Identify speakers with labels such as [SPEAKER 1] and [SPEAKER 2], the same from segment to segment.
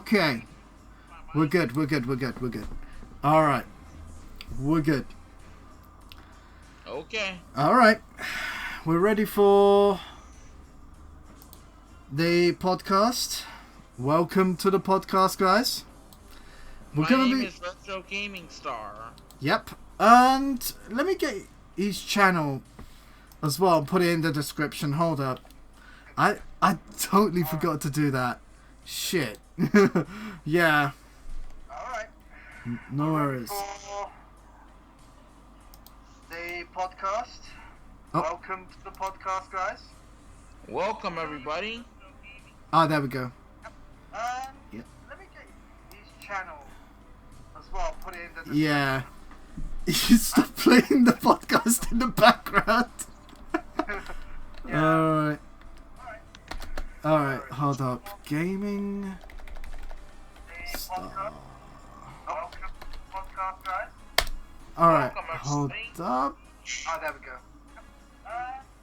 [SPEAKER 1] Okay. We're good. Alright. We're good.
[SPEAKER 2] Okay.
[SPEAKER 1] Alright. We're ready for the podcast. Welcome to the podcast, guys.
[SPEAKER 2] My name is Retro Gaming Star.
[SPEAKER 1] Yep. And let me get his channel as well and put it in the description. Hold up. I totally forgot to do that. Shit. Yeah.
[SPEAKER 3] Alright.
[SPEAKER 1] No worries.
[SPEAKER 3] For the podcast.
[SPEAKER 1] Oh.
[SPEAKER 3] Welcome to the podcast, guys.
[SPEAKER 2] Welcome, everybody.
[SPEAKER 1] Ah, there we go.
[SPEAKER 3] And let me get his channel as well. Put it in the description.
[SPEAKER 1] Yeah. You stop playing the podcast in the background.
[SPEAKER 3] Yeah.
[SPEAKER 1] Alright, hold up. Gaming.
[SPEAKER 3] The podcast. Welcome to the podcast, guys.
[SPEAKER 1] Alright,
[SPEAKER 2] Welcome,
[SPEAKER 1] hold
[SPEAKER 2] everybody.
[SPEAKER 1] up.
[SPEAKER 3] Oh, there we go.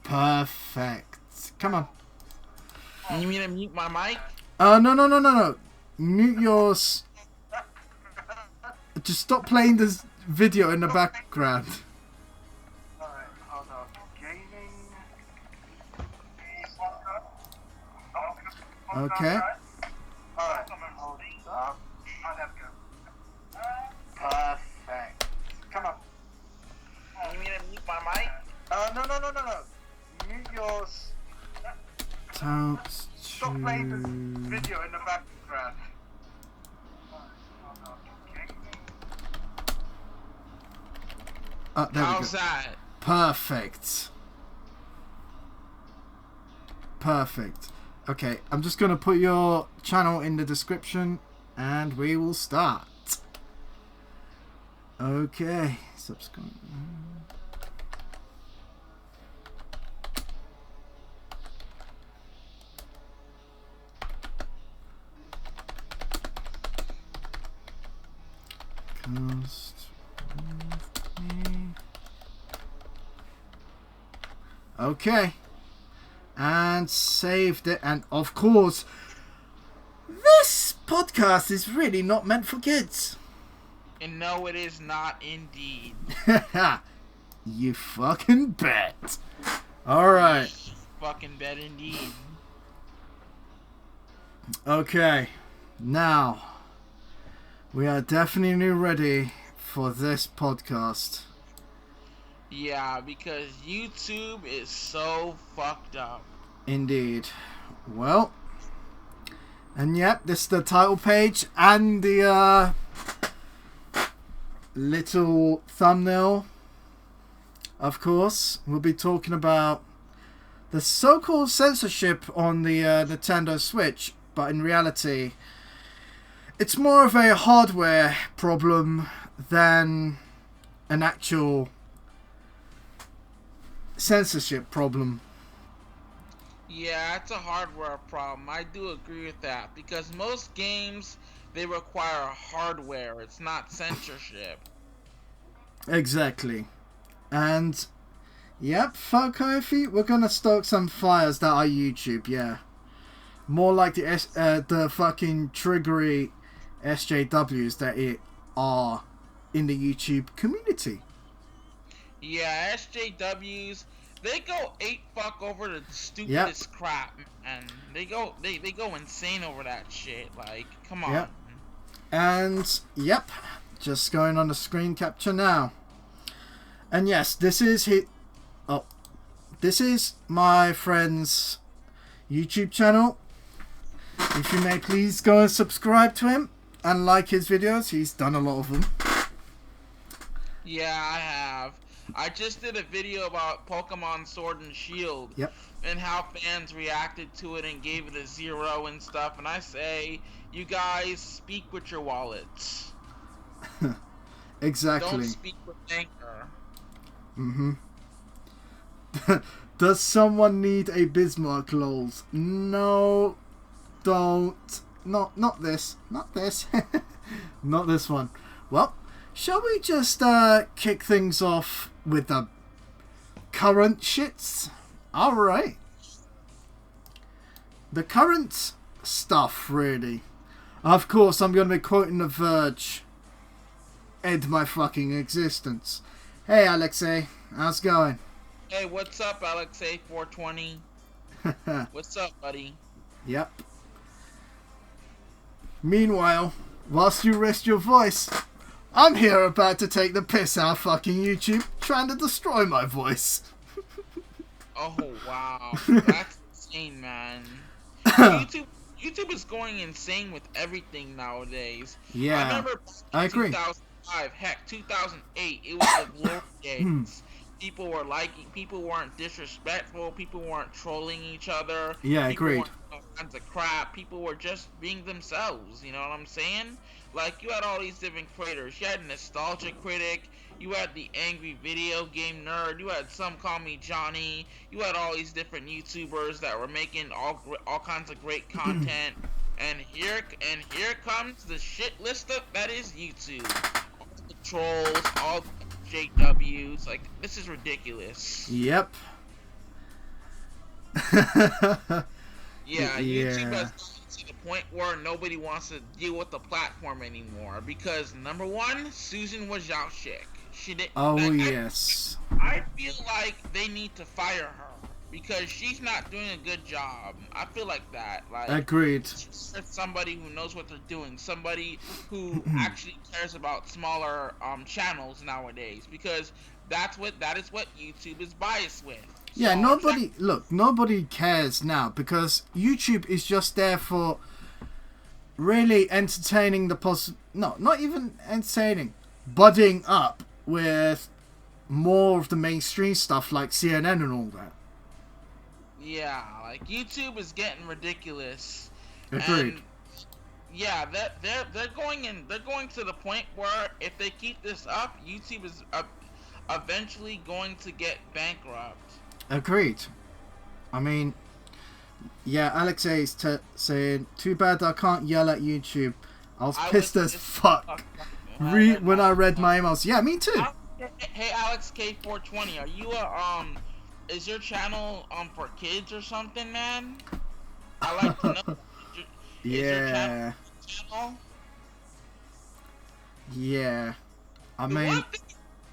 [SPEAKER 1] Perfect. Come on.
[SPEAKER 2] You need me to mute my mic?
[SPEAKER 1] No. Mute yours. Just stop playing this video in the background.
[SPEAKER 3] Alright, hold on. Gaming. The podcast. Welcome to the podcast,
[SPEAKER 1] Okay.
[SPEAKER 3] guys. Alright, hold up. Oh, there we go. Perfect. Come on.
[SPEAKER 2] You need me to mute my mic?
[SPEAKER 3] No. Mute yours.
[SPEAKER 1] Don't
[SPEAKER 3] Stop playing this video in the background.
[SPEAKER 1] Oh, there we
[SPEAKER 2] How's
[SPEAKER 1] go.
[SPEAKER 2] that?
[SPEAKER 1] Perfect. Okay, I'm just gonna put your channel in the description and we will start. Okay, subscribe. Cast. Okay. And saved it. And of course, this podcast is really not meant for kids.
[SPEAKER 2] And no, it is not indeed.
[SPEAKER 1] You fucking bet. Alright.
[SPEAKER 2] Fucking bet indeed.
[SPEAKER 1] Okay. Now, we are definitely ready for this podcast.
[SPEAKER 2] Yeah, because YouTube is so fucked up.
[SPEAKER 1] Indeed. Well, and yep, this is the title page and the little thumbnail. Of course, we'll be talking about the so-called censorship on the Nintendo Switch, but in reality, it's more of a hardware problem than an actual censorship problem.
[SPEAKER 2] Yeah, it's a hardware problem. I do agree with that. Because most games, they require hardware. It's not censorship.
[SPEAKER 1] Exactly. And yep, fuck Kofi, we're gonna stoke some fires that are YouTube, yeah. More like the fucking triggery SJWs that it are in the YouTube community.
[SPEAKER 2] Yeah, SJWs, they go ape fuck over the stupidest crap, and they go insane over that shit. Like, come on.
[SPEAKER 1] Yep. And yep, just going on the screen capture now. And yes, this is this is my friend's YouTube channel. If you may please go and subscribe to him and like his videos. He's done a lot of them.
[SPEAKER 2] Yeah, I have. I just did a video about Pokemon Sword and Shield.
[SPEAKER 1] Yep.
[SPEAKER 2] And how fans reacted to it and gave it a 0 and stuff. And I say, you guys speak with your wallets.
[SPEAKER 1] Exactly.
[SPEAKER 2] Don't speak with anger.
[SPEAKER 1] Does someone need a Bismarck, lols? No, don't. Not this. Not this. Not this one. Well, shall we just kick things off with the current shits? Alright. The current stuff, really. Of course, I'm going to be quoting The Verge. End my fucking existence. Hey, Alexei. How's it going?
[SPEAKER 2] Hey, what's up, Alexei 420? What's up, buddy?
[SPEAKER 1] Yep. Meanwhile, whilst you rest your voice, I'm here about to take the piss out of fucking YouTube, trying to destroy my voice.
[SPEAKER 2] Oh, wow. That's insane, man. YouTube is going insane with everything nowadays.
[SPEAKER 1] Yeah,
[SPEAKER 2] I remember
[SPEAKER 1] I agree.
[SPEAKER 2] 2005, heck, 2008, it was the glory days. People were liking, people weren't disrespectful, people weren't trolling each other.
[SPEAKER 1] Yeah,
[SPEAKER 2] people
[SPEAKER 1] agreed.
[SPEAKER 2] weren't doing all kinds of crap. People were just being themselves, you know what I'm saying? Like, you had all these different creators. You had a nostalgia critic, you had the angry video game nerd, you had Some Call Me Johnny, you had all these different YouTubers that were making all kinds of great content. And here comes the shit list of that is YouTube. All the trolls, all the JWs, like, this is ridiculous.
[SPEAKER 1] Yep.
[SPEAKER 2] Yeah, YouTube has gotten to the point where nobody wants to deal with the platform anymore because, number one, Susan Wojcicki. She did.
[SPEAKER 1] Oh,
[SPEAKER 2] like,
[SPEAKER 1] yes.
[SPEAKER 2] I feel like they need to fire her because she's not doing a good job. I feel like that. Like,
[SPEAKER 1] Agreed.
[SPEAKER 2] she's somebody who knows what they're doing, somebody who actually cares about smaller channels nowadays because that is what YouTube is biased with.
[SPEAKER 1] Yeah,
[SPEAKER 2] So,
[SPEAKER 1] nobody cares now because YouTube is just there for really entertaining not even entertaining, budding up with more of the mainstream stuff like CNN and all that.
[SPEAKER 2] Yeah, like YouTube is getting ridiculous.
[SPEAKER 1] Agreed.
[SPEAKER 2] And yeah, they're going to the point where if they keep this up, YouTube is eventually going to get bankrupt.
[SPEAKER 1] Agreed. I mean, yeah, Alexei is saying, too bad I can't yell at YouTube. I was pissed as fuck when I read my emails. Yeah, me too.
[SPEAKER 2] Hey, Alex K420, are you is your channel for kids or something, man? I like to know. Is your channel?
[SPEAKER 1] Yeah. I
[SPEAKER 2] The
[SPEAKER 1] mean,
[SPEAKER 2] one thing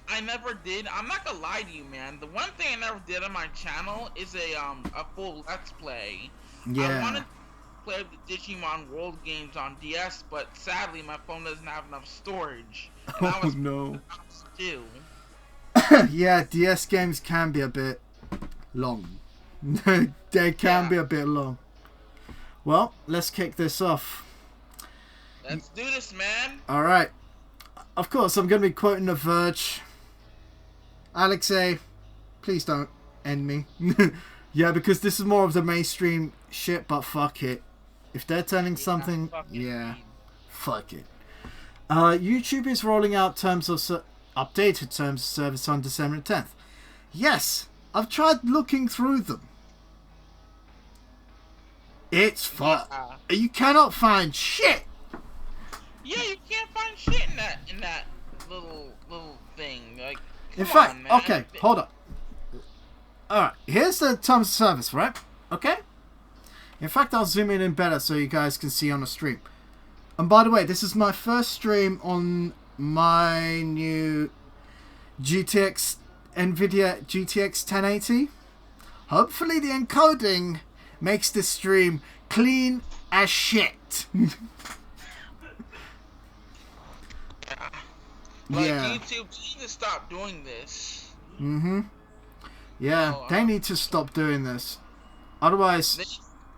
[SPEAKER 2] I never did, I'm not gonna lie to you, man. The one thing I never did on my channel is a full Let's Play. I wanted to play the Digimon World games on DS, but sadly my phone doesn't have enough storage. And I was
[SPEAKER 1] no.
[SPEAKER 2] too.
[SPEAKER 1] Yeah, DS games can be a bit long. They can be a bit long. Well, let's kick this off.
[SPEAKER 2] Let's do this, man.
[SPEAKER 1] Alright. Of course, I'm going to be quoting The Verge. Alexei, please don't end me. Yeah, because this is more of the mainstream shit, but fuck it. If they're telling something, fuck it. YouTube is rolling out updated terms of service on December 10th. Yes, I've tried looking through them. It's fuck. You cannot find shit.
[SPEAKER 2] Yeah, you can't find shit in that little thing. Like,
[SPEAKER 1] in fact, okay, hold up. Alright, here's the terms of service, right? Okay? In fact, I'll zoom in better so you guys can see on the stream. And by the way, this is my first stream on my new NVIDIA GTX 1080. Hopefully the encoding makes this stream clean as shit.
[SPEAKER 2] Like,
[SPEAKER 1] yeah.
[SPEAKER 2] YouTube, you need to stop doing this.
[SPEAKER 1] Yeah, they need to stop doing this. Otherwise...
[SPEAKER 2] They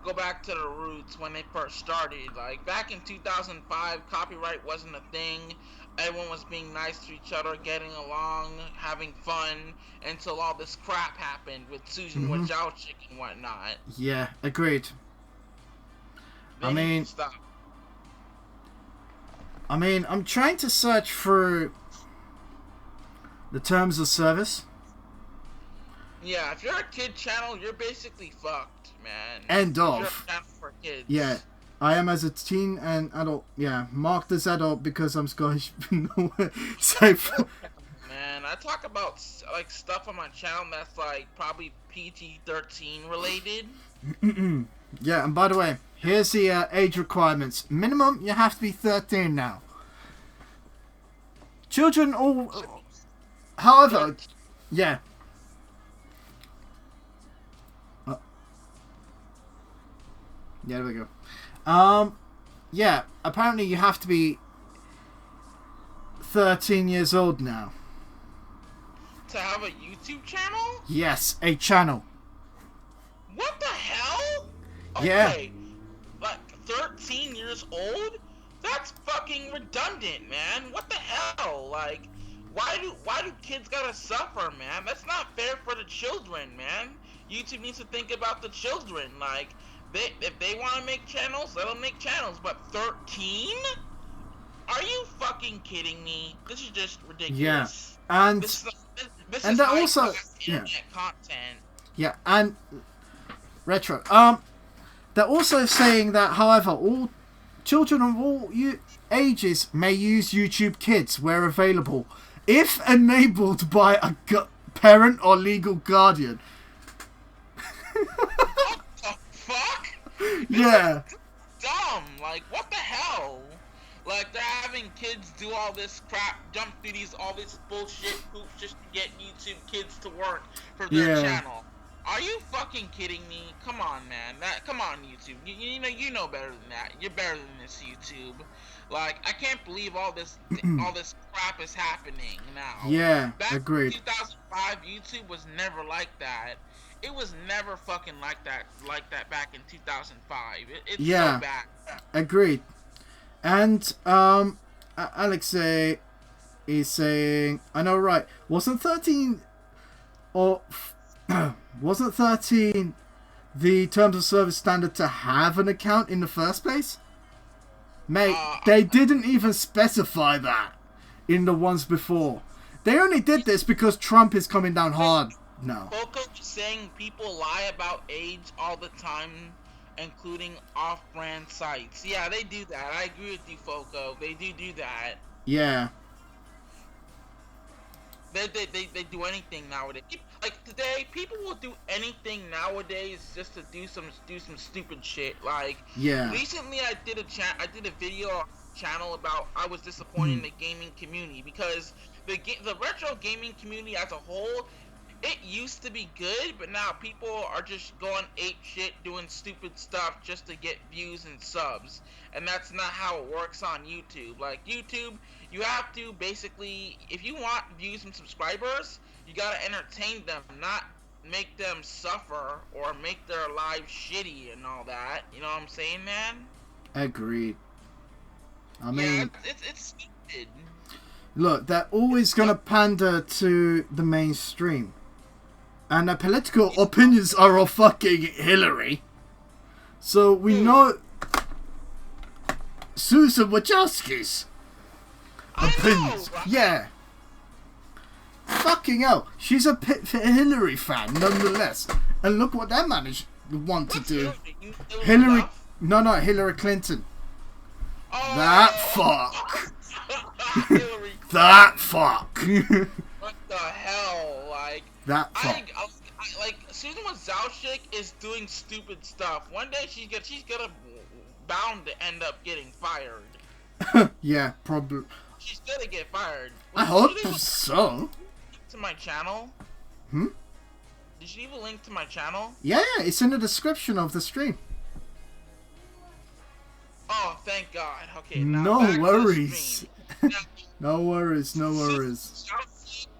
[SPEAKER 2] go back to the roots when they first started. Like, back in 2005, copyright wasn't a thing. Everyone was being nice to each other, getting along, having fun, until all this crap happened with Susan Wojcicki and whatnot.
[SPEAKER 1] Yeah, agreed. I mean, I'm trying to search through the terms of service.
[SPEAKER 2] Yeah, if you're a kid channel, you're basically fucked, man.
[SPEAKER 1] End of.
[SPEAKER 2] You're a channel for kids.
[SPEAKER 1] Yeah, I am as a teen and adult. Yeah, marked as adult because I'm Scottish. Safe.
[SPEAKER 2] Man, I talk about like stuff on my channel that's like probably PG-13 related.
[SPEAKER 1] Yeah, and by the way, here's the age requirements. Minimum, you have to be 13 now. Children all... However, yeah. Oh. Yeah, there we go. Yeah, apparently you have to be 13 years old now.
[SPEAKER 2] To have a YouTube channel?
[SPEAKER 1] Yes, a channel.
[SPEAKER 2] What the hell?
[SPEAKER 1] Yeah.
[SPEAKER 2] Okay, like 13 years old? That's fucking redundant, man. What the hell? Like, why do kids gotta suffer, man? That's not fair for the children, man. YouTube needs to think about the children. Like, if they want to make channels, let them make channels. But 13? Are you fucking kidding me? This is just ridiculous.
[SPEAKER 1] Yeah, and
[SPEAKER 2] this
[SPEAKER 1] and
[SPEAKER 2] is
[SPEAKER 1] that
[SPEAKER 2] high
[SPEAKER 1] also
[SPEAKER 2] class internet content.
[SPEAKER 1] Yeah, and retro. They're also saying that, however, all children of all ages may use YouTube Kids where available, if enabled by a parent or legal guardian.
[SPEAKER 2] What the fuck?
[SPEAKER 1] Yeah.
[SPEAKER 2] Dumb. Like, what the hell? Like, they're having kids do all this crap, jump through all this bullshit hoops just to get YouTube Kids to work for their channel. Are you fucking kidding me? Come on, man. Come on, YouTube. You know better than that. You're better than this, YouTube. Like, I can't believe all this crap is happening now.
[SPEAKER 1] Yeah,
[SPEAKER 2] agreed. Back in 2005, YouTube was never like that. It was never fucking like that back in 2005. It's so bad.
[SPEAKER 1] Agreed. And Alexei is saying, I know, right? Wasn't 13 the terms of service standard to have an account in the first place? Mate, they didn't even specify that in the ones before. They only did this because Trump is coming down hard now.
[SPEAKER 2] Foco is saying people lie about age all the time, including off-brand sites. Yeah, they do that. I agree with you, Foco. They do that.
[SPEAKER 1] Yeah.
[SPEAKER 2] They do anything nowadays. Like today, people will do anything nowadays just to do some stupid shit. Like, recently I did a video channel about I was disappointed in the gaming community because the retro gaming community as a whole, it used to be good, but now people are just going ape shit doing stupid stuff just to get views and subs, and that's not how it works on YouTube. Like YouTube, you have to basically, if you want views and subscribers, you gotta entertain them, not make them suffer or make their lives shitty and all that. You know what I'm saying, man?
[SPEAKER 1] Agreed. I mean,
[SPEAKER 2] it's stupid.
[SPEAKER 1] Look, they're always gonna pander to the mainstream. And their political opinions are of fucking Hillary. So we know Susan Wojcicki's opinions.
[SPEAKER 2] Right?
[SPEAKER 1] Yeah. Fucking hell. She's a Hillary fan, nonetheless. And look what that managed to do. Hillary. No, Hillary Clinton.
[SPEAKER 2] Oh.
[SPEAKER 1] That fuck.
[SPEAKER 2] Hillary.
[SPEAKER 1] That fuck.
[SPEAKER 2] What the hell? Like.
[SPEAKER 1] That fuck.
[SPEAKER 2] I like Susan Wojcicki is doing stupid stuff. One day she's gonna bound to end up getting fired.
[SPEAKER 1] Yeah, probably.
[SPEAKER 2] She's gonna get fired.
[SPEAKER 1] I hope so.
[SPEAKER 2] To my channel.
[SPEAKER 1] Did
[SPEAKER 2] you leave a link to my channel?
[SPEAKER 1] Yeah, it's in the description of the stream.
[SPEAKER 2] Oh, thank God. Okay.
[SPEAKER 1] Now no worries. No worries.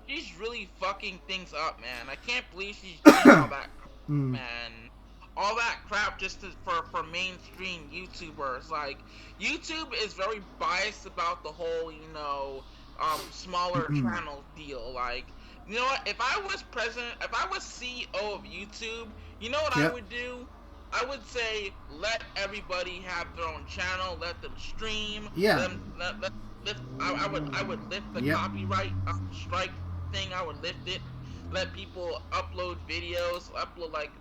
[SPEAKER 2] She's really fucking things up, man. I can't believe she's doing all that crap, man. All that crap just for mainstream YouTubers. Like, YouTube is very biased about the whole, smaller channel deal. Like, you know what? If I was CEO of YouTube, you know what I would do? I would say, let everybody have their own channel, let them stream.
[SPEAKER 1] Yeah.
[SPEAKER 2] I would lift the copyright strike thing. I would lift it. Let people upload videos, upload like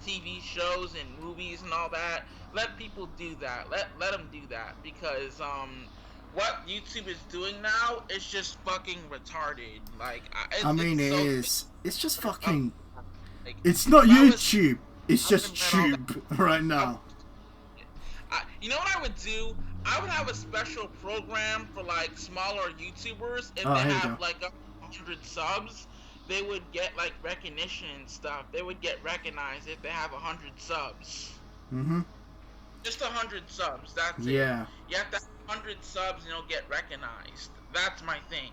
[SPEAKER 2] TV shows and movies and all that. Let people do that. Let them do that because what YouTube is doing now is just fucking retarded. Like,
[SPEAKER 1] it is. It's just fucking. Like, it's not YouTube. It's
[SPEAKER 2] I'm
[SPEAKER 1] just
[SPEAKER 2] gonna admit
[SPEAKER 1] tube right now.
[SPEAKER 2] you know what I would do? I would have a special program for like smaller YouTubers. If
[SPEAKER 1] Oh,
[SPEAKER 2] they
[SPEAKER 1] here we
[SPEAKER 2] have
[SPEAKER 1] go.
[SPEAKER 2] like 100 subs, they would get like recognition and stuff. They would get recognized if they have 100 subs.
[SPEAKER 1] Mm-hmm.
[SPEAKER 2] Just 100 subs. That's it.
[SPEAKER 1] Yeah.
[SPEAKER 2] You have to have 100 subs and you'll get recognized. That's my thing.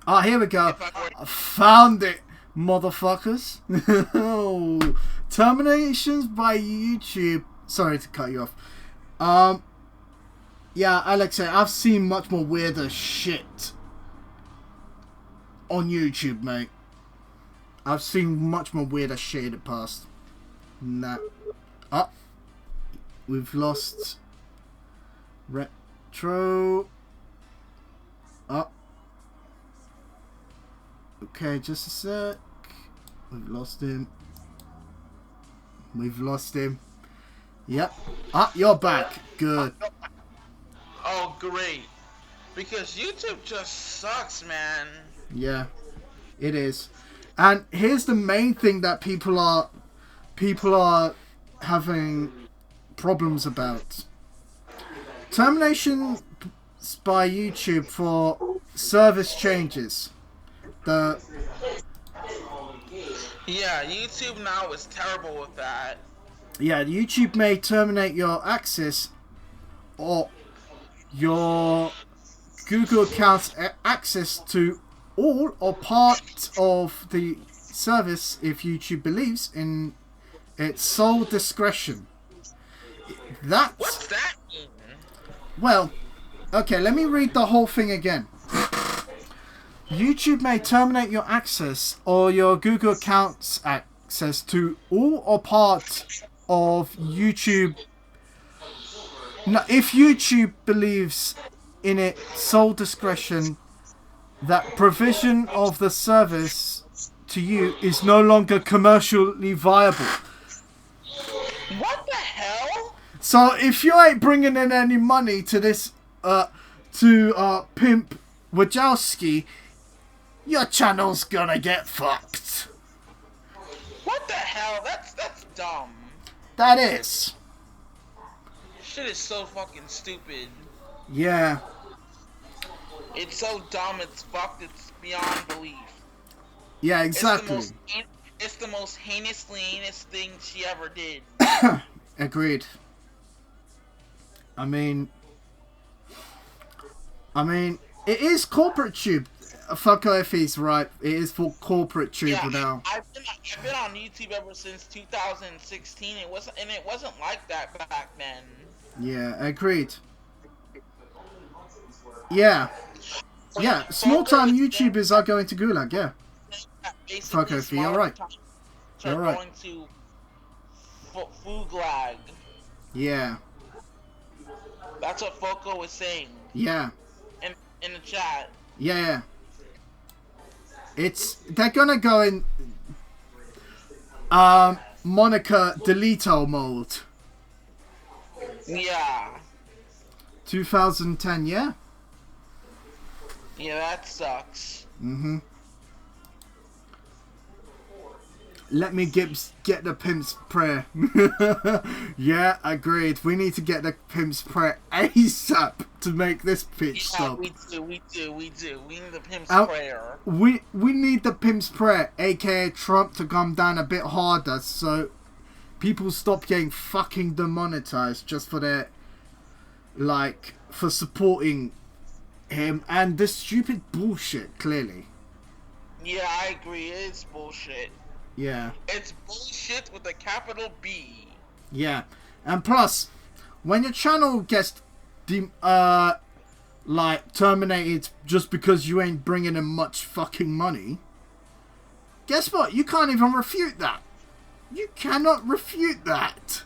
[SPEAKER 1] Oh, here we go.
[SPEAKER 2] If I were-
[SPEAKER 1] I found it, motherfuckers. Oh, terminations by YouTube. Sorry to cut you off. Yeah, Alexa, I've seen much more weirder shit on YouTube, mate. I've seen much more weirder shit in the past. Nah. Oh, we've lost Retro. Oh. Okay, just a sec. We've lost him. We've lost him. Yep. Ah, you're back. Good.
[SPEAKER 2] Oh, great. Because YouTube just sucks, man.
[SPEAKER 1] Yeah, it is. And here's the main thing that people are having problems about. Termination by YouTube for service changes.
[SPEAKER 2] Yeah, YouTube now is terrible with that.
[SPEAKER 1] Yeah, YouTube may terminate your access or your Google account's access to all or part of the service if YouTube believes in its sole discretion.
[SPEAKER 2] What's that mean?
[SPEAKER 1] Well, okay, let me read the whole thing again. YouTube may terminate your access or your Google account's access to all or part of YouTube. Now, if YouTube believes in its sole discretion that provision of the service to you is no longer commercially viable.
[SPEAKER 2] What the hell?
[SPEAKER 1] So if you ain't bringing in any money to this, Pimp Wojcicki, your channel's gonna get fucked.
[SPEAKER 2] What the hell? That's dumb.
[SPEAKER 1] That is.
[SPEAKER 2] Shit is so fucking stupid.
[SPEAKER 1] Yeah.
[SPEAKER 2] It's so dumb, it's fucked, it's beyond belief.
[SPEAKER 1] Yeah, exactly.
[SPEAKER 2] It's the most heinous thing she ever did.
[SPEAKER 1] Agreed. I mean, it is corporate tube. Fucker if he's right. It is for corporate tube now.
[SPEAKER 2] I've been on YouTube ever since 2016. It wasn't like that back then.
[SPEAKER 1] Yeah, agreed. Yeah. Yeah, small town YouTubers are going to Gulag, yeah. Fuck if you're right. You're right.
[SPEAKER 2] Going to Fuglag.
[SPEAKER 1] Yeah.
[SPEAKER 2] That's what Foco was saying.
[SPEAKER 1] Yeah.
[SPEAKER 2] In the chat.
[SPEAKER 1] Yeah. They're gonna go in Monica Delito mode.
[SPEAKER 2] Yeah.
[SPEAKER 1] 2010, yeah?
[SPEAKER 2] Yeah, that sucks.
[SPEAKER 1] Mm-hmm. Let me get the pimp's prayer. Yeah, agreed. We need to get the pimp's prayer ASAP to make this pitch stop.
[SPEAKER 2] We do. We need the pimp's
[SPEAKER 1] Oh.
[SPEAKER 2] prayer.
[SPEAKER 1] We need the pimp's prayer, aka Trump, to come down a bit harder so people stop getting fucking demonetized just for their, like, for supporting him and this stupid bullshit, clearly.
[SPEAKER 2] Yeah, I agree. It's bullshit.
[SPEAKER 1] Yeah.
[SPEAKER 2] It's bullshit with a capital B.
[SPEAKER 1] Yeah. And plus, when your channel gets terminated just because you ain't bringing in much fucking money, guess what? You can't even refute that. You cannot refute that.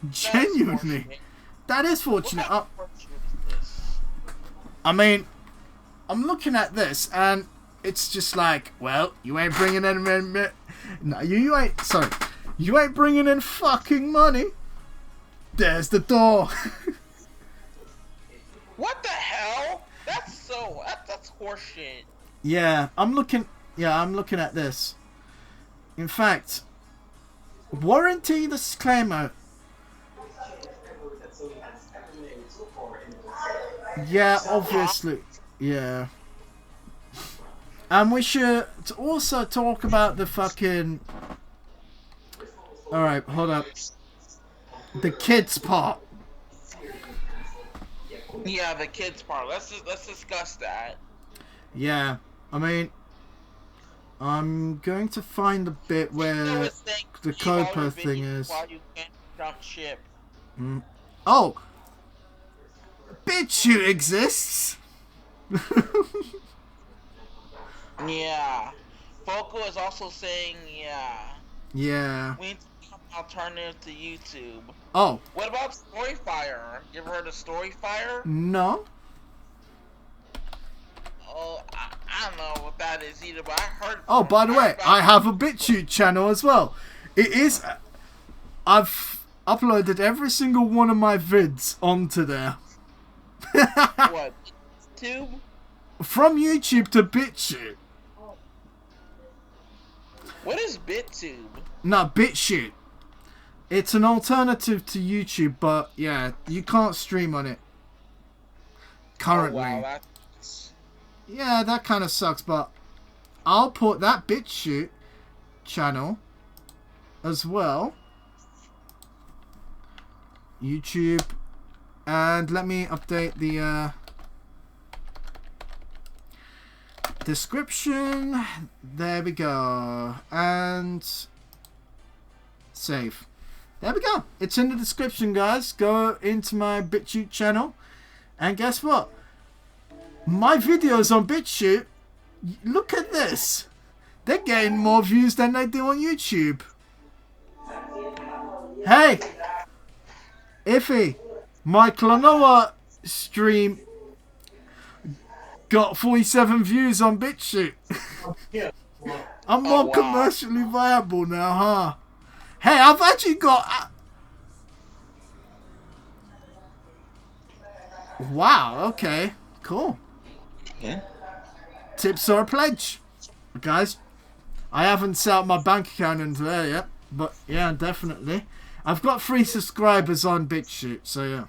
[SPEAKER 1] Genuinely. That is fortunate.
[SPEAKER 2] What fortunate is this?
[SPEAKER 1] I mean, I'm looking at this and it's just like, well, you ain't bringing in no, you ain't. Sorry, you ain't bringing in fucking money. There's the door.
[SPEAKER 2] What the hell? That's horseshit.
[SPEAKER 1] Yeah, I'm looking at this. In fact, Warranty disclaimer. Yeah, obviously. Yeah. And we should also talk about the fucking... Alright, hold up. The kids part.
[SPEAKER 2] Yeah, the kids part. Let's discuss that.
[SPEAKER 1] Yeah, I mean... I'm going to find the bit where the Copa thing is.
[SPEAKER 2] While you can't jump ship.
[SPEAKER 1] Oh! BitChute exists!
[SPEAKER 2] Yeah. Foco is also saying, yeah.
[SPEAKER 1] Yeah.
[SPEAKER 2] We need to become an alternative to YouTube.
[SPEAKER 1] Oh.
[SPEAKER 2] What about Storyfire? You ever heard of Storyfire?
[SPEAKER 1] No.
[SPEAKER 2] Oh, I don't know what that is either, but I heard...
[SPEAKER 1] Oh, by the way, I have a BitChute channel as well. It is... I've uploaded every single one of my vids onto there.
[SPEAKER 2] What? YouTube?
[SPEAKER 1] From YouTube to BitChute.
[SPEAKER 2] What is BitTube?
[SPEAKER 1] No, BitChute. It's an alternative to YouTube, but yeah, you can't stream on it. Currently.
[SPEAKER 2] Oh, wow, that's...
[SPEAKER 1] Yeah, that kind of sucks, but I'll put that BitChute channel as well. YouTube. And let me update the description. There we go. And save. There we go. It's in the description, guys. Go into my BitChute channel. And guess what? My videos on BitChute, look at this. They're getting more views than they do on YouTube. Hey! Iffy! My Klonoa stream got 47 views on BitChute. I'm more commercially viable now, huh? Hey, I've actually got... Wow, okay. Cool.
[SPEAKER 2] Yeah.
[SPEAKER 1] Tips or a pledge. Guys, I haven't set up my bank account into there yet. But yeah, definitely. I've got 3 subscribers on BitChute, so yeah.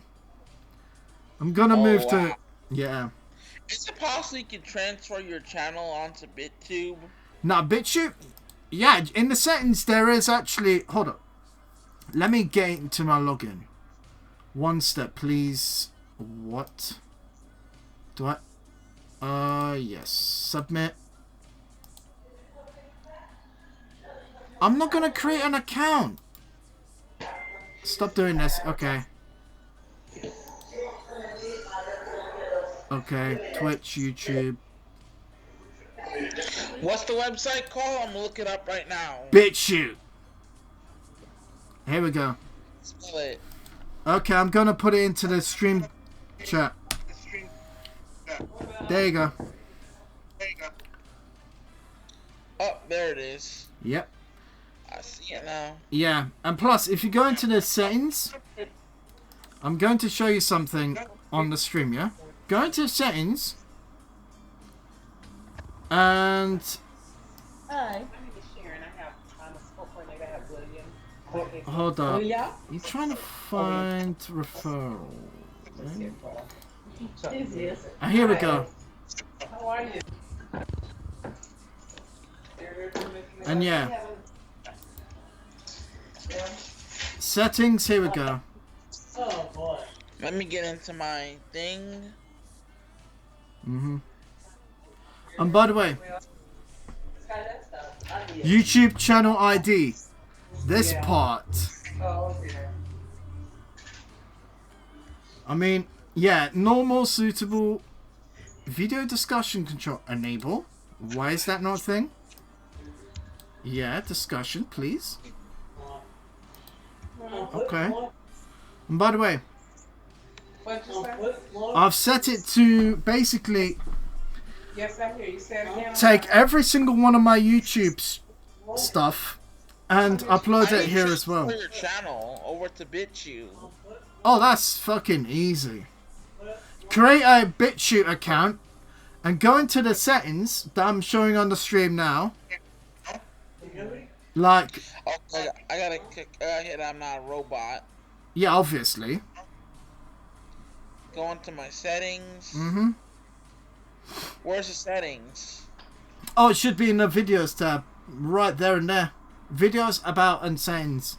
[SPEAKER 1] I'm gonna move to... Yeah.
[SPEAKER 2] Is it possible you can transfer your channel onto BitTube?
[SPEAKER 1] Nah, BitChute? Yeah, in the settings there is actually... Hold up. Let me get into my login. One step, please. What? Do I... yes. Submit. I'm not gonna create an account. Stop doing this. Okay. Okay. Twitch, YouTube.
[SPEAKER 2] What's the website called? I'm gonna look it up right now.
[SPEAKER 1] BitChute. Here we go.
[SPEAKER 2] Spell it.
[SPEAKER 1] Okay, I'm gonna put it into the stream chat. There you go.
[SPEAKER 2] Oh, there it is.
[SPEAKER 1] Yep.
[SPEAKER 2] I see it now.
[SPEAKER 1] Yeah, and plus, if you go into the settings, I'm going to show you something on the stream, yeah? Go into settings, and...
[SPEAKER 4] Hi.
[SPEAKER 1] Hold up. You're trying to find referral. Here we go.
[SPEAKER 4] How are you?
[SPEAKER 1] And yeah. Settings, here we go.
[SPEAKER 4] Oh boy.
[SPEAKER 2] Let me get into my thing.
[SPEAKER 1] And by the way, YouTube channel ID. This part. I mean, yeah, normal, suitable video discussion control. Enable. Why is that not a thing? Yeah, discussion, please. Okay. And by the way, I've set it to basically take every single one of my YouTube stuff and upload it here as well.
[SPEAKER 2] Your channel over to BitChute.
[SPEAKER 1] Oh, that's fucking easy. Create a BitChute account and go into the settings that I'm showing on the stream now. Like,
[SPEAKER 2] Oh, I gotta hit I'm not a robot.
[SPEAKER 1] yeah, obviously.
[SPEAKER 2] Go into my settings.
[SPEAKER 1] Mm-hmm.
[SPEAKER 2] Where's the settings?
[SPEAKER 1] Oh, it should be in the videos tab. Right there and there. Videos, about, and settings.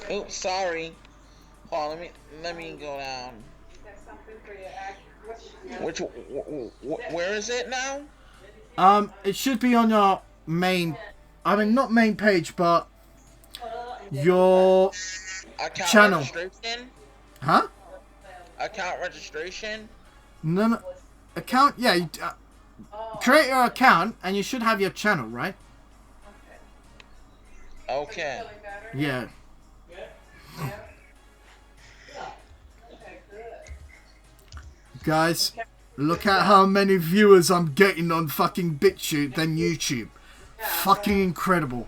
[SPEAKER 2] Oops, sorry. Hold on, let me go down. Where is it now?
[SPEAKER 1] It should be on your main, I mean, not main page, but your
[SPEAKER 2] Account
[SPEAKER 1] channel.
[SPEAKER 2] registration?
[SPEAKER 1] Huh?
[SPEAKER 2] Account registration?
[SPEAKER 1] No. Account, yeah. Create your account, and you should have your channel, right?
[SPEAKER 2] Okay.
[SPEAKER 1] Yeah. Guys, look at how many viewers I'm getting on fucking BitChute than YouTube. Fucking incredible.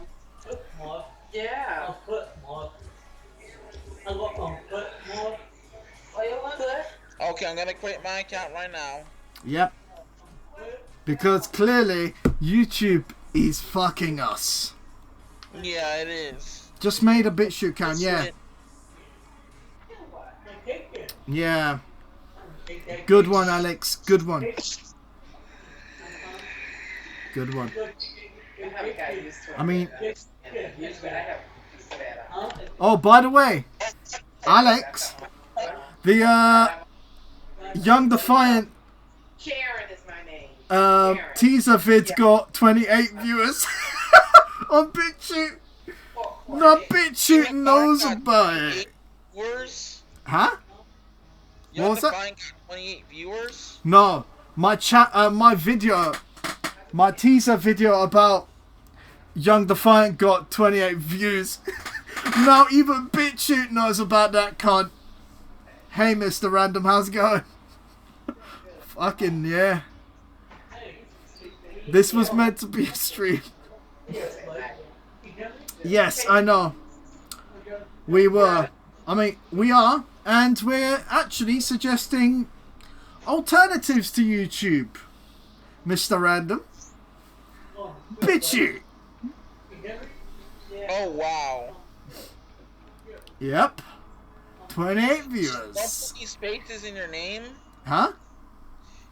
[SPEAKER 4] Yeah.
[SPEAKER 2] Okay, I'm gonna create my account right now.
[SPEAKER 1] Yep. Because clearly, YouTube is fucking us.
[SPEAKER 2] Yeah, it is.
[SPEAKER 1] Just made a BitChute account, yeah. Yeah. Good one, Alex. Good one. Good one. I mean... Oh, by the way, Alex, the Young Defiant
[SPEAKER 3] Sharon is my name.
[SPEAKER 1] teaser vid got 28 viewers on BitChute. No, BitChute knows about it.
[SPEAKER 2] Viewers?
[SPEAKER 1] Huh? What was that?
[SPEAKER 2] Got 28 viewers?
[SPEAKER 1] No, my my video, my teaser video about Young Defiant got 28 views. Now even BitChute knows about that cunt. Hey, Mr. Random, how's it going? Fucking yeah. This was meant to be a stream. Yes, I know. We were. I mean, we are. And we're actually suggesting alternatives to YouTube, Mr. Random. BitChute.
[SPEAKER 2] Oh, wow.
[SPEAKER 1] Yep. 28
[SPEAKER 2] Don't
[SPEAKER 1] viewers.
[SPEAKER 2] put any spaces in your name?
[SPEAKER 1] Huh?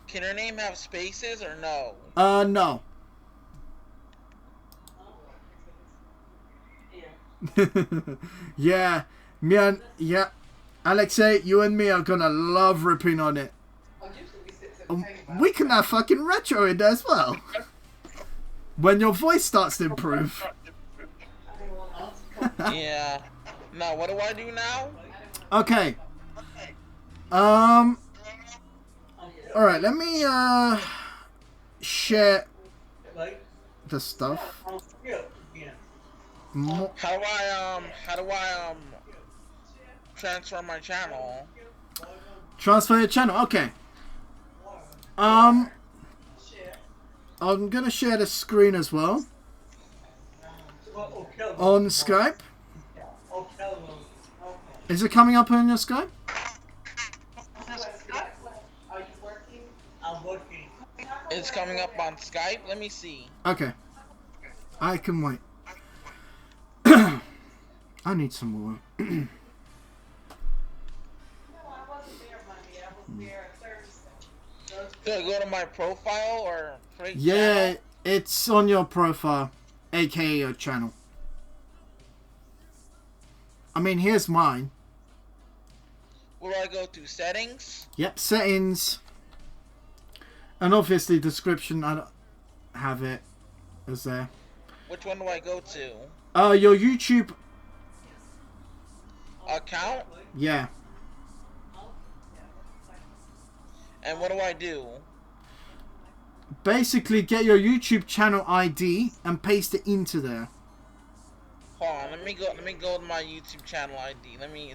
[SPEAKER 2] Can your name have spaces or no?
[SPEAKER 1] No. Yeah. Me and, yeah. Alexei, you and me are gonna love ripping on it. We can have fucking retro in there as well. When your voice starts to improve.
[SPEAKER 2] Yeah. Now, what do I do now?
[SPEAKER 1] Okay. Alright, let me, share the stuff.
[SPEAKER 2] How do I transfer my channel?
[SPEAKER 1] Transfer your channel, okay. I'm gonna share the screen as well. On Skype. Is it coming up on your Skype?
[SPEAKER 2] It's coming up on Skype? Let me see.
[SPEAKER 1] Okay. I can wait. I need some more.
[SPEAKER 2] Do I go to my profile or create
[SPEAKER 1] Yeah,
[SPEAKER 2] channel?
[SPEAKER 1] it's on your profile, aka your channel. I mean, here's mine.
[SPEAKER 2] Where do I go to? Settings?
[SPEAKER 1] Yep, settings. And obviously description, I don't have it as there.
[SPEAKER 2] Which one do I go to?
[SPEAKER 1] Your YouTube,
[SPEAKER 2] Account?
[SPEAKER 1] yeah.
[SPEAKER 2] And what do I do?
[SPEAKER 1] Basically, get your YouTube channel ID and paste it into there.
[SPEAKER 2] Hold on, let me go to my YouTube channel ID. Let me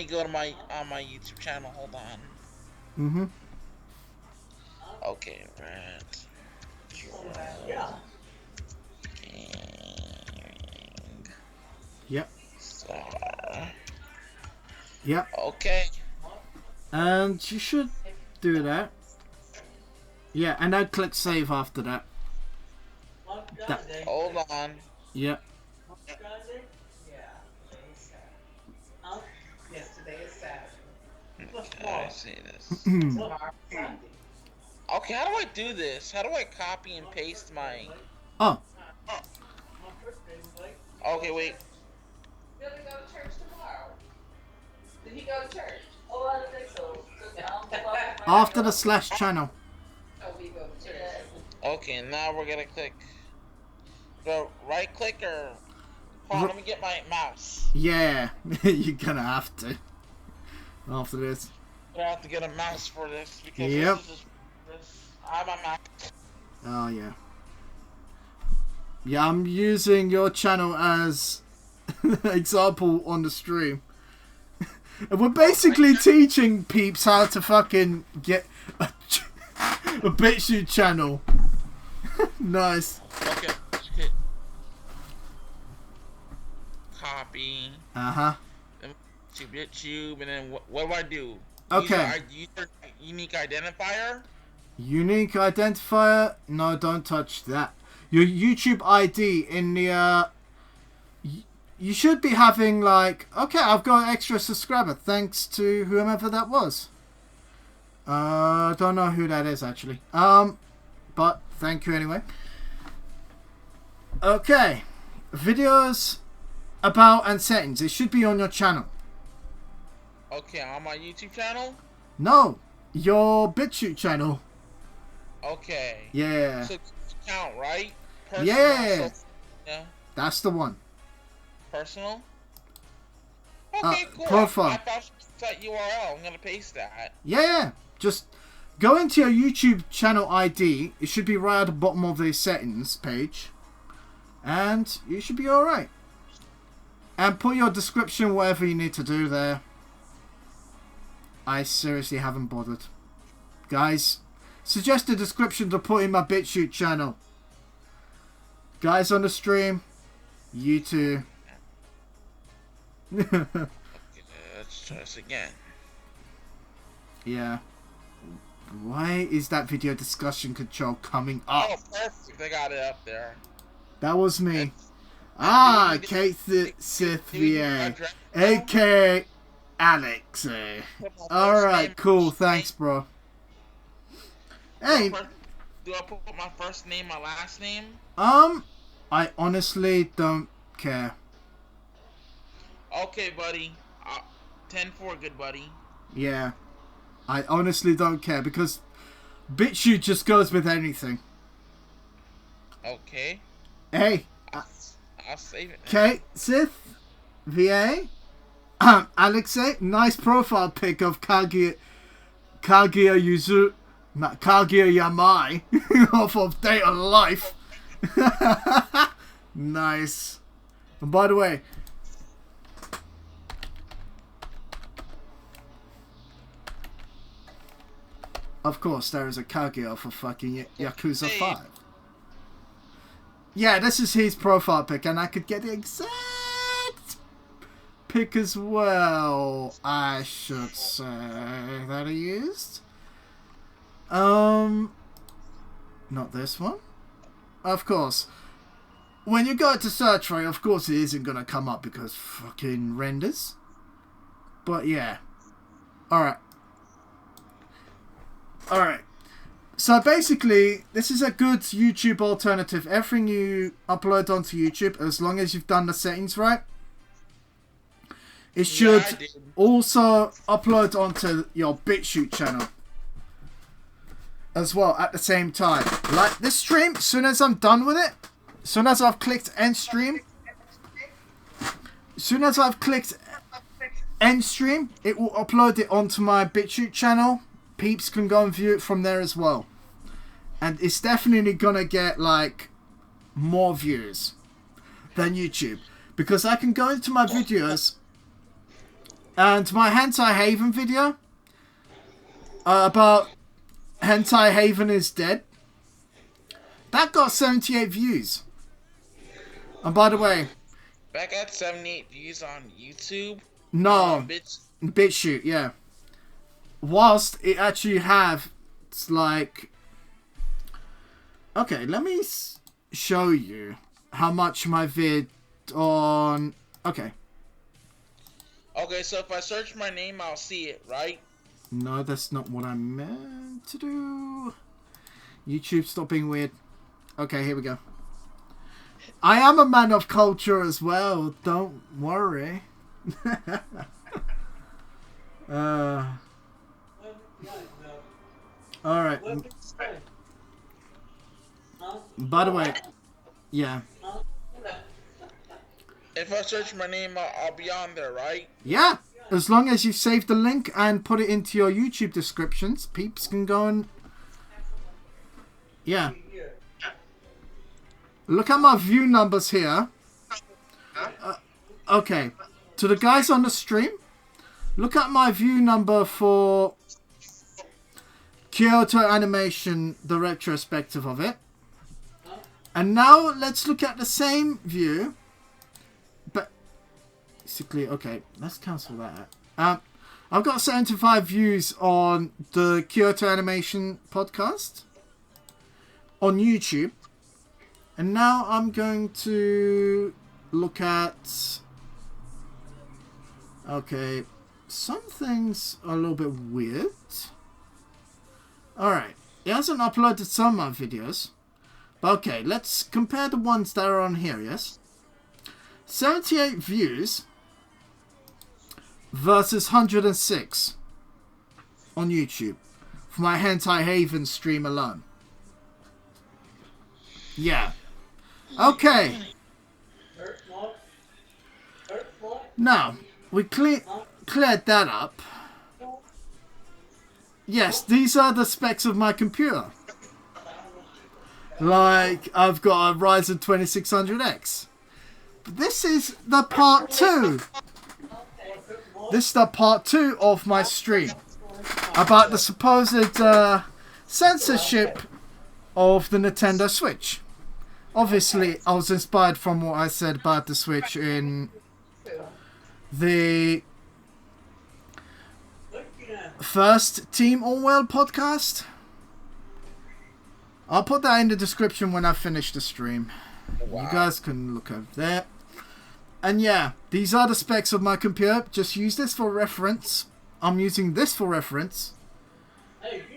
[SPEAKER 2] go to my YouTube channel. Hold on.
[SPEAKER 1] Mm-hmm.
[SPEAKER 2] Okay, right.
[SPEAKER 1] Yep.
[SPEAKER 2] Star.
[SPEAKER 1] Yep.
[SPEAKER 2] Okay.
[SPEAKER 1] And you should do that. Yeah, and then click save after that.
[SPEAKER 2] Hold on.
[SPEAKER 1] Yeah.
[SPEAKER 4] Yes, today is Saturday.
[SPEAKER 2] I see this.
[SPEAKER 4] Tomorrow Sunday.
[SPEAKER 2] Okay, how do I do this? How do I copy and paste my...
[SPEAKER 1] Oh,
[SPEAKER 2] Okay, wait.
[SPEAKER 4] Billy go to church tomorrow. Did he go to church? Oh, I don't think so.
[SPEAKER 1] after the slash channel.
[SPEAKER 4] Oh, we go to church.
[SPEAKER 2] Okay, now we're gonna click. Go right click or... Hold on, let me get my mouse.
[SPEAKER 1] Yeah, you're gonna have to. After this.
[SPEAKER 2] I have to get a mouse for this because
[SPEAKER 1] Yep.
[SPEAKER 2] this is just... I have my mouse.
[SPEAKER 1] Oh, yeah. Yeah, I'm using your channel as example on the stream. And we're basically teaching peeps how to fucking get a BitChute channel. Nice.
[SPEAKER 2] Okay. Okay. Copy.
[SPEAKER 1] Uh-huh.
[SPEAKER 2] To BitTube, and then what do I do?
[SPEAKER 1] Okay.
[SPEAKER 2] Use your unique identifier.
[SPEAKER 1] Unique identifier? No, don't touch that. Your YouTube ID in the, you should be having, like, okay, I've got an extra subscriber, thanks to whomever that was. Don't know who that is, actually. But, thank you anyway. Okay. Videos about and settings. It should be on your channel.
[SPEAKER 2] Okay, on my YouTube channel?
[SPEAKER 1] No, your BitChute channel.
[SPEAKER 2] Okay.
[SPEAKER 1] Yeah.
[SPEAKER 2] So count, right?
[SPEAKER 1] Yeah.
[SPEAKER 2] Yeah.
[SPEAKER 1] That's the one.
[SPEAKER 2] Personal? Okay, cool.
[SPEAKER 1] Profile.
[SPEAKER 2] I thought that URL. I'm gonna paste that.
[SPEAKER 1] Yeah. Just go into your YouTube channel ID. It should be right at the bottom of the settings page. And you should be alright. And put your description, whatever you need to do there. I seriously haven't bothered. Guys, suggest a description to put in my BitChute channel. Guys on the stream, you too.
[SPEAKER 2] Okay, let's try this again.
[SPEAKER 1] Yeah. Why is that video discussion control coming up?
[SPEAKER 2] Oh, perfect. They got it up there.
[SPEAKER 1] That was me.
[SPEAKER 2] It's-
[SPEAKER 1] Ah,
[SPEAKER 2] do
[SPEAKER 1] Kate Sith
[SPEAKER 2] do we
[SPEAKER 1] VA.
[SPEAKER 2] address-
[SPEAKER 1] A.K. Alex. Alright, cool. Thanks, bro. Hey,
[SPEAKER 2] Do I put my first name, my last name?
[SPEAKER 1] I honestly don't care.
[SPEAKER 2] Okay, buddy. 10-4, good buddy.
[SPEAKER 1] Yeah. I honestly don't care because BitChute just goes with anything.
[SPEAKER 2] Okay.
[SPEAKER 1] Hey,
[SPEAKER 2] I'll save it.
[SPEAKER 1] Kate Sith VA. Alexei, nice profile pic of Kaguya Yuzu, not Kaguya Yamai, off of Data Life. Nice. And by the way, of course, there is a Kaguya for fucking Yakuza 5. Yeah, this is his profile pic, and I could get the exact pic as well, I should say, that he used. Not this one. Of course. When you go to search for it, of course it isn't gonna come up because fucking renders. But yeah. Alright. Alright. So basically, this is a good YouTube alternative. Everything you upload onto YouTube, as long as you've done the settings right, it should also upload onto your BitChute channel as well at the same time. Like this stream, as soon as I'm done with it, as soon as I've clicked end stream, it will upload it onto my BitChute channel. Peeps can go and view it from there as well. And it's definitely gonna get like more views than YouTube. Because I can go into my videos and my Hentai Haven video about Hentai Haven is dead. That got 78 views. And by the way,
[SPEAKER 2] Back at 78 views on YouTube.
[SPEAKER 1] no, BitChute, yeah. Whilst it actually have like Okay, let me show you how much my vid on... Okay.
[SPEAKER 2] Okay, so if I search my name, I'll see it, right?
[SPEAKER 1] No, that's not what I meant to do. YouTube, stop being weird. Okay, here we go. I am a man of culture as well. Don't worry. Alright. By the way, yeah.
[SPEAKER 2] If I search my name, I'll be on there, right?
[SPEAKER 1] Yeah. As long as you save the link and put it into your YouTube descriptions, peeps can go and... Yeah. Look at my view numbers here. Okay. To the guys on the stream, look at my view number for Kyoto Animation, the retrospective of it. And now let's look at the same view. But basically, okay, let's cancel that. I've got 75 views on the Kyoto Animation podcast on YouTube. And now I'm going to look at... Okay, some things are a little bit weird. Alright, he hasn't uploaded some of my videos. But okay, let's compare the ones that are on here, yes? 78 views versus 106 on YouTube for my Hentai Haven stream alone. Yeah. Okay. Now, we cleared that up. Yes, these are the specs of my computer. Like, I've got a Ryzen 2600X. This is the part 2. This is the part 2 of my stream. About the supposed censorship of the Nintendo Switch. Obviously, I was inspired from what I said about the Switch in the first Team All World podcast. I'll put that in the description when I finish the stream. Wow. You guys can look over there. And yeah, these are the specs of my computer. Just use this for reference. I'm using this for reference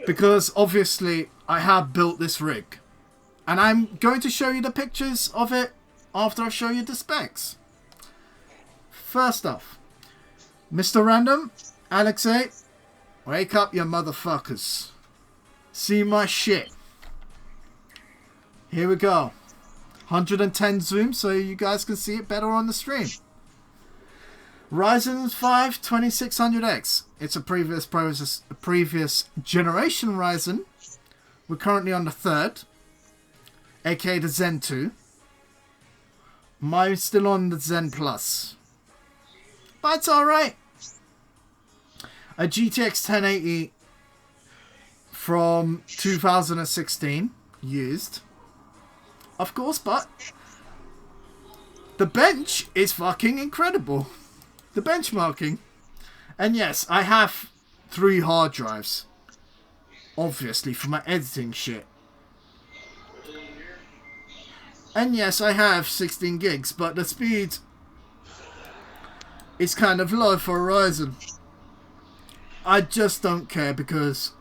[SPEAKER 1] because obviously I have built this rig. And I'm going to show you the pictures of it after I show you the specs. First off, Mr. Random, Alexei, wake up, you motherfuckers. See my shit. Here we go. 110 zoom so you guys can see it better on the stream. Ryzen 5 2600X. It's a previous generation Ryzen. We're currently on the 3rd. aka the Zen 2. Mine's still on the Zen Plus. But it's alright. A GTX 1080 from 2016. Used. Of course, but the bench is fucking incredible. The benchmarking. And yes, I have 3 hard drives. Obviously, for my editing shit. And yes, I have 16 gigs, but the speed is kind of low for Ryzen. I just don't care because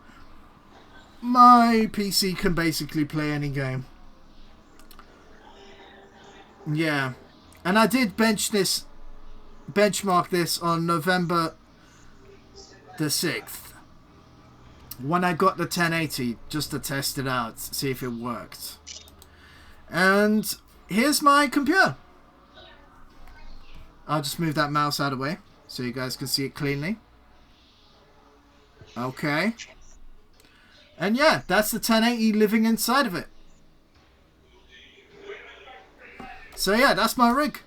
[SPEAKER 1] my PC can basically play any game. Yeah. And I did benchmark this on November the 6th. When I got the 1080, just to test it out, see if it worked. And here's my computer. I'll just move that mouse out of the way so you guys can see it cleanly. Okay. And yeah, that's the 1080 living inside of it. So yeah, that's my rig.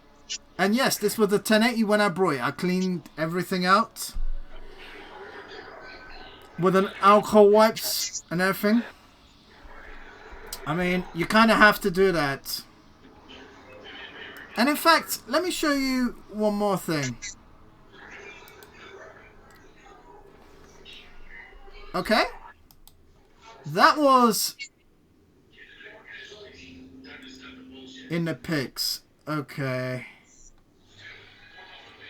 [SPEAKER 1] And yes, this was the 1080 when I brought it. I cleaned everything out with an alcohol wipes and everything. I mean, you kind of have to do that. And in fact, let me show you one more thing. Okay? That was in the pics. Okay.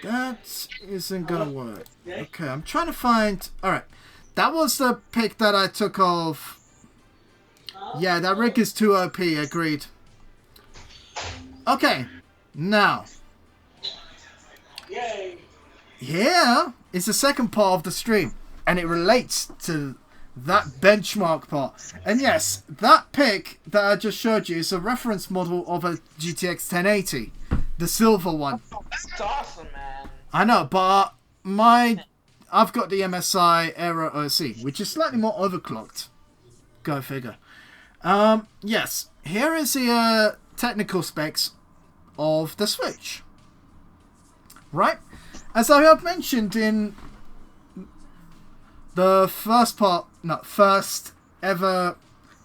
[SPEAKER 1] That isn't gonna work. Okay, I'm trying to find... Alright. That was the pic that I took of... Yeah, that rig is too OP, agreed. Okay. Now.
[SPEAKER 3] Yay!
[SPEAKER 1] Here is the second part of the stream. And it relates to that benchmark part. And yes, that pic that I just showed you is a reference model of a GTX 1080. The silver one.
[SPEAKER 2] That's awesome, man.
[SPEAKER 1] I know, but I've got the MSI Aero OC, which is slightly more overclocked. Go figure. Yes, here is the technical specs of the Switch. Right? As I have mentioned in the first ever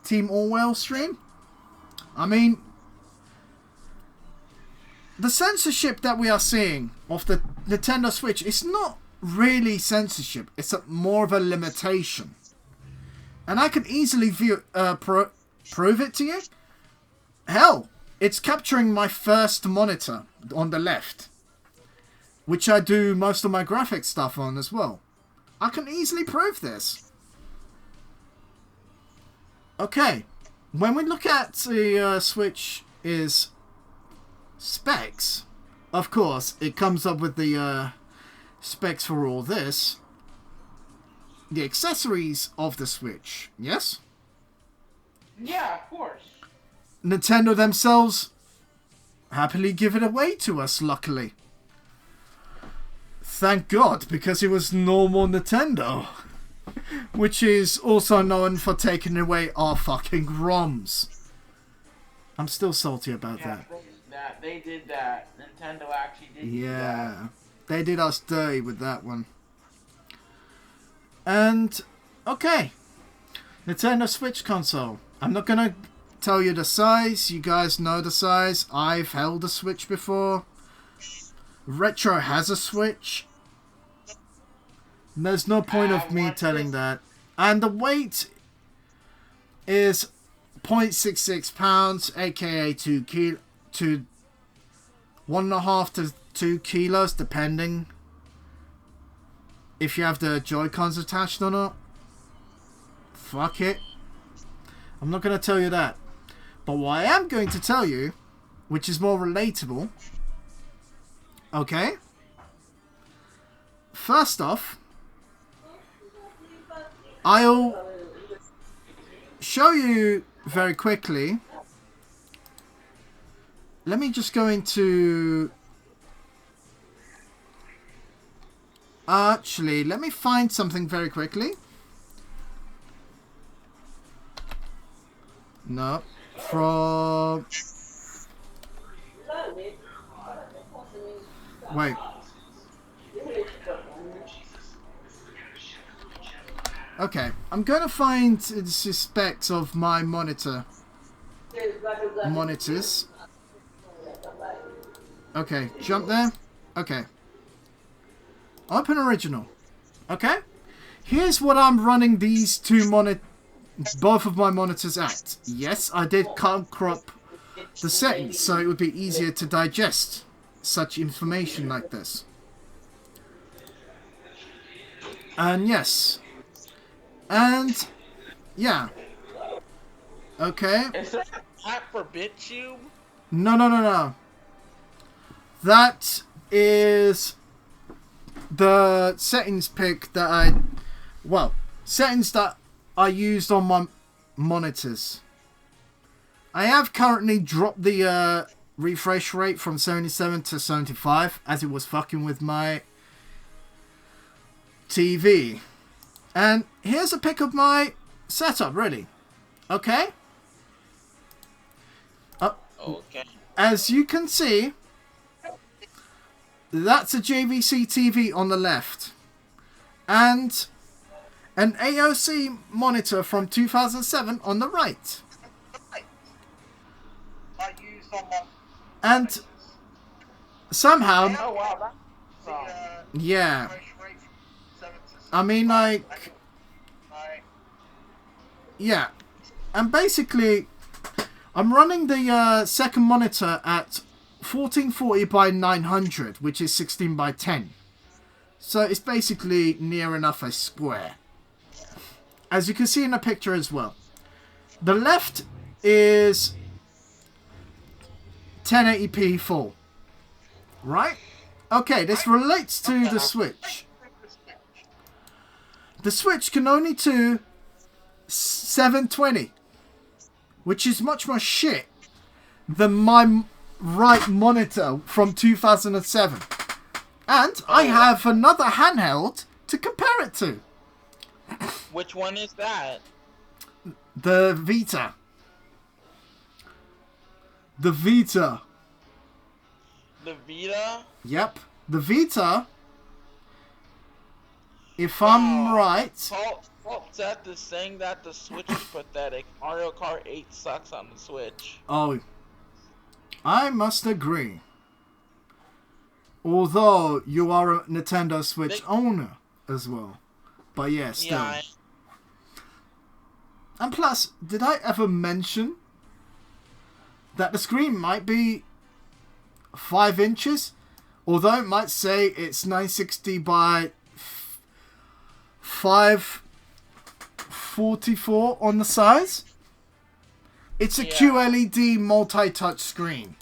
[SPEAKER 1] Team Orwell stream, I mean, the censorship that we are seeing of the Nintendo Switch is not really censorship. It's more of a limitation. And I can easily prove it to you. Hell, it's capturing my first monitor on the left, which I do most of my graphics stuff on as well. I can easily prove this. Okay, when we look at the Switch is specs, of course, it comes up with the specs for all this. The accessories of the Switch, yes?
[SPEAKER 2] Yeah, of course.
[SPEAKER 1] Nintendo themselves happily give it away to us, luckily. Thank God, because it was normal Nintendo. Which is also known for taking away our fucking ROMs. I'm still salty about that.
[SPEAKER 2] They did that. Nintendo actually did do that.
[SPEAKER 1] Yeah. They did us dirty with that one. And, okay. Nintendo Switch console. I'm not gonna tell you the size. You guys know the size. I've held a Switch before. Retro has a Switch. There's no point of me telling that. And the weight is 0.66 pounds, aka 1.5 to 2 kilos, depending if you have the Joy-Cons attached or not. Fuck it. I'm not going to tell you that. But what I am going to tell you, which is more relatable, okay? First off, I'll show you very quickly. Let me just go into... Actually, let me find something very quickly. No. From... Wait. Okay, I'm going to find the specs of my monitors. Okay, jump there. Okay. Open original. Okay. Here's what I'm running these both of my monitors at. Yes, I did crop the settings so it would be easier to digest such information like this. And yes. And, yeah. Okay.
[SPEAKER 2] Is that an app for BitTube?
[SPEAKER 1] No. That is the settings pick that settings that I used on my monitors. I have currently dropped the refresh rate from 77 to 75 as it was fucking with my TV. And here's a pic of my setup, really. Okay?
[SPEAKER 2] Okay.
[SPEAKER 1] As you can see, that's a JVC TV on the left. And an AOC monitor from 2007 on the right. And somehow...
[SPEAKER 2] Oh, wow.
[SPEAKER 1] Yeah. I mean, like... Yeah. And basically, I'm running the second monitor at 1440 by 900, which is 16 by 10. So it's basically near enough a square. As you can see in the picture as well. The left is 1080p full. Right? Okay, this relates to the Switch. The Switch can only do 720. Which is much more shit than my right monitor from 2007. And I have another handheld to compare it to.
[SPEAKER 2] Which one is that?
[SPEAKER 1] The Vita. The Vita.
[SPEAKER 2] The Vita?
[SPEAKER 1] Yep. The Vita, if I'm right...
[SPEAKER 2] That is saying that the Switch is pathetic. Mario Kart 8 sucks on the Switch.
[SPEAKER 1] Oh, I must agree. Although you are a Nintendo Switch owner as well. But yeah, still. Yeah, and plus, did I ever mention that the screen might be 5 inches? Although it might say it's 960 by 544 on the size. It's a QLED multi-touch screen.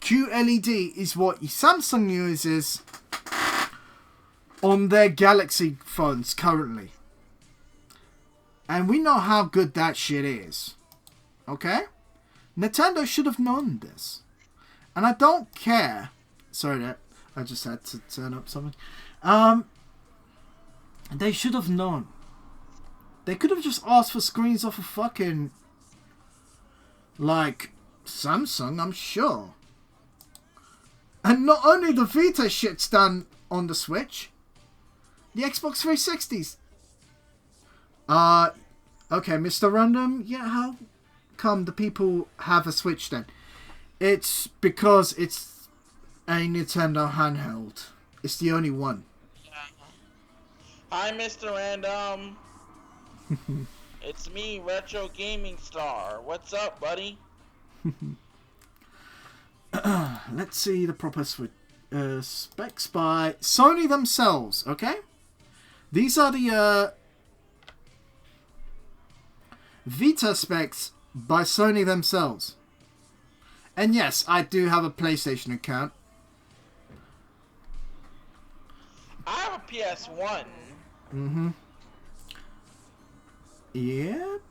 [SPEAKER 1] QLED is what Samsung uses on their Galaxy phones currently. And we know how good that shit is. Okay? Nintendo should have known this. And I don't care. Sorry, that I just had to turn up something. They should have known. They could have just asked for screens off of fucking... like... Samsung, I'm sure. And not only the Vita shit's done on the Switch. The Xbox 360s. Okay, Mr. Random. Yeah, how come the people have a Switch then? It's because it's a Nintendo handheld. It's the only one.
[SPEAKER 2] Hi, Mr. Random. It's me, Retro Gaming Star. What's up, buddy?
[SPEAKER 1] Let's see the proper specs by Sony themselves, okay? These are the Vita specs by Sony themselves. And yes, I do have a PlayStation account.
[SPEAKER 2] I have a PS1.
[SPEAKER 1] Mm-hmm. Yep.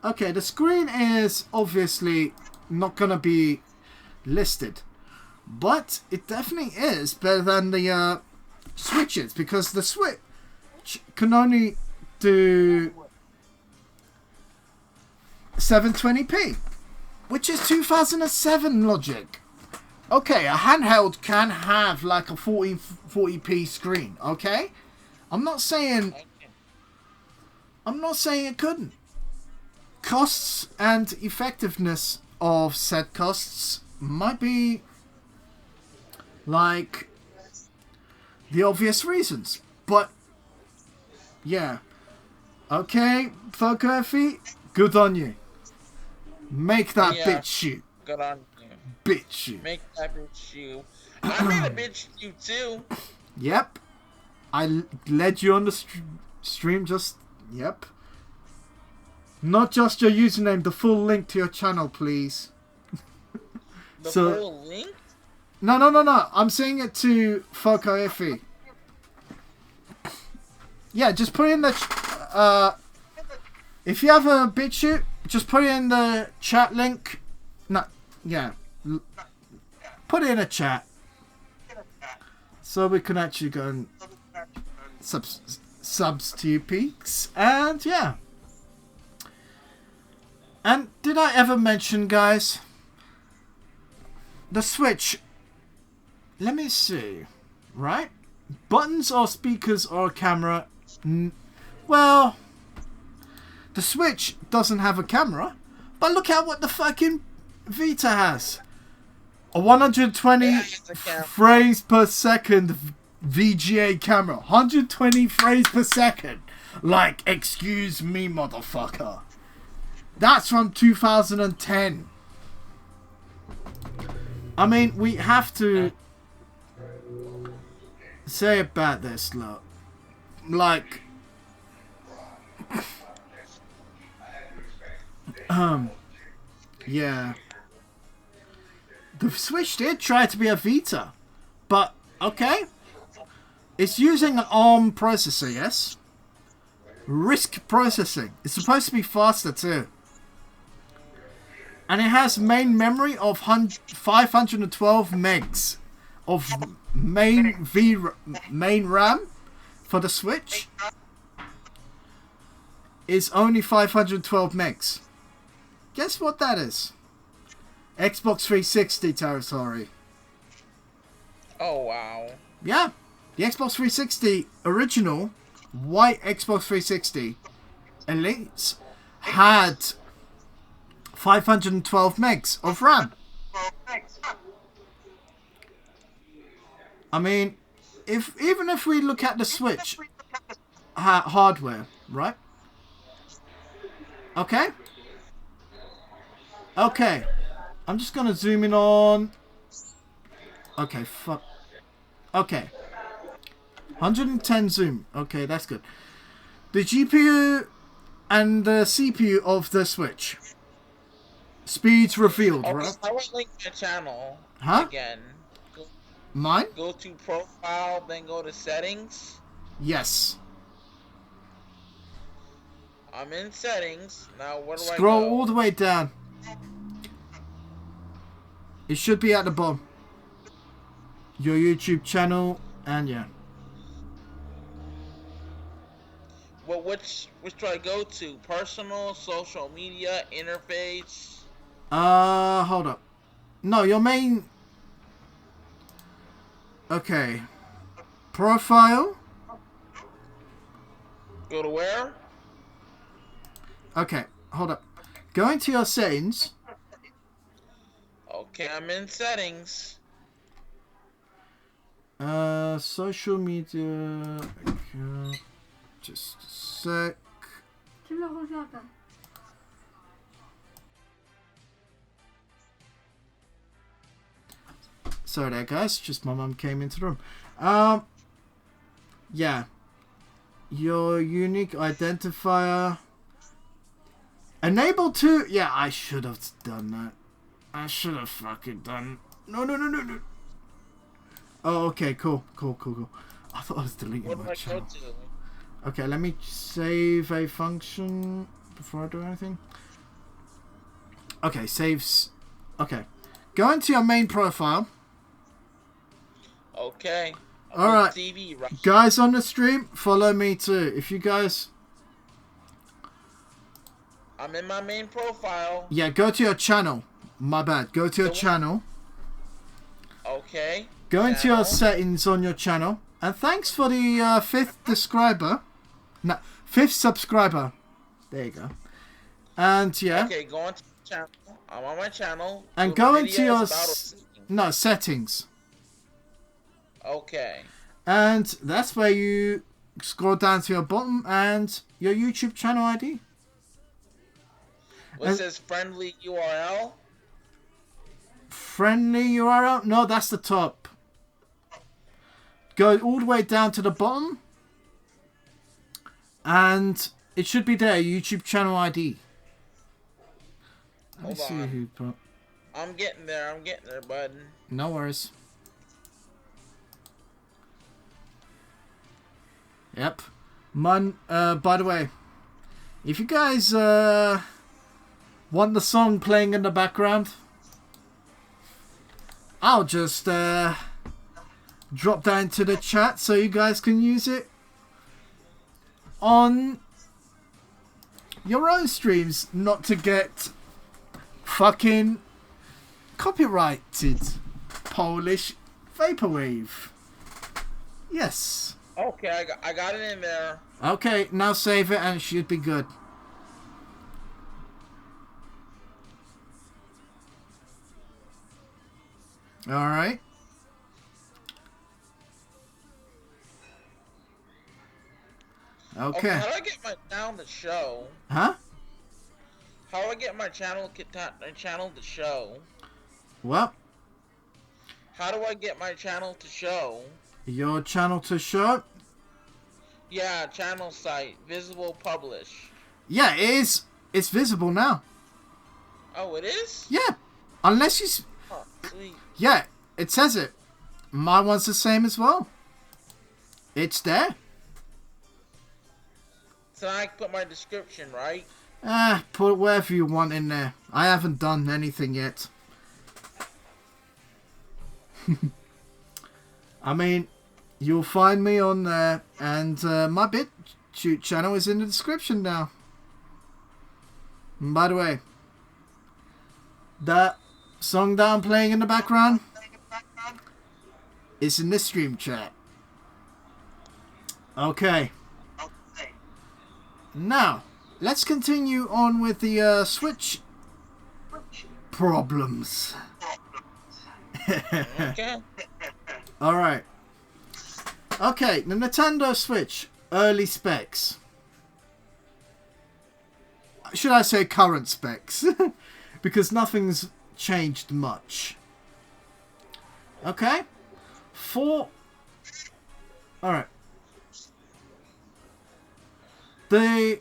[SPEAKER 1] Okay, the screen is obviously not going to be listed. But it definitely is better than the Switches. Because the Switch can only do 720p. Which is 2007 logic. Okay, a handheld can have like a 40p screen. Okay? I'm not saying it couldn't. Costs and effectiveness of said costs might be like the obvious reasons. But yeah. Okay, Fokofi, good on you. Make that bitch shoot.
[SPEAKER 2] Good on you.
[SPEAKER 1] Bitch shoot.
[SPEAKER 2] Make that bitch shoot. I made a bitch shoot too.
[SPEAKER 1] Yep. I led you on the stream just... Yep. Not just your username, the full link to your channel, please.
[SPEAKER 2] The full link?
[SPEAKER 1] No. I'm saying it to Foco Iffy. Yeah, just put in the... if you have a BitChute, just put it in the chat link. No, yeah. Put it in a chat. So we can actually go and subs to you peaks. And yeah. And did I ever mention, guys, the Switch? Let me see. Right? Buttons or speakers or camera? Well, the Switch doesn't have a camera. But look at what the fucking Vita has. A 120 frames per second VGA camera. 120 frames per second. Like, excuse me, motherfucker. That's from 2010. I mean, we have to say about this, look. Like, yeah. The Switch did try to be a Vita, but okay. It's using an ARM processor, yes? RISC processing. It's supposed to be faster too. And it has main memory of 512 megs of main RAM for the Switch. Is only 512 megs. Guess what that is? Xbox 360 territory.
[SPEAKER 2] Oh, wow.
[SPEAKER 1] Yeah. The Xbox 360 original white Xbox 360 Elites had 512 megs of RAM. I mean, even if we look at the Switch hardware, right? Okay. Okay. I'm just gonna zoom in on. Okay, fuck. Okay. 110 zoom. Okay, that's good. The GPU and the CPU of the Switch. Speeds revealed,
[SPEAKER 2] Okay,
[SPEAKER 1] right?
[SPEAKER 2] I will link my channel again.
[SPEAKER 1] Mine?
[SPEAKER 2] Go to profile, then go to settings.
[SPEAKER 1] Yes.
[SPEAKER 2] I'm in settings. Now where do I go?
[SPEAKER 1] Scroll all the way down. It should be at the bottom. Your YouTube channel, and yeah.
[SPEAKER 2] Well, which do I go to? Personal, social media, interface.
[SPEAKER 1] Hold up. No, your main. Okay. Profile.
[SPEAKER 2] Go to where?
[SPEAKER 1] Okay, hold up. Go into your settings.
[SPEAKER 2] Okay, I'm in settings.
[SPEAKER 1] Social media. Okay. Just a sec. Sorry there, guys. Just my mum came into the room. Yeah. Your unique identifier. Enable to... Yeah, I should have done that. I should have fucking done... No. Oh, okay. Cool. I thought I was deleting
[SPEAKER 2] What do
[SPEAKER 1] my
[SPEAKER 2] I
[SPEAKER 1] channel.
[SPEAKER 2] go to?
[SPEAKER 1] Okay, let me save a function before I do anything. Okay, saves. Okay. Go into your main profile.
[SPEAKER 2] Okay.
[SPEAKER 1] Alright.
[SPEAKER 2] TV, right?
[SPEAKER 1] Guys on the stream, follow me too. If you guys...
[SPEAKER 2] I'm in my main profile.
[SPEAKER 1] Yeah, go to your channel. My bad. Go to your channel.
[SPEAKER 2] Okay.
[SPEAKER 1] Go into your settings on your channel. And thanks for the 5th subscriber. No, 5th subscriber. There you go. And yeah.
[SPEAKER 2] Okay, go on to the channel. I'm on my channel.
[SPEAKER 1] And go into your... No, settings.
[SPEAKER 2] Okay.
[SPEAKER 1] And that's where you scroll down to your bottom and your YouTube channel ID.
[SPEAKER 2] What says friendly URL?
[SPEAKER 1] Friendly URL? No, that's the top. Go all the way down to the bottom. And it should be there, YouTube channel ID. Let me see who put...
[SPEAKER 2] I'm getting there, bud.
[SPEAKER 1] No worries. Yep. By the way, if you guys want the song playing in the background, I'll just drop that into the chat so you guys can use it on your own streams, not to get fucking copyrighted. Polish Vaporwave. Yes.
[SPEAKER 2] Okay, I got it in there.
[SPEAKER 1] Okay, now save it and it should be good. Alright. Okay.
[SPEAKER 2] How do I get my channel to show?
[SPEAKER 1] Huh?
[SPEAKER 2] How do I get my channel to show?
[SPEAKER 1] Well,
[SPEAKER 2] How do I get my channel to show?
[SPEAKER 1] Your channel to show?
[SPEAKER 2] Yeah, channel site, visible publish.
[SPEAKER 1] Yeah, it is. It's visible now.
[SPEAKER 2] Oh, it is?
[SPEAKER 1] Yeah. Unless you...
[SPEAKER 2] Oh, sweet.
[SPEAKER 1] Yeah, it says it. My one's the same as well. It's there.
[SPEAKER 2] So I can put my description, right?
[SPEAKER 1] Put whatever you want in there. I haven't done anything yet. I mean, you'll find me on there, and my BitChute channel is in the description now. And by the way, that song that I'm playing in the background is in the stream chat. Okay. Now, let's continue on with the Switch problems.
[SPEAKER 2] Okay.
[SPEAKER 1] Alright. Okay, the Nintendo Switch early specs. Should I say current specs? Because nothing's changed much. Okay. Alright. The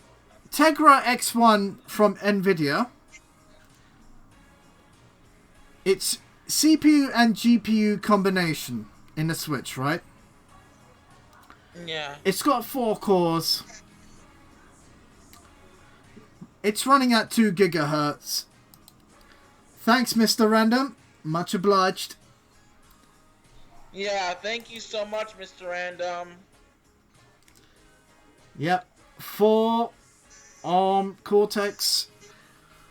[SPEAKER 1] Tegra X1 from Nvidia. It's CPU and GPU combination in the Switch, right?
[SPEAKER 2] Yeah.
[SPEAKER 1] It's got 4 cores. It's running at 2 gigahertz. Thanks, Mr. Random. Much obliged.
[SPEAKER 2] Yeah, thank you so much, Mr. Random.
[SPEAKER 1] Yep. 4 ARM Cortex.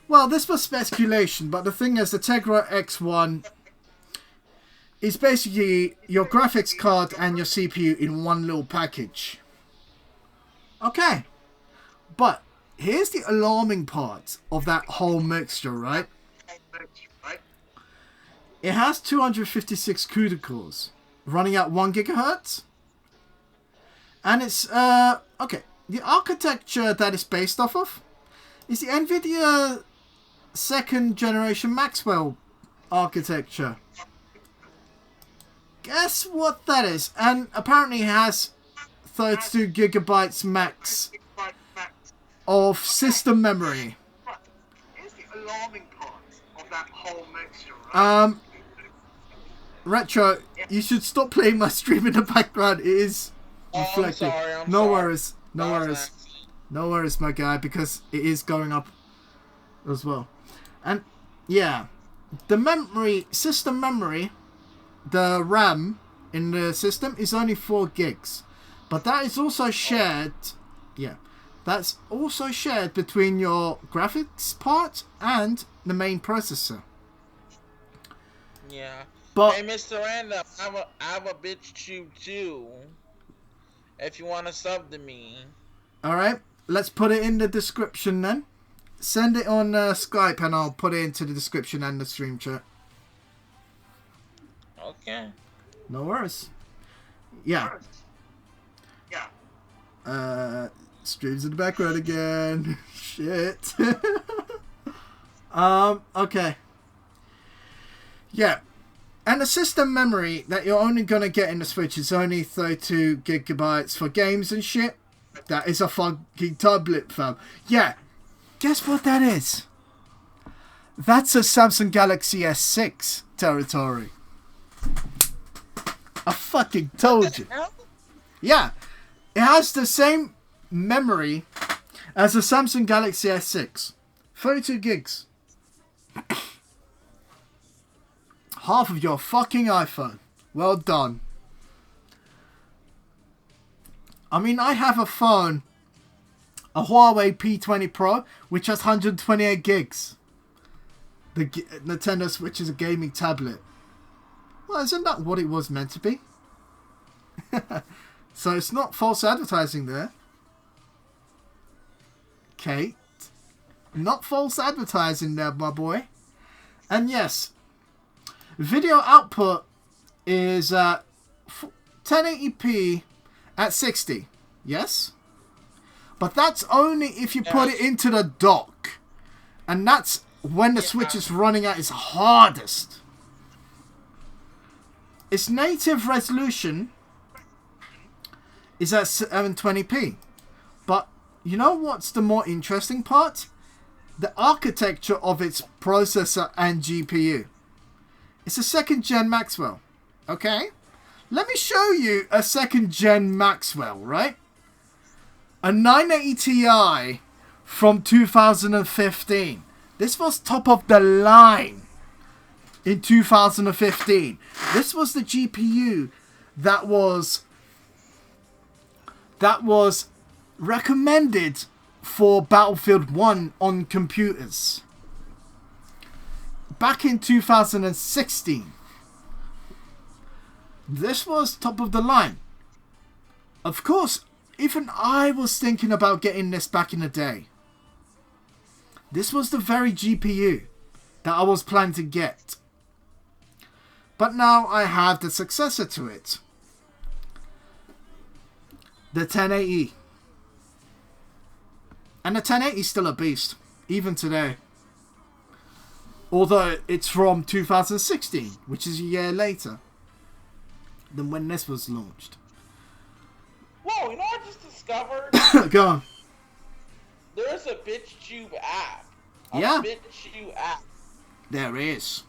[SPEAKER 1] Well, this was speculation, but the thing is, the Tegra X1 is basically your graphics card and your CPU in one little package. Okay. But here's the alarming part of that whole mixture, right? It has 256 CUDA cores running at 1 gigahertz. And it's, okay. The architecture that it's based off of is the Nvidia 2nd generation Maxwell architecture. Guess what that is? And apparently it has 32 gigabytes max of system memory.
[SPEAKER 3] Here's the alarming part of that whole mixture, right?
[SPEAKER 1] Retro, you should stop playing my stream in the background. It is reflecting.
[SPEAKER 2] I'm
[SPEAKER 1] No
[SPEAKER 2] sorry.
[SPEAKER 1] worries. No worries. No worries, my guy, because it is going up as well. And yeah, the memory, system memory, the RAM in the system is only 4 gigs. But that is also shared, yeah, that's also shared between your graphics part and the main processor.
[SPEAKER 2] Yeah.
[SPEAKER 1] But
[SPEAKER 2] Hey, Mr. Random, I have a BitchTube too. If you want to sub to me.
[SPEAKER 1] alright, let's put it in the description then. Send it on Skype and I'll put it into the description and the stream chat.
[SPEAKER 2] Okay.
[SPEAKER 1] No worries. Yeah.
[SPEAKER 3] Yeah.
[SPEAKER 1] Streams in the background again. Shit. Okay. Yeah. And the system memory that you're only going to get in the Switch is only 32 gigabytes for games and shit. That is a fucking tablet, fam. Yeah. Guess what that is? That's a Samsung Galaxy S6 territory. I fucking told you. Yeah. It has the same memory as the Samsung Galaxy S6. 32 gigs. Half of your fucking iPhone. Well done. I mean, I have a phone, a Huawei P20 Pro, which has 128 gigs. The Nintendo Switch is a gaming tablet. Well, isn't that what it was meant to be? So it's not false advertising there. Kate. Not false advertising there, my boy. And yes, video output is 1080p at 60. Yes? But that's only if you put it into the dock. And that's when the Switch is running at its hardest. its native resolution is at 720p. But you know what's the more interesting part? The architecture of its processor and GPU. It's a second gen Maxwell. Okay? Let me show you a second gen Maxwell, right? A 980 Ti from 2015. This was top of the line in 2015. This was the GPU that was recommended for Battlefield 1 on computers back in 2016. This was top of the line. Of course, even I was thinking about getting this back in the day. This was the very GPU that I was planning to get. But now I have the successor to it. The 1080. And the 1080 is still a beast, even today. Although it's from 2016, which is a year later than when this was launched.
[SPEAKER 2] Whoa, you know what I just discovered?
[SPEAKER 1] Go on.
[SPEAKER 2] There's a BitchTube app.
[SPEAKER 1] Yeah.
[SPEAKER 2] BitchTube app.
[SPEAKER 1] There is.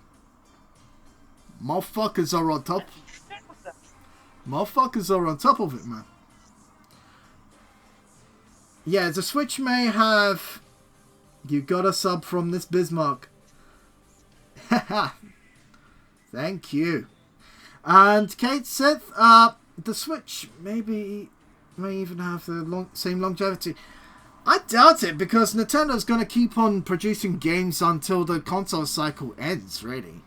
[SPEAKER 1] Motherfuckers are on top. Motherfuckers are on top of it, man. Yeah, the Switch may have... You got a sub from this Bismarck. Haha. Thank you. And Kate said the Switch may even have the same longevity. I doubt it, because Nintendo's going to keep on producing games until the console cycle ends, really.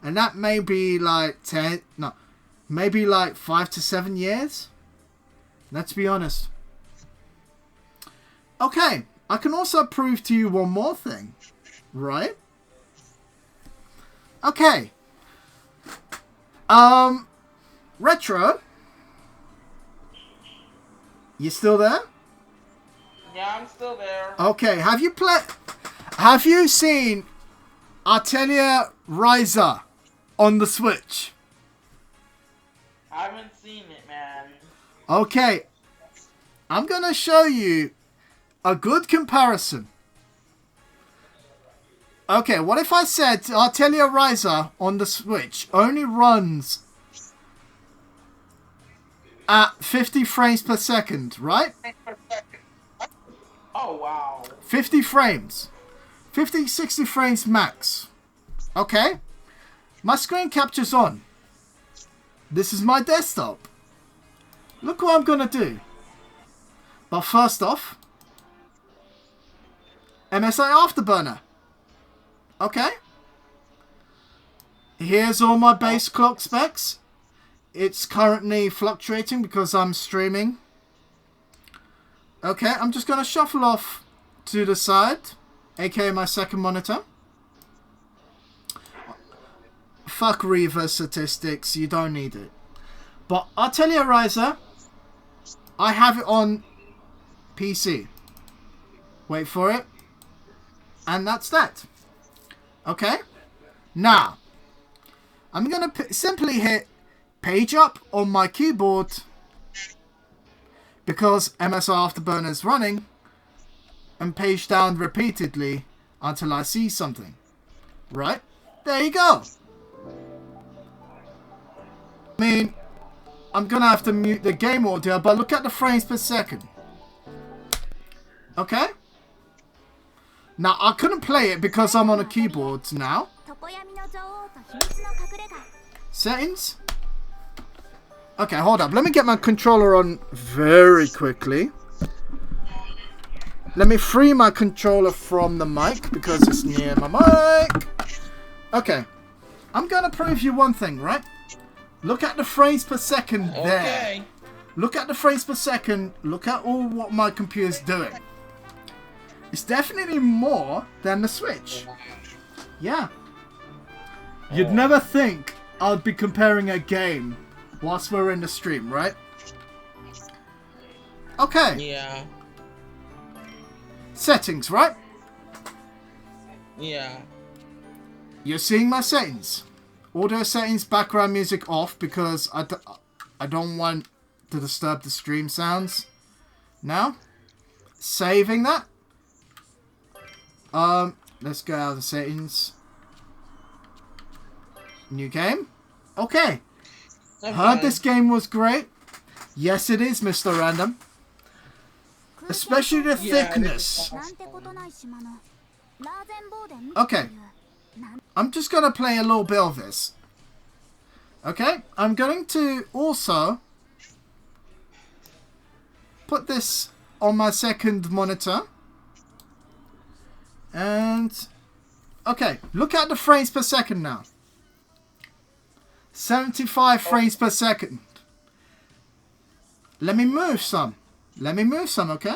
[SPEAKER 1] And that may be like maybe like 5 to 7 years. Let's be honest. Okay, I can also prove to you one more thing, right? Okay. Retro. You still there?
[SPEAKER 2] Yeah, I'm still there.
[SPEAKER 1] Okay, have you seen Atelier Ryza on the Switch?
[SPEAKER 2] I haven't seen it, man.
[SPEAKER 1] Okay, I'm gonna show you a good comparison. Okay, what if I said Atelier Ryza on the Switch only runs at 50 frames per second, right?
[SPEAKER 2] Oh, wow.
[SPEAKER 1] 50 frames. 50, 60 frames max. Okay? My screen capture's on. This is my desktop. Look what I'm gonna do. But first off, MSI Afterburner. Okay? Here's all my base clock specs. It's currently fluctuating because I'm streaming. Okay, I'm just going to shuffle off to the side, aka my second monitor. Fuck Reaver statistics, you don't need it. But Atelier Ryza, I have it on PC. Wait for it. And that's that. Okay? Now, I'm going to simply hit page up on my keyboard because MSI Afterburner is running, and page down repeatedly until I see something. Right? There you go. I mean, I'm going to have to mute the game audio, but look at the frames per second. Okay? Now, I couldn't play it because I'm on a keyboard now. Settings. Okay, hold up. Let me get my controller on very quickly. Let me free my controller from the mic because it's near my mic. Okay. I'm going to prove you one thing, right? Look at the frames per second there.
[SPEAKER 2] Okay.
[SPEAKER 1] Look at the frames per second. Look at all what my computer's doing. It's definitely more than the Switch. Yeah. You'd never think I'd be comparing a game whilst we're in the stream, right? Okay.
[SPEAKER 2] Yeah.
[SPEAKER 1] Settings, right?
[SPEAKER 2] Yeah.
[SPEAKER 1] You're seeing my settings. Audio settings, background music off because I don't want to disturb the stream sounds. Now, saving that. Let's go out of the settings. New game. Okay. Heard this game was great. Yes, it is, Mr. Random. Especially the thickness. Okay. I'm just going to play a little bit of this. Okay. I'm going to also put this on my second monitor. And... okay. Look at the frames per second now. 75 frames per second. Let me move some. Let me move some, okay?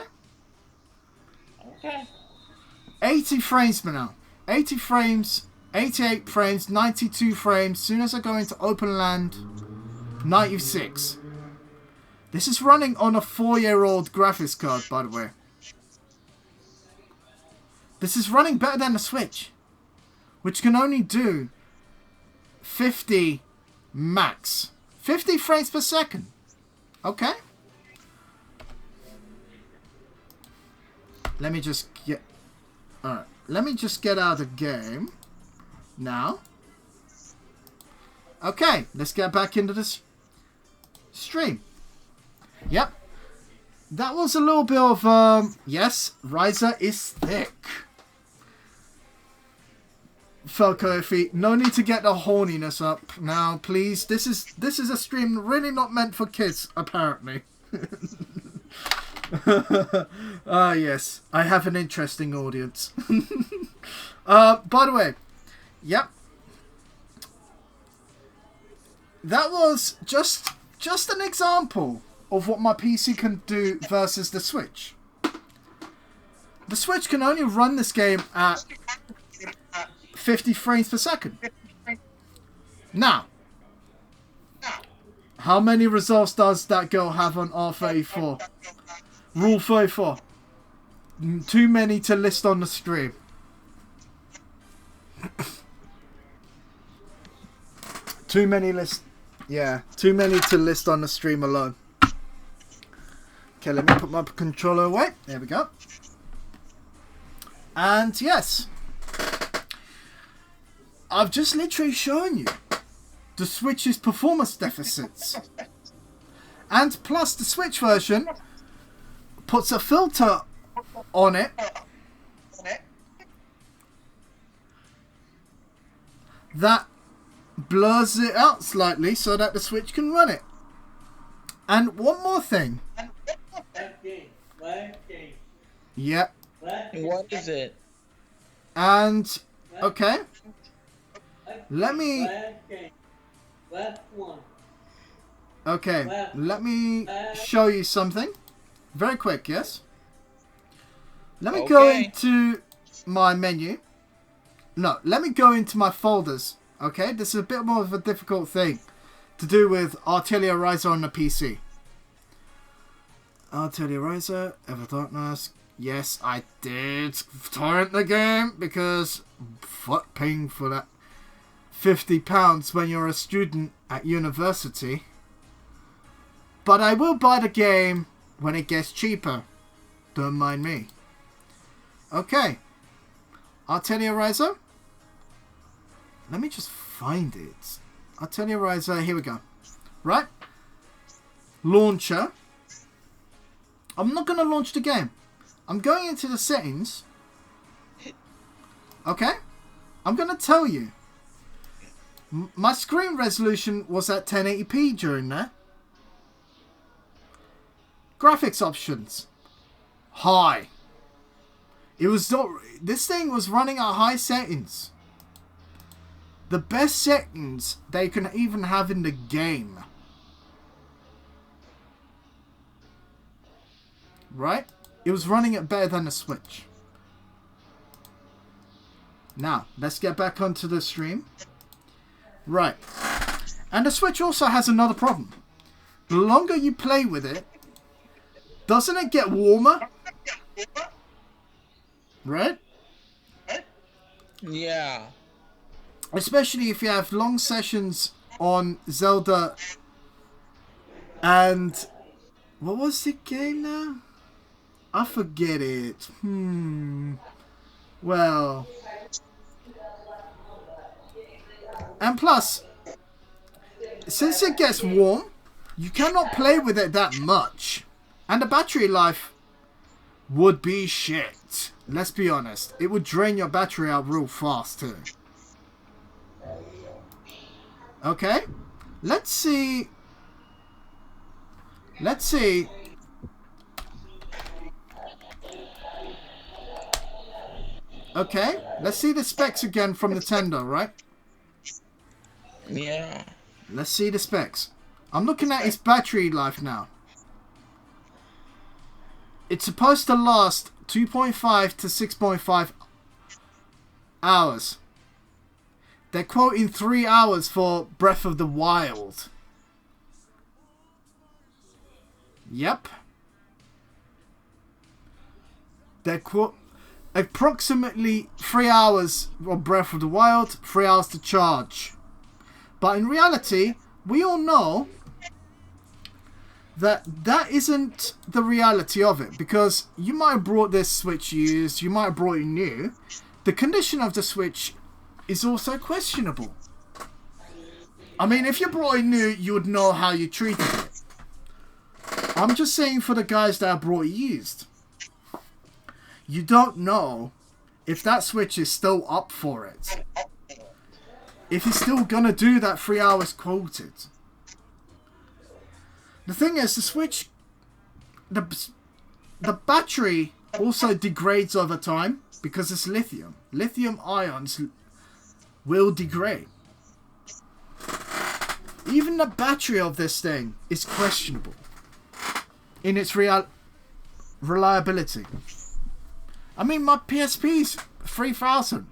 [SPEAKER 2] Okay.
[SPEAKER 1] 80 frames per now. 80 frames, 88 frames, 92 frames. Soon as I go into open land, 96. This is running on a 4-year-old graphics card, by the way. This is running better than the Switch, which can only do 50 max. 50 frames per second. Okay. Let me just get... alright. Let me just get out of the game. Now. Okay. Let's get back into this stream. Yep. That was a little bit of... yes. Riser is thick. Falco feet. No need to get the horniness up now, please. This is a stream really not meant for kids, apparently. Yes. I have an interesting audience. By the way, yep. That was just an example of what my PC can do versus the Switch. The Switch can only run this game at 50 frames per second. Now, how many resolves does that girl have on R34? Rule 34. Too many to list on the stream. Too many list. Yeah, too many to list on the stream alone. Okay, let me put my controller away. There we go. And yes, I've just literally shown you the Switch's performance deficits. And plus the Switch version puts a filter on it that blurs it out slightly so that the Switch can run it. And one more thing. Yep.
[SPEAKER 2] What is it?
[SPEAKER 1] And okay. Let me show you something. Very quick, yes? Let me go into my menu. No, let me go into my folders. Okay, this is a bit more of a difficult thing to do with Artelia Riser on the PC. Artelia Riser, Ever Darkness. Yes, I did torrent the game because fuck paying for that £50 when you're a student at university. But I will buy the game when it gets cheaper. Don't mind me. Okay. Artelia Riser. Let me just find it. Artelia Riser. Here we go. Right. Launcher. I'm not going to launch the game. I'm going into the settings. Okay. I'm going to tell you. My screen resolution was at 1080p during that. Graphics options. High. It was not... this thing was running at high settings. The best settings they can even have in the game. Right? It was running it better than the Switch. Now, let's get back onto the stream. Right. And the Switch also has another problem. The longer you play with it, doesn't it get warmer? Right?
[SPEAKER 2] Yeah.
[SPEAKER 1] Especially if you have long sessions on Zelda and... What was the game now? I forget it. Well... And plus, since it gets warm, you cannot play with it that much. And the battery life would be shit. Let's be honest. It would drain your battery out real fast too. Okay. Let's see. Let's see. Okay. Let's see the specs again from Nintendo, right?
[SPEAKER 2] Yeah.
[SPEAKER 1] Let's see the specs. I'm looking at its battery life now. It's supposed to last 2.5 to 6.5 hours. They're quoting 3 hours for Breath of the Wild. Yep. They're approximately 3 hours on Breath of the Wild, 3 hours to charge. But in reality, we all know that isn't the reality of it, because you might have brought this Switch used, you might have brought it new. The condition of the Switch is also questionable. I mean, if you brought it new, you would know how you treated it. I'm just saying for the guys that have brought it used. You don't know if that Switch is still up for it. If it's still gonna do that 3 hours quoted. The thing is, the Switch, the battery also degrades over time because it's lithium. Lithium ions will degrade. Even the battery of this thing is questionable in its reliability. I mean, my PSP's 3000.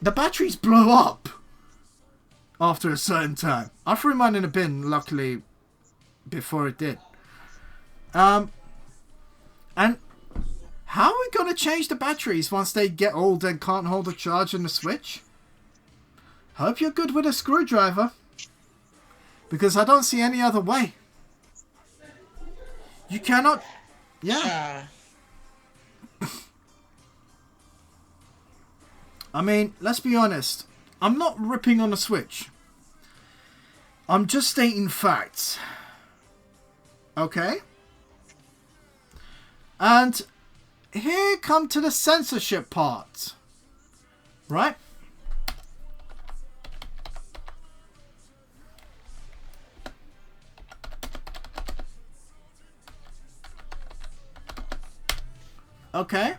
[SPEAKER 1] The batteries blow up after a certain time. I threw mine in a bin, luckily, before it did. And how are we going to change the batteries once they get old and can't hold a charge in the Switch? Hope you're good with a screwdriver, because I don't see any other way. You cannot... Yeah. I mean, let's be honest. I'm not ripping on the Switch. I'm just stating facts. Okay? And here come to the censorship part. Right? Okay.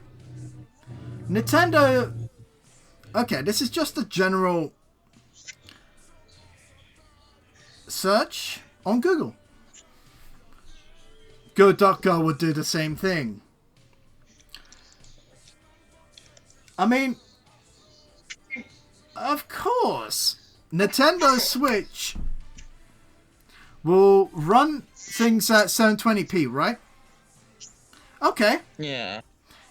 [SPEAKER 1] Nintendo... Okay, this is just a general search on Google. Go.go would do the same thing. I mean, of course, Nintendo Switch will run things at 720p, right? Okay.
[SPEAKER 2] Yeah.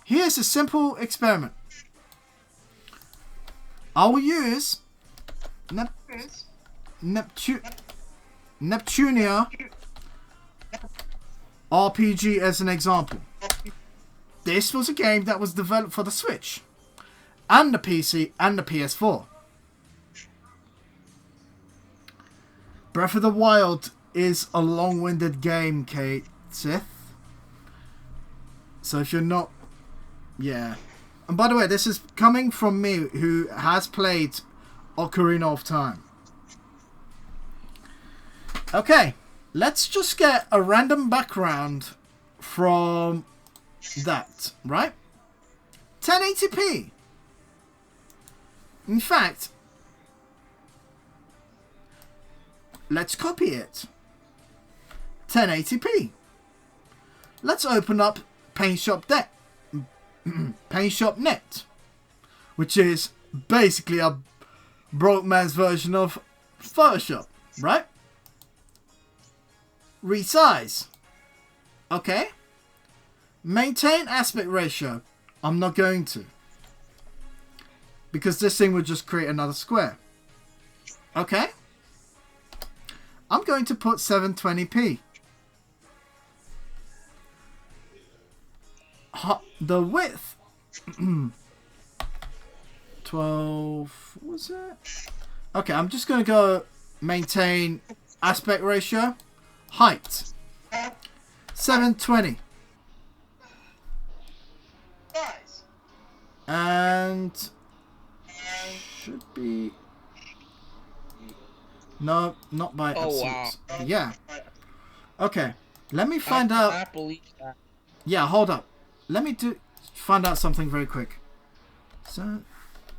[SPEAKER 1] Here's a simple experiment. I will use Neptunia RPG as an example. This was a game that was developed for the Switch and the PC and the PS4. Breath of the Wild is a long-winded game, Kate Sith. So if you're not... Yeah. And by the way, this is coming from me, who has played Ocarina of Time. Okay, let's just get a random background from that, right? 1080p. In fact, let's copy it. 1080p. Let's open up PaintShop.net, which is basically a broke man's version of Photoshop, right? Resize. Okay. Maintain aspect ratio. I'm not going to, because this thing would just create another square. Okay? I'm going to put 720p. The width 12, what was it? Okay, I'm just going to go maintain aspect ratio. Height 720.
[SPEAKER 3] Nice.
[SPEAKER 1] And should be, no, not by
[SPEAKER 2] Oh,
[SPEAKER 1] absolutes.
[SPEAKER 2] wow.
[SPEAKER 1] Yeah. Okay. Let me find
[SPEAKER 2] I
[SPEAKER 1] out.
[SPEAKER 2] cannot believe that.
[SPEAKER 1] Yeah, hold up. Let me find out something very quick. So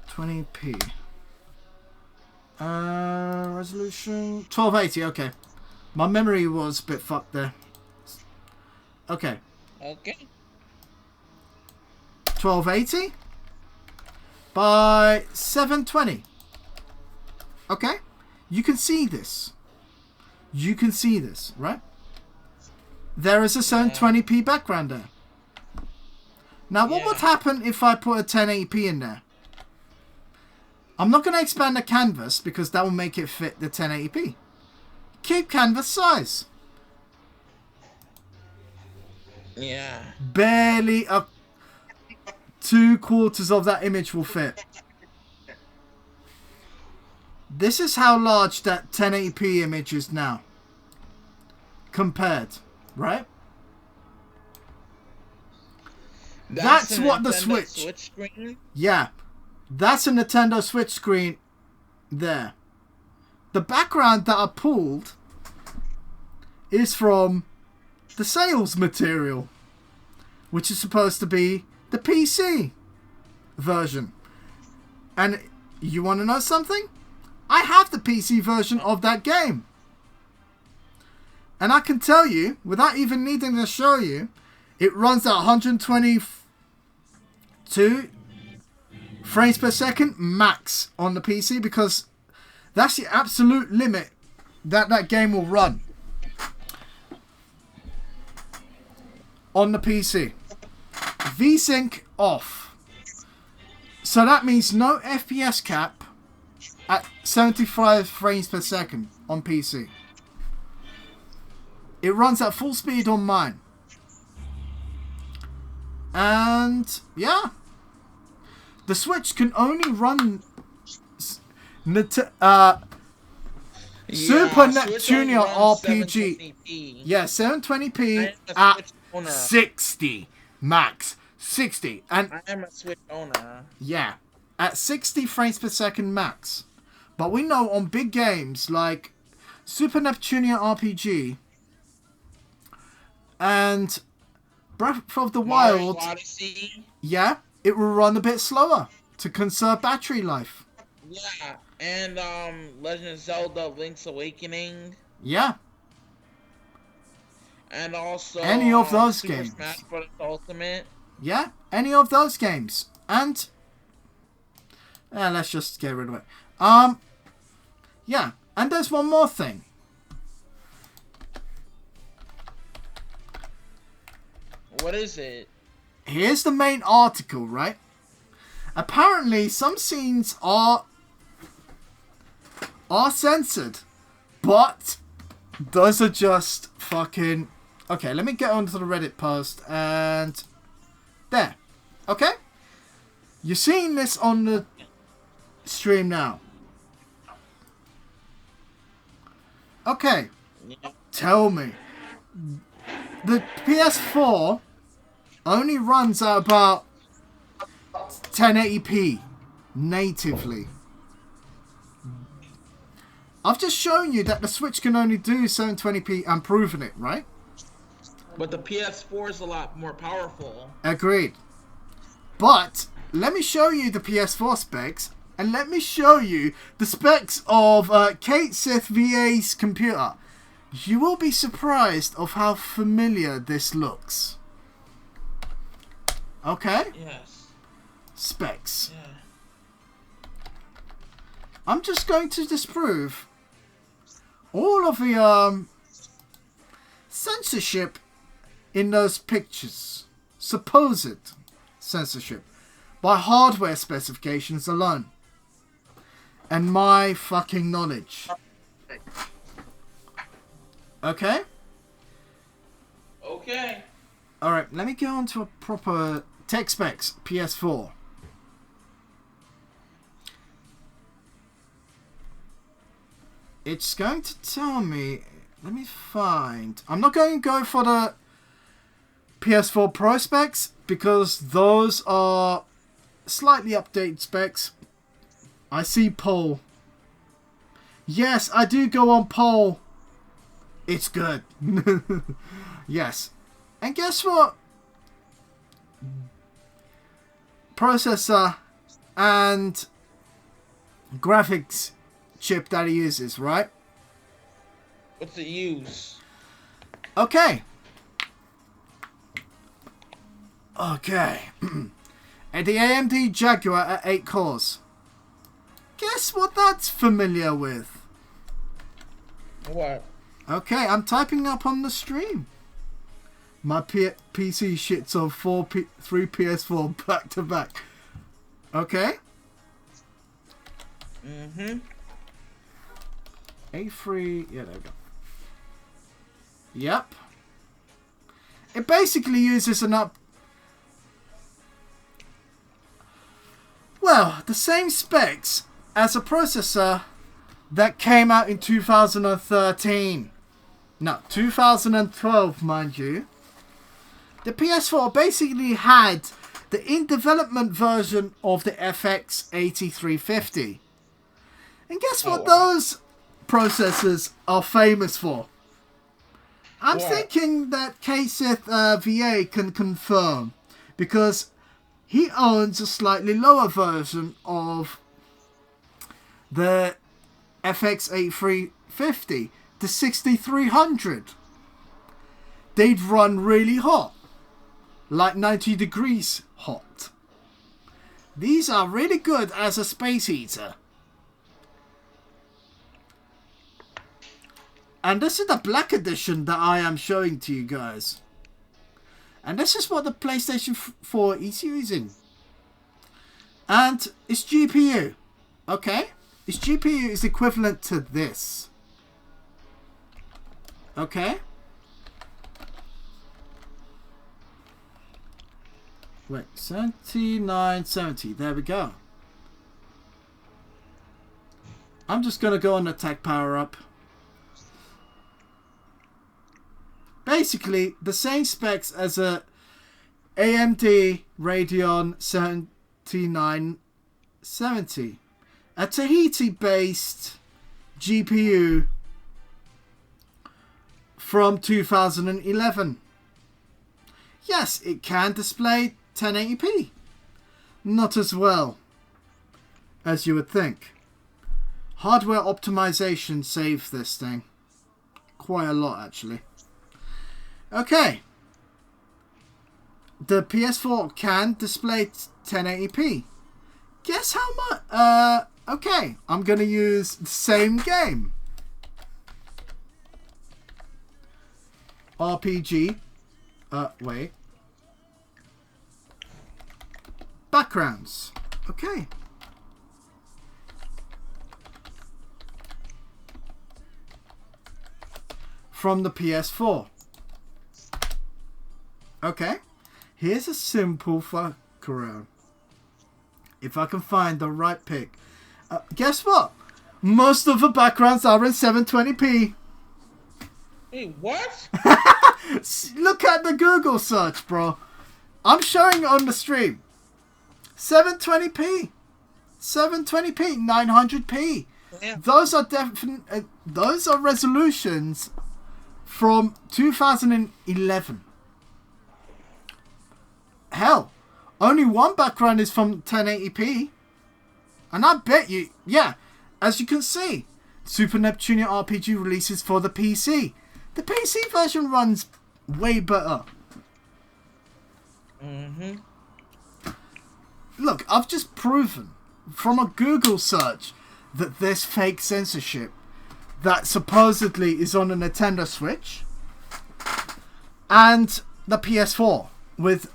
[SPEAKER 1] 20p. Resolution 1280. Okay. My memory was a bit fucked there. Okay.
[SPEAKER 2] Okay.
[SPEAKER 1] 1280 by 720. Okay? You can see this. You can see this, right? There is a 720p background there. Now, what would happen if I put a 1080p in there? I'm not going to expand the canvas because that will make it fit the 1080p. Keep canvas size.
[SPEAKER 2] Yeah.
[SPEAKER 1] Barely up 2/4 of that image will fit. This is how large that 1080p image is now. Compared, right? That's
[SPEAKER 2] a
[SPEAKER 1] what the
[SPEAKER 2] Nintendo
[SPEAKER 1] Switch
[SPEAKER 2] screen?
[SPEAKER 1] Yeah. That's a Nintendo Switch screen there. The background that I pulled is from the sales material, which is supposed to be the PC version. And you want to know something? I have the PC version of that game. And I can tell you, without even needing to show you, it runs at 122 frames per second max on the PC, because that's the absolute limit that game will run on the PC. VSync off. So that means no FPS cap at 75 frames per second on PC. It runs at full speed on mine. And yeah, the Switch can only run Super Neptunia RPG.
[SPEAKER 2] 720p.
[SPEAKER 1] Yeah, 720p
[SPEAKER 2] I am a
[SPEAKER 1] at
[SPEAKER 2] Switch owner.
[SPEAKER 1] 60 max. 60. And
[SPEAKER 2] I am a Switch owner.
[SPEAKER 1] yeah, at 60 frames per second max. But we know on big games like Super Neptunia RPG and Breath of the
[SPEAKER 2] Mario
[SPEAKER 1] Wild,
[SPEAKER 2] Odyssey.
[SPEAKER 1] yeah, it will run a bit slower to conserve battery life.
[SPEAKER 2] Yeah, and Legend of Zelda: Link's Awakening,
[SPEAKER 1] Yeah,
[SPEAKER 2] and also
[SPEAKER 1] any of those
[SPEAKER 2] Super
[SPEAKER 1] games.
[SPEAKER 2] Smash Bros. Ultimate.
[SPEAKER 1] Yeah, any of those games. And let's just get rid of it. Yeah, and there's one more thing.
[SPEAKER 2] What is it?
[SPEAKER 1] Here's the main article, right? Apparently, some scenes are censored, but those are just fucking... Okay, let me get onto the Reddit post, and there. Okay? You're seeing this on the stream now. Okay,
[SPEAKER 2] Yeah.
[SPEAKER 1] tell me. The PS4 only runs at about 1080p natively. I've just shown you that the Switch can only do 720p and proven it, right?
[SPEAKER 2] But the PS4 is a lot more powerful.
[SPEAKER 1] Agreed. But let me show you the PS4 specs, and let me show you the specs of Kate Sith VA's computer. You will be surprised of how familiar this looks. Okay?
[SPEAKER 2] Yes.
[SPEAKER 1] Specs.
[SPEAKER 2] Yeah.
[SPEAKER 1] I'm just going to disprove all of the censorship in those pictures. Supposed censorship. by hardware specifications alone. And my fucking knowledge. Okay?
[SPEAKER 2] Okay.
[SPEAKER 1] Alright, let me go on to a proper tech specs PS4. It's going to tell me... Let me find... I'm not going to go for the PS4 Pro specs because those are slightly updated specs. I see poll. Yes, I do go on poll. It's good. Yes. And guess what? Processor and graphics chip that he uses, right?
[SPEAKER 2] What's it use?
[SPEAKER 1] Okay. Okay. And the AMD Jaguar at 8 cores. Guess what that's familiar with?
[SPEAKER 2] What?
[SPEAKER 1] Okay, I'm typing up on the stream. My PC shits on 3 PS4 back to back. Okay?
[SPEAKER 2] Mm-hmm.
[SPEAKER 1] A3... Yeah, there we go. Yep. It basically uses well, the same specs as a processor that came out in 2013. No, 2012, mind you. The PS4 basically had the in-development version of the FX 8350. And guess what those processors are famous for? I'm thinking that Kasith VA can confirm, because he owns a slightly lower version of the FX 8350, the 6300. They'd run really hot, like 90 degrees hot. These are really good as a space heater. And this is the black edition that I am showing to you guys. And this is what the PlayStation 4 is using. And its GPU. Okay? Its GPU is equivalent to this. Okay? Wait, 7970. There we go. I'm just going to go on the tech power up. Basically, the same specs as a AMD Radeon 7970. A Tahiti-based GPU from 2011. Yes, it can display 1080p. Not as well as you would think. Hardware optimization saves this thing. Quite a lot, actually. Okay. The PS4 can display 1080p. Guess how much? Okay. I'm going to use the same game. RPG. Wait. Backgrounds. Okay. From the PS4. Okay, here's a simple fuck around. If I can find the right pick. Guess what? Most of the backgrounds are in 720p.
[SPEAKER 2] Hey, what?
[SPEAKER 1] Look at the Google search, bro. I'm showing it on the stream. 720p. 720p, 900p.
[SPEAKER 2] Yeah.
[SPEAKER 1] Those are those are resolutions from 2011. Hell, only one background is from 1080p. And I bet you, yeah, as you can see, Super Neptunia RPG releases for the PC. The PC version runs way better.
[SPEAKER 2] Mm-hmm.
[SPEAKER 1] Look, I've just proven from a Google search that this fake censorship that supposedly is on a Nintendo Switch and the PS4 with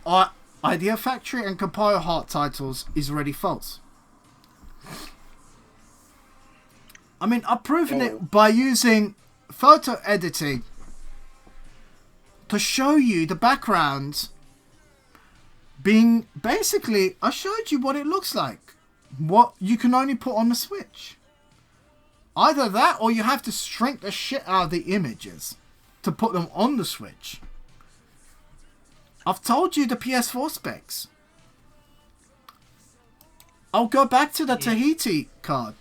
[SPEAKER 1] Idea Factory and Compile Heart titles is already false. I mean, I've proven it by using photo editing to show you the background being... Basically, I showed you what it looks like. What you can only put on the Switch. Either that or you have to shrink the shit out of the images to put them on the Switch. I've told you the PS4 specs. I'll go back to the Tahiti card.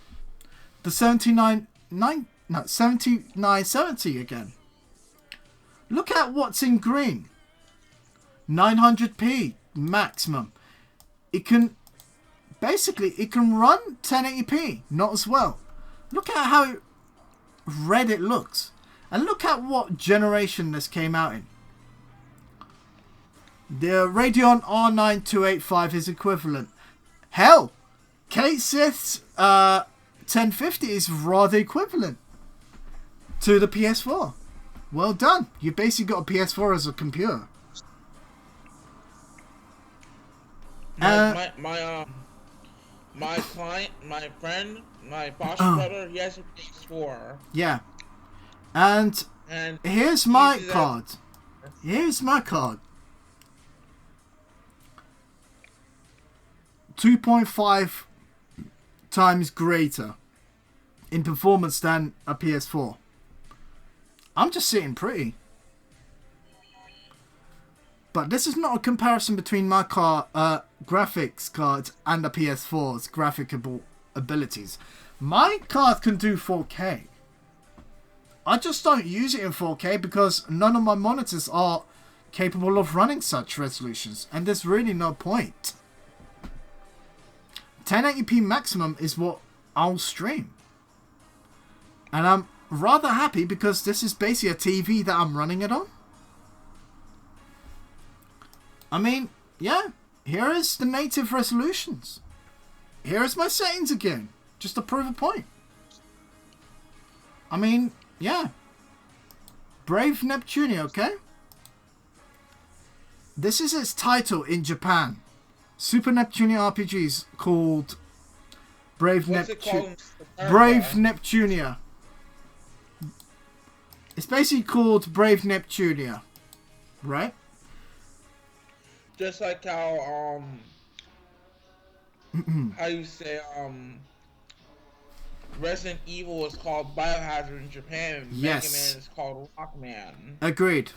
[SPEAKER 1] The 7970 again. Look at what's in green. 900p maximum. It can... Basically, it can run 1080p. Not as well. Look at how red it looks. And look at what generation this came out in. The Radeon R9 285 is equivalent. Hell, Kate Sith's 1050 is rather equivalent to the PS4. Well done. You basically got a PS4 as a computer.
[SPEAKER 2] My client, my friend, my foster brother, he has a PS4.
[SPEAKER 1] Yeah. And here's my card. Here's my card. 2.5 times greater in performance than a PS4. I'm just sitting pretty. But this is not a comparison between my graphics card and the PS4's graphical abilities. My card can do 4K. I just don't use it in 4K because none of my monitors are capable of running such resolutions. And there's really no point. 1080p maximum is what I'll stream. And I'm rather happy because this is basically a TV that I'm running it on. I mean, yeah, here is the native resolutions. Here is my settings again, just to prove a point. I mean, yeah. Brave Neptunia, okay? This is its title in Japan. Super Neptunia RPG is called Brave Neptunia. It's basically called Brave Neptunia, right?
[SPEAKER 2] Just like how how you say Resident Evil is called Biohazard in Japan, and
[SPEAKER 1] yes.
[SPEAKER 2] Mega Man is called Rockman.
[SPEAKER 1] Agreed.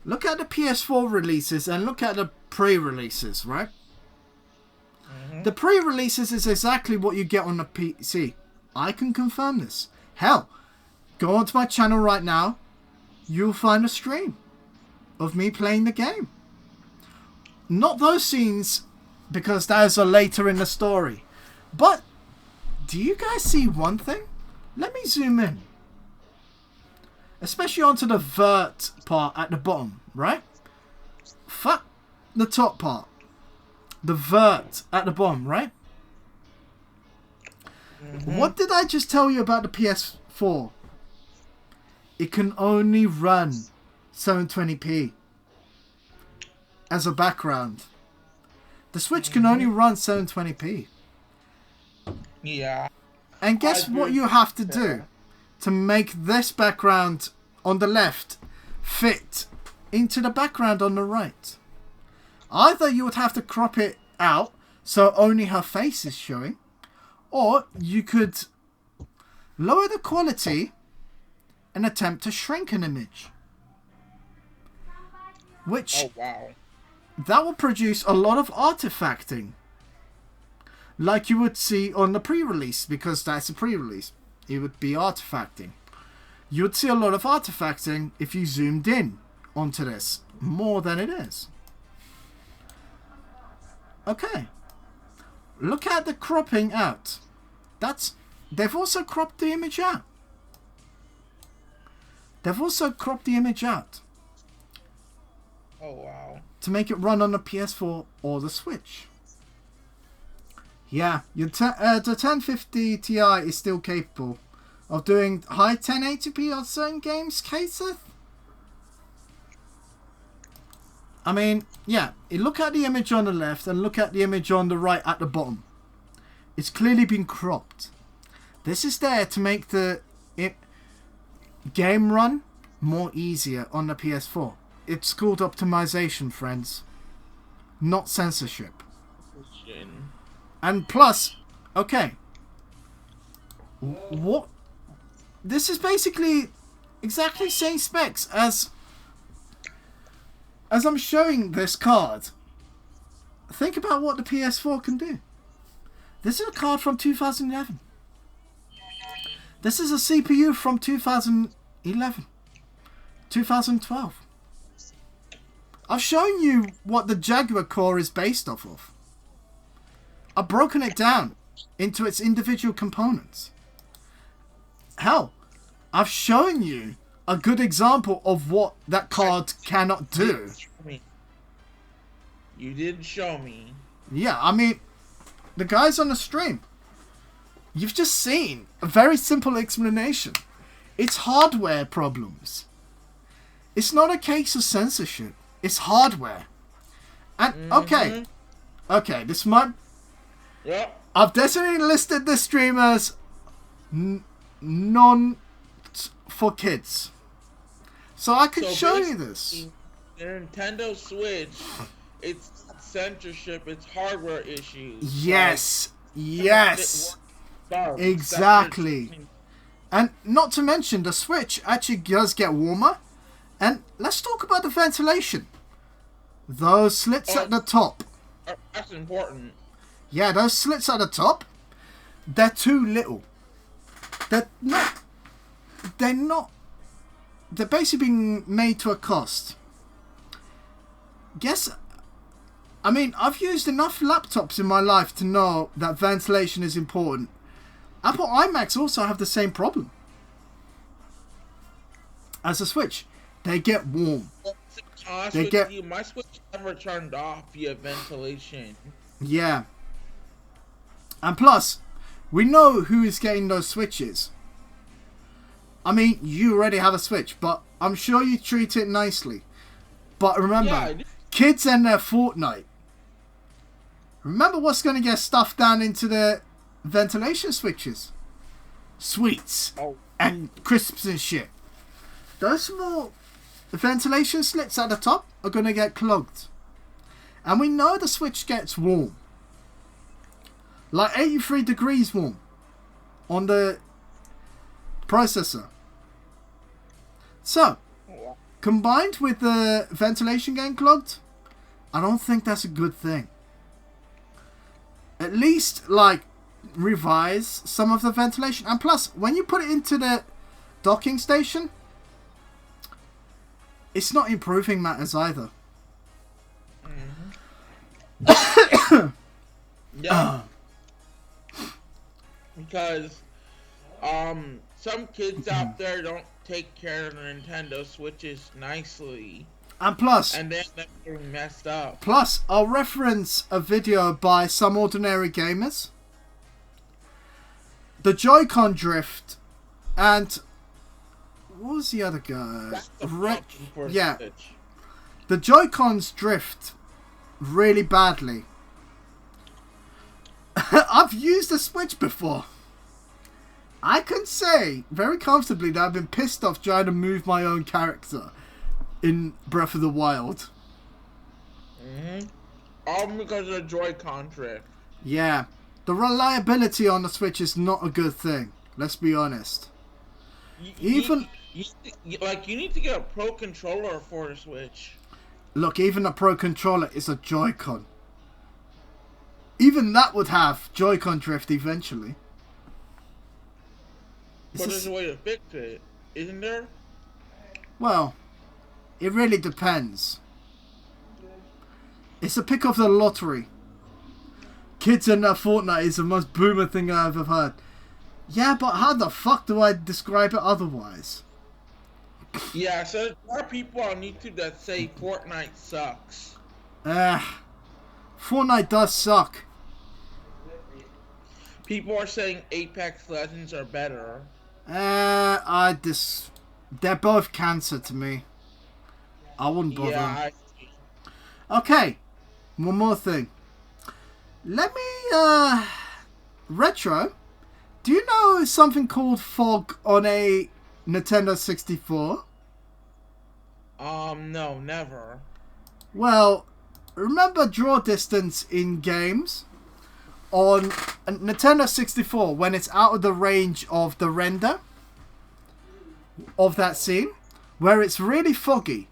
[SPEAKER 1] Look at the PS4 releases and look at the pre-releases, right? Mm-hmm. The pre-releases is exactly what you get on the PC. I can confirm this. Hell, go onto my channel right now. You'll find a stream of me playing the game. Not those scenes, because those are later in the story. But, do you guys see one thing? Let me zoom in. Especially onto the vert part at the bottom, right? Fuck the top part. The vert at the bottom, right? Mm-hmm. What did I just tell you about the PS4? It can only run 720p as a background. The Switch can only run 720p.
[SPEAKER 2] Yeah.
[SPEAKER 1] And guess what you have to do to make this background on the left fit into the background on the right? Either you would have to crop it out so only her face is showing, or you could lower the quality and attempt to shrink an image. Which,
[SPEAKER 2] oh, wow.
[SPEAKER 1] That will produce a lot of artifacting. Like you would see on the pre-release, because that's a pre-release. It would be artifacting. You would see a lot of artifacting if you zoomed in onto this, more than it is. Okay. Look at the cropping out. They've also cropped the image out.
[SPEAKER 2] Oh, wow.
[SPEAKER 1] To make it run on the PS4 or the Switch. Yeah, the 1050 Ti is still capable of doing high 1080p on certain games, Kaseth. I mean, yeah, you look at the image on the left and look at the image on the right at the bottom. It's clearly been cropped. This is there to make the game run more easier on the PS4. It's called optimization, friends, not censorship. And plus, okay, what? This is basically exactly same specs as I'm showing this card. Think about what the PS4 can do. This is a card from 2011. This is a CPU from 2011. 2012. I've shown you what the Jaguar core is based off of. I've broken it down into its individual components. Hell, I've shown you a good example of what that card cannot do.
[SPEAKER 2] You did show me.
[SPEAKER 1] Yeah, I mean, the guys on the stream, you've just seen a very simple explanation. It's hardware problems. It's not a case of censorship. It's hardware. And, okay, this might...
[SPEAKER 2] Yeah.
[SPEAKER 1] I've definitely listed this stream as non for kids. So I could show you this.
[SPEAKER 2] The Nintendo Switch, it's censorship, it's hardware issues.
[SPEAKER 1] Yes, yes, exactly. And not to mention, the Switch actually does get warmer. And let's talk about the ventilation. Those slits at the top.
[SPEAKER 2] That's important.
[SPEAKER 1] Yeah, those slits at the top, they're too little. They're basically being made to a cost. I mean, I've used enough laptops in my life to know that ventilation is important. Apple iMacs also have the same problem as a Switch. They get warm.
[SPEAKER 2] My Switch never turned off via ventilation.
[SPEAKER 1] Yeah. And plus, we know who is getting those Switches. I mean, you already have a Switch, but I'm sure you treat it nicely. But remember, kids and their Fortnite. Remember what's going to get stuffed down into the ventilation switches? Sweets and crisps and shit. Those small ventilation slits at the top are going to get clogged. And we know the Switch gets warm. Like 83 degrees warm on the processor. So, combined with the ventilation getting clogged, I don't think that's a good thing. At least, like, revise some of the ventilation. And plus, when you put it into the docking station, it's not improving matters either.
[SPEAKER 2] Yeah. Because some kids out there don't take care of the Nintendo Switches nicely.
[SPEAKER 1] And plus,
[SPEAKER 2] and then they're messed up.
[SPEAKER 1] Plus, I'll reference a video by Some Ordinary Gamers. The Joy-Con drift, and what was the other guy? Yeah, the Joy-Cons drift really badly. I've used a Switch before. I can say very comfortably that I've been pissed off trying to move my own character in Breath of the Wild.
[SPEAKER 2] All because of the Joy-Con drift.
[SPEAKER 1] Yeah. The reliability on the Switch is not a good thing. Let's be honest.
[SPEAKER 2] You need to get a Pro Controller for the Switch.
[SPEAKER 1] Look, even a Pro Controller is a Joy-Con. Even that would have Joy-Con drift eventually.
[SPEAKER 2] But there's a way to fix it, isn't there?
[SPEAKER 1] Well, it really depends. It's a pick of the lottery. Kids in that Fortnite is the most boomer thing I've ever heard. Yeah, but how the fuck do I describe it otherwise?
[SPEAKER 2] Yeah, so there are people on YouTube that say Fortnite sucks.
[SPEAKER 1] Fortnite does suck.
[SPEAKER 2] People are saying Apex Legends are better.
[SPEAKER 1] They're both cancer to me. I wouldn't bother.
[SPEAKER 2] Yeah,
[SPEAKER 1] Okay, one more thing. Let me, Retro, do you know something called fog on a Nintendo 64?
[SPEAKER 2] No, never.
[SPEAKER 1] Well, remember draw distance in games? On a Nintendo 64, when it's out of the range of the render of that scene, where it's really foggy.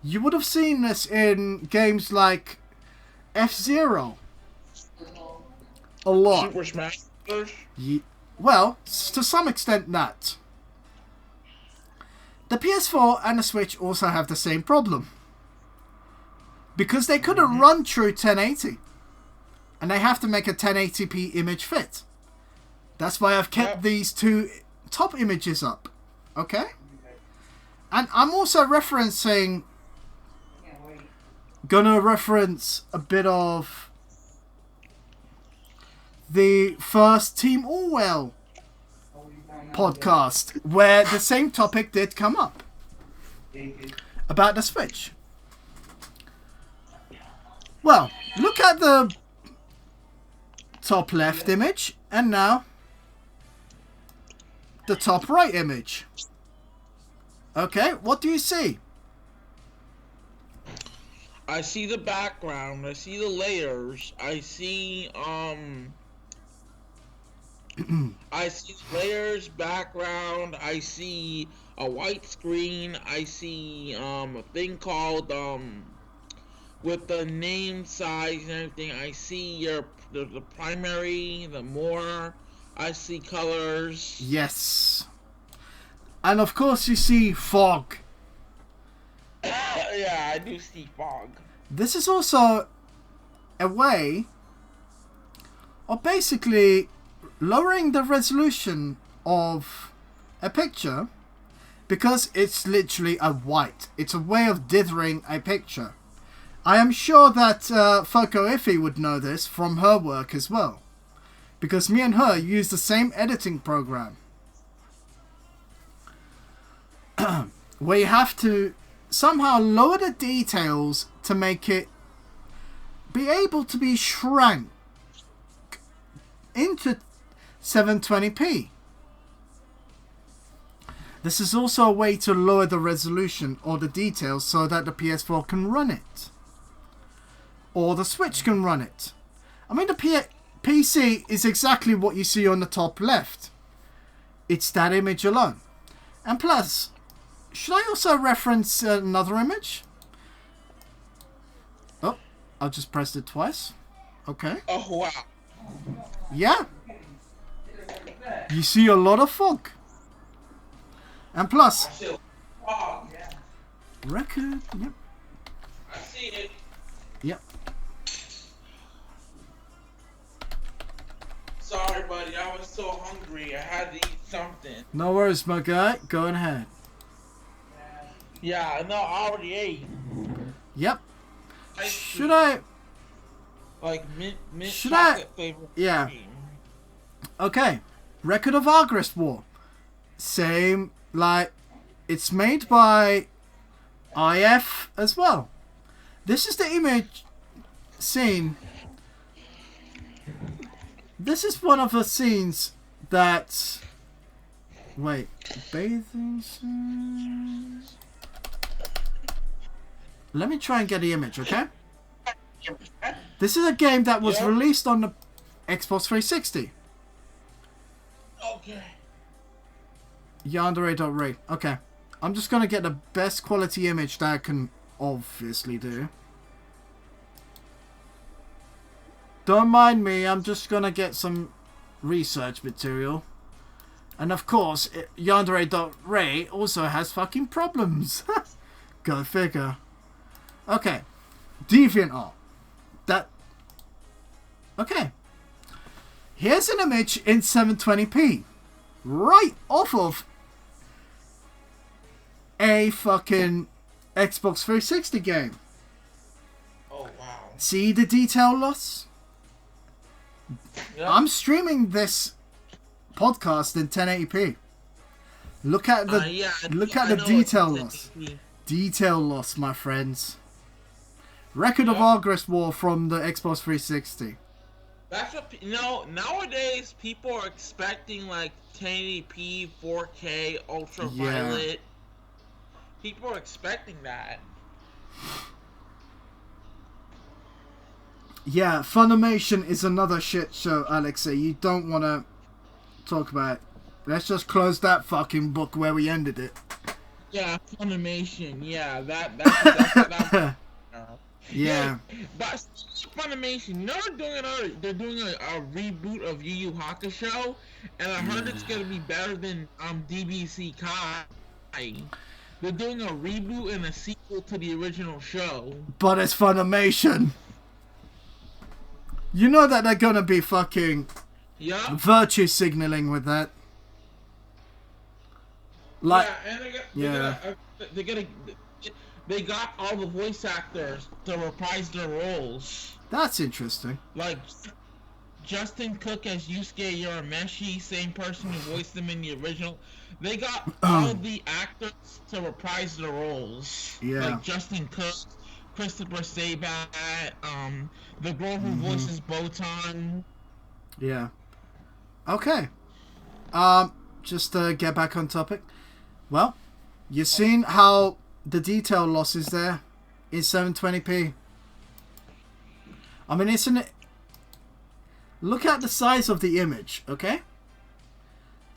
[SPEAKER 1] You would have seen this in games like F-Zero. A lot.
[SPEAKER 2] Super Smash Bros.
[SPEAKER 1] Well, to some extent that. The PS4 and the Switch also have the same problem. Because they couldn't run true 1080. And they have to make a 1080p image fit. That's why I've kept these two top images up. Okay? And I'm also referencing... Gonna reference a bit of... the first Team Orwell podcast. Where the same topic did come up. About the Switch. Well, look at the... top left image, and now the top right image. Okay, what do you see?
[SPEAKER 2] I see the background, I see the layers, I see I see layers, background, I see a white screen, I see a thing called with the name, size, and everything. I see the primary, the more. I see colors.
[SPEAKER 1] Yes. And of course you see fog.
[SPEAKER 2] Yeah, I do see fog.
[SPEAKER 1] This is also a way of basically lowering the resolution of a picture because it's literally a white. It's a way of dithering a picture. I am sure that Foko Iffy would know this from her work as well. Because me and her use the same editing program. Where you have to somehow lower the details to make it be able to be shrank into 720p. This is also a way to lower the resolution or the details so that the PS4 can run it. Or the Switch can run it. I mean, the PC is exactly what you see on the top left. It's that image alone. And plus, should I also reference another image? Oh, I just pressed it twice. Okay.
[SPEAKER 2] Oh, wow.
[SPEAKER 1] Yeah. You see a lot of fog. And plus,
[SPEAKER 2] I see fog.
[SPEAKER 1] record, yep.
[SPEAKER 2] I see it.
[SPEAKER 1] Yep.
[SPEAKER 2] Sorry, buddy. I was so hungry. I had to eat something.
[SPEAKER 1] No worries, my guy. Go ahead.
[SPEAKER 2] Yeah, no, I already ate.
[SPEAKER 1] Yep.
[SPEAKER 2] Ice
[SPEAKER 1] Should
[SPEAKER 2] cream.
[SPEAKER 1] I...
[SPEAKER 2] Like mint
[SPEAKER 1] Should
[SPEAKER 2] chocolate flavor.
[SPEAKER 1] Yeah.
[SPEAKER 2] Cream.
[SPEAKER 1] Okay. Record of Argrist War. Same, like, it's made by IF as well. This is the image scene. This is one of the scenes that... Wait. Bathing scene... Let me try and get the image, okay? This is a game that was released on the Xbox 360.
[SPEAKER 2] Okay.
[SPEAKER 1] Yandere.re. Okay. I'm just going to get the best quality image that I can obviously do. Don't mind me, I'm just going to get some research material. And of course, Yandere.re also has fucking problems. Go figure. Okay. DeviantArt. That... Okay. Here's an image in 720p. Right off of a fucking Xbox 360 game.
[SPEAKER 2] Oh, wow.
[SPEAKER 1] See the detail loss?
[SPEAKER 2] Yep.
[SPEAKER 1] I'm streaming this podcast in 1080p. Look at the look at the detail loss. Detail loss, my friends. Record of Progress War from the Xbox 360.
[SPEAKER 2] That's what nowadays people are expecting like 1080p, 4K, ultraviolet.
[SPEAKER 1] Yeah.
[SPEAKER 2] People are expecting that.
[SPEAKER 1] Yeah, Funimation is another shit show, Alexei. You don't want to talk about it. Let's just close that fucking book where we ended it.
[SPEAKER 2] Yeah, Funimation. Yeah, that's what
[SPEAKER 1] Yeah.
[SPEAKER 2] But Funimation, they're doing a reboot of Yu Yu Hakusho, and I heard it's gonna be better than DBC Kai. They're doing a reboot and a sequel to the original show.
[SPEAKER 1] But it's Funimation. You know that they're gonna be fucking virtue signaling with that. Like,
[SPEAKER 2] they got all the voice actors to reprise their roles.
[SPEAKER 1] That's interesting.
[SPEAKER 2] Like Justin Cook as Yusuke Urameshi, same person who voiced them in the original. They got all the actors to reprise their roles.
[SPEAKER 1] Yeah.
[SPEAKER 2] Like Justin Cook, Christopher Sabat, the girl who voices Botan.
[SPEAKER 1] Yeah. Okay. Just to get back on topic. Well, you've seen how the detail loss is there in 720p. I mean, isn't it? Look at the size of the image, okay?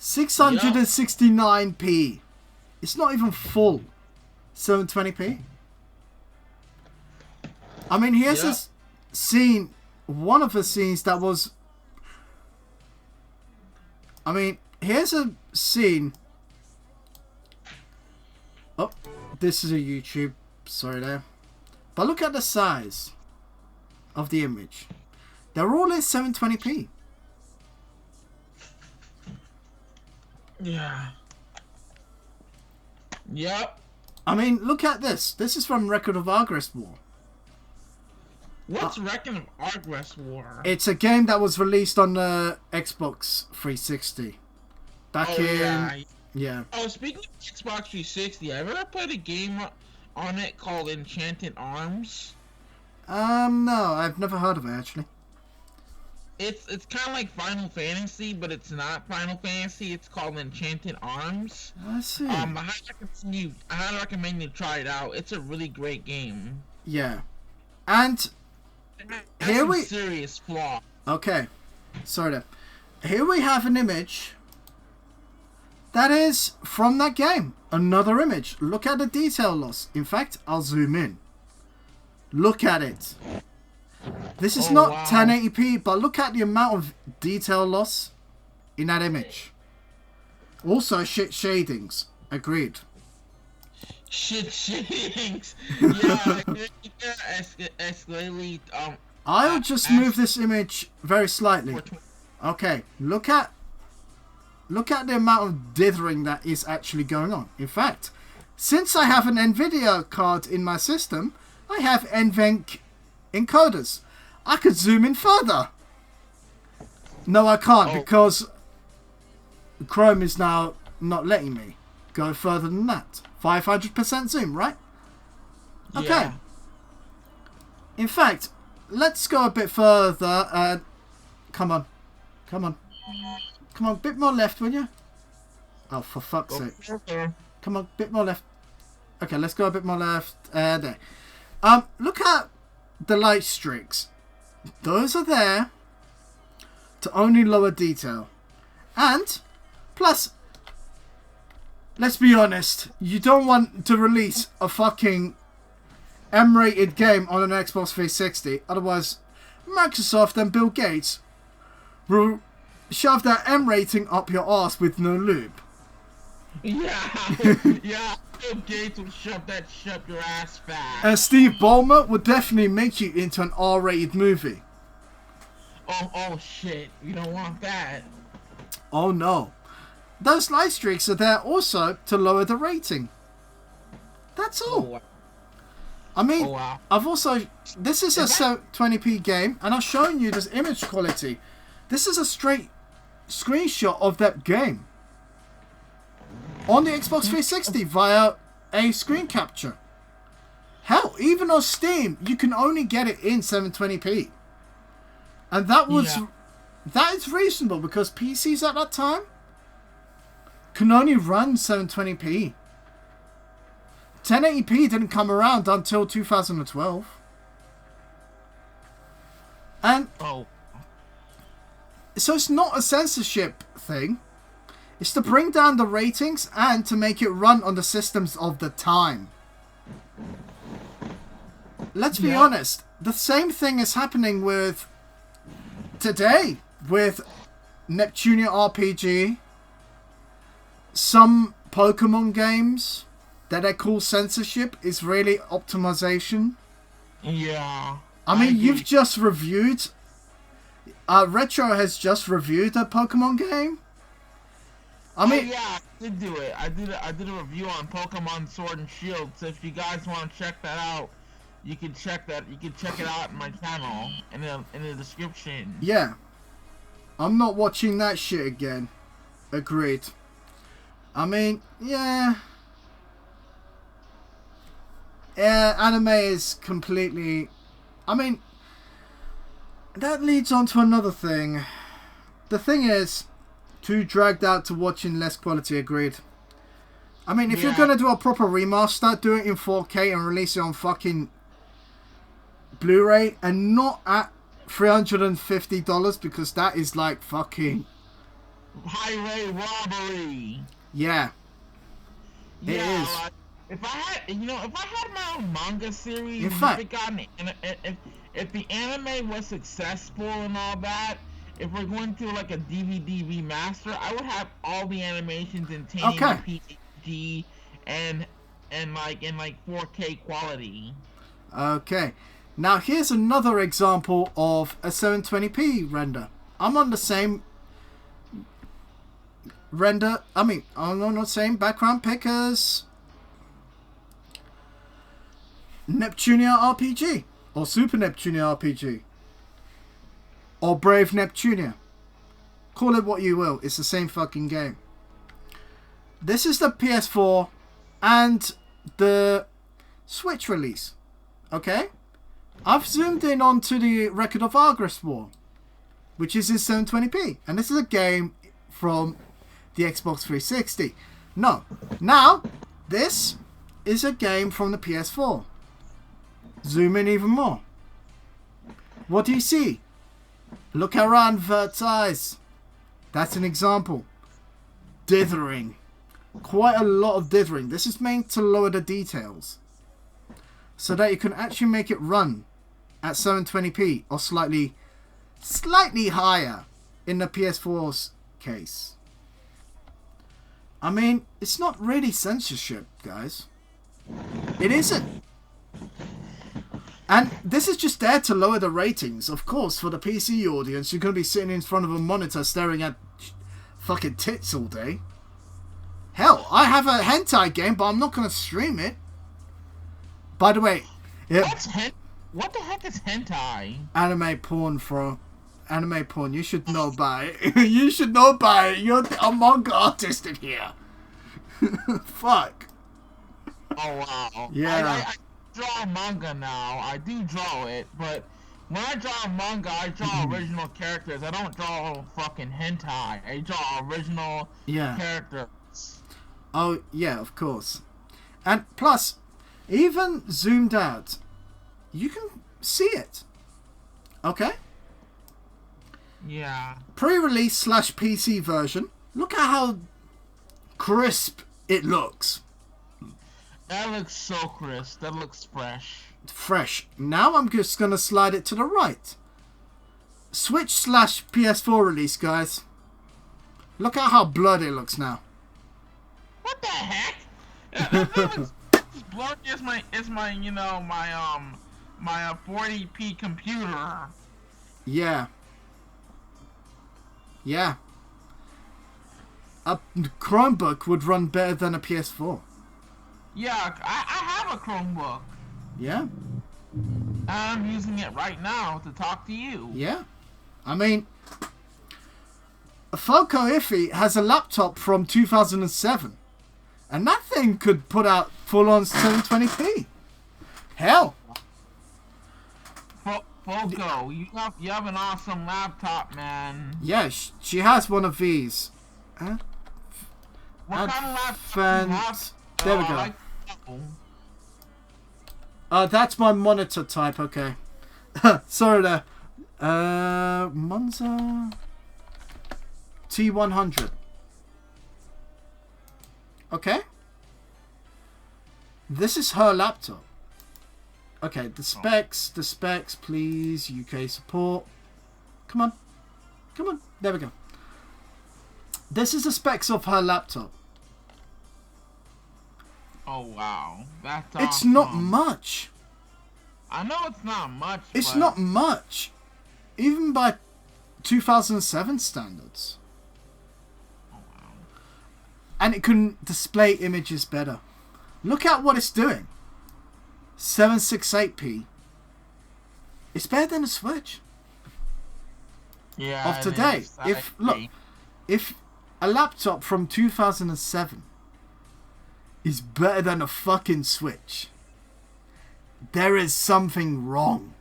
[SPEAKER 1] 669p. It's not even full 720p. I mean, here's a scene, one of the scenes that was... I mean, here's a scene... Oh, this is a YouTube, sorry there. But look at the size of the image. They're all in 720p.
[SPEAKER 2] Yeah. Yep.
[SPEAKER 1] I mean, look at this. This is from Record of Progress War.
[SPEAKER 2] What's Record of Progress War?
[SPEAKER 1] It's a game that was released on the Xbox 360. Back in... Yeah.
[SPEAKER 2] Oh, speaking of Xbox 360, have you ever played a game on it called Enchanted Arms?
[SPEAKER 1] No, I've never heard of it, actually.
[SPEAKER 2] It's kind of like Final Fantasy, but it's not Final Fantasy. It's called Enchanted Arms.
[SPEAKER 1] I see.
[SPEAKER 2] I highly recommend you try it out. It's a really great game.
[SPEAKER 1] Yeah. And here we...
[SPEAKER 2] serious flaw.
[SPEAKER 1] Okay. Sorry then. Here we have an image that is from that game. Another image. Look at the detail loss. In fact, I'll zoom in. Look at it. This is not 1080p, but look at the amount of detail loss in that image. Also, shit shadings. Agreed.
[SPEAKER 2] Shit shadings. Yeah, escalate.
[SPEAKER 1] I'll just move this image very slightly. Okay, look at the amount of dithering that is actually going on. In fact, since I have an NVIDIA card in my system, I have NVENC encoders. I could zoom in further. No, I can't because Chrome is now not letting me go further than that. 500% zoom, right? Okay.
[SPEAKER 2] Yeah.
[SPEAKER 1] In fact, let's go a bit further. Come on. Come on. Come on, bit more left, will you? Oh, for fuck's sake. Come on, bit more left. Okay, let's go a bit more left. There. Look at the light streaks. Those are there to only lower detail. And, plus, let's be honest, you don't want to release a fucking M-rated game on an Xbox 360. Otherwise, Microsoft and Bill Gates will shove that M rating up your ass with no lube.
[SPEAKER 2] Yeah, yeah. Bill Gates will shove that shut your ass fast.
[SPEAKER 1] And Steve Ballmer would definitely make you into an R-rated movie.
[SPEAKER 2] Oh shit! You don't want that.
[SPEAKER 1] Oh no. Those light streaks are there also to lower the rating. That's all.
[SPEAKER 2] Oh, wow.
[SPEAKER 1] I mean,
[SPEAKER 2] Oh, wow.
[SPEAKER 1] I've also... This is a 720p game, and I've shown you this image quality. This is a straight screenshot of that game on the Xbox 360 via a screen capture. Hell, even on Steam, you can only get it in 720p. And that was...
[SPEAKER 5] Yeah.
[SPEAKER 1] That is reasonable because PCs at that time can only run 720p. 1080p didn't come around until 2012. And
[SPEAKER 5] Oh.
[SPEAKER 1] so it's not a censorship thing. It's to bring down the ratings and to make it run on the systems of the time. Let's be honest. The same thing is happening with today with Neptunia RPG, some Pokemon games that they call censorship is really optimization.
[SPEAKER 5] Yeah.
[SPEAKER 1] I mean,
[SPEAKER 5] agree.
[SPEAKER 1] you've just reviewed... Retro has just reviewed a Pokemon game. I mean...
[SPEAKER 5] yeah, I did do it. I did a review on Pokemon Sword and Shield, so if you guys want to check that out, you can check that. You can check it out in my channel in the description.
[SPEAKER 1] Yeah. I'm not watching that shit again. Agreed. I mean, yeah. Yeah, anime is completely... I mean, that leads on to another thing. The thing is, too dragged out to watching less quality, agreed. I mean, if you're
[SPEAKER 5] Yeah.
[SPEAKER 1] going to do a proper remaster, do it in 4K and release it on fucking Blu-ray and not at $350 because that is like fucking...
[SPEAKER 5] Highway robbery.
[SPEAKER 1] Yeah. It
[SPEAKER 5] Yeah,
[SPEAKER 1] is.
[SPEAKER 5] like, if I had my own manga series,
[SPEAKER 1] In fact-
[SPEAKER 5] if the anime was successful and all that, if we're going to like a DVD remaster, I would have all the animations in 1080p HD and like in like 4K quality.
[SPEAKER 1] Okay. Now here's another example of a 720p render. I'm on the same render. I mean, I'm on the same background pick as Neptunia RPG or Super Neptunia RPG or Brave Neptunia. Call it what you will. It's the same fucking game. This is the PS4 and the Switch release. Okay? I've zoomed in onto the Record of Argus War, which is in 720p. And this is a game from the Xbox 360. No. Now, this is a game from the PS4. Zoom in even more. What do you see? Look around Vert's eyes. That's an example. Dithering. Quite a lot of dithering. This is meant to lower the details so that you can actually make it run at 720p or slightly higher in the PS4's case. I mean, it's not really censorship, guys. It isn't. And this is just there to lower the ratings. Of course, for the PC audience, you're going to be sitting in front of a monitor staring at fucking tits all day. Hell, I have a hentai game, but I'm not going to stream it. By the way,
[SPEAKER 5] What the heck is hentai?
[SPEAKER 1] anime porn. Anime porn, you should know by it. You should know by it. You're a manga artist in here. Fuck.
[SPEAKER 5] Oh wow.
[SPEAKER 1] Yeah.
[SPEAKER 5] I draw manga now. I do draw it, but when I draw manga, I draw original characters. I don't draw fucking hentai. I draw original
[SPEAKER 1] Yeah.
[SPEAKER 5] characters.
[SPEAKER 1] Oh, yeah, of course. And plus, even zoomed out, you can see it. Okay?
[SPEAKER 5] Yeah.
[SPEAKER 1] Pre-release / PC version. Look at how crisp it looks.
[SPEAKER 5] That looks so crisp. That looks fresh.
[SPEAKER 1] Fresh. Now I'm just going to slide it to the right. Switch / PS4 release, guys. Look at how bloody it looks now.
[SPEAKER 5] What the heck? That looks as blurry as my my 40p computer.
[SPEAKER 1] Yeah. Yeah. A Chromebook would run better than a PS4.
[SPEAKER 5] Yeah, I have a Chromebook.
[SPEAKER 1] Yeah.
[SPEAKER 5] I'm using it right now to talk to you.
[SPEAKER 1] Yeah. I mean, Foco Iffy has a laptop from 2007. And that thing could put out full-on 720p. Hell.
[SPEAKER 5] Foco, you have an awesome laptop, man.
[SPEAKER 1] Yeah, she has one of these. Huh?
[SPEAKER 5] What kind of laptop do you have?
[SPEAKER 1] There we go. That's my monitor type, okay. Sorry there. Monza T100. Okay. This is her laptop. Okay, the specs, please. UK support. Come on. Come on. There we go. This is the specs of her laptop.
[SPEAKER 5] Oh, wow. That's
[SPEAKER 1] It's
[SPEAKER 5] awesome.
[SPEAKER 1] not much.
[SPEAKER 5] I know it's not much,
[SPEAKER 1] It's
[SPEAKER 5] but...
[SPEAKER 1] not much. Even by 2007 standards.
[SPEAKER 5] Oh, wow.
[SPEAKER 1] And it can display images better. Look at what it's doing. 768p. It's better than the Switch.
[SPEAKER 5] Yeah,
[SPEAKER 1] Of today. If a laptop from 2007 is better than a fucking Switch, there is something wrong.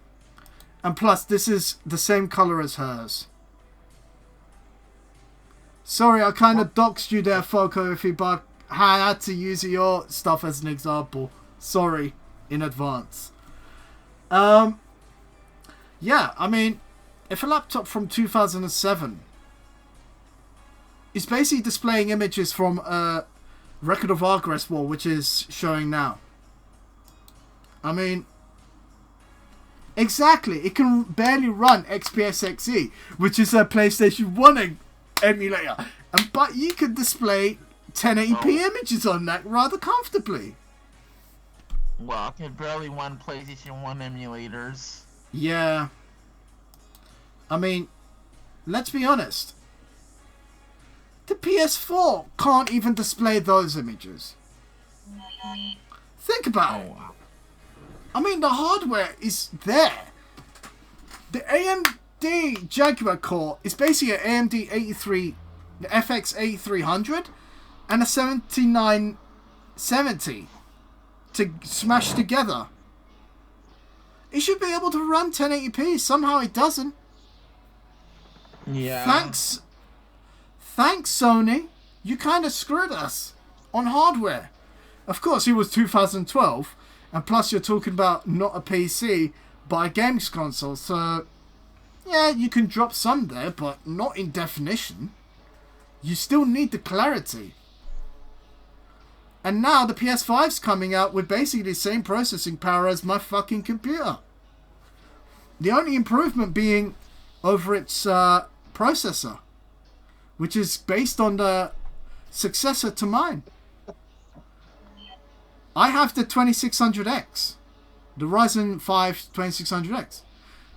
[SPEAKER 1] And plus, this is the same color as hers. Sorry, I kind of doxed you there, Foco, but I had to use your stuff as an example. Sorry in advance. Yeah, I mean, if a laptop from 2007 is basically displaying images from a Record of Progress wall, which is showing now. I mean, exactly, it can barely run XPSXE, which is a PlayStation 1 emulator, but you can display 1080p images on that rather comfortably.
[SPEAKER 5] Well, I can barely run PlayStation 1 emulators.
[SPEAKER 1] Yeah. I mean, let's be honest. The PS4 can't even display those images. Think about it. I mean, the hardware is there. The AMD Jaguar core is basically an AMD 83, the FX 8300, and a 7970 to smash together. It should be able to run 1080p. Somehow it doesn't.
[SPEAKER 5] Yeah.
[SPEAKER 1] Thanks, Sony. You kind of screwed us on hardware. Of course, it was 2012, and plus you're talking about not a PC, but a games console, so yeah, you can drop some there, but not in definition. You still need the clarity. And now the PS5's coming out with basically the same processing power as my fucking computer. The only improvement being over its processor, which is based on the successor to mine. I have the 2600X, the Ryzen 5 2600X.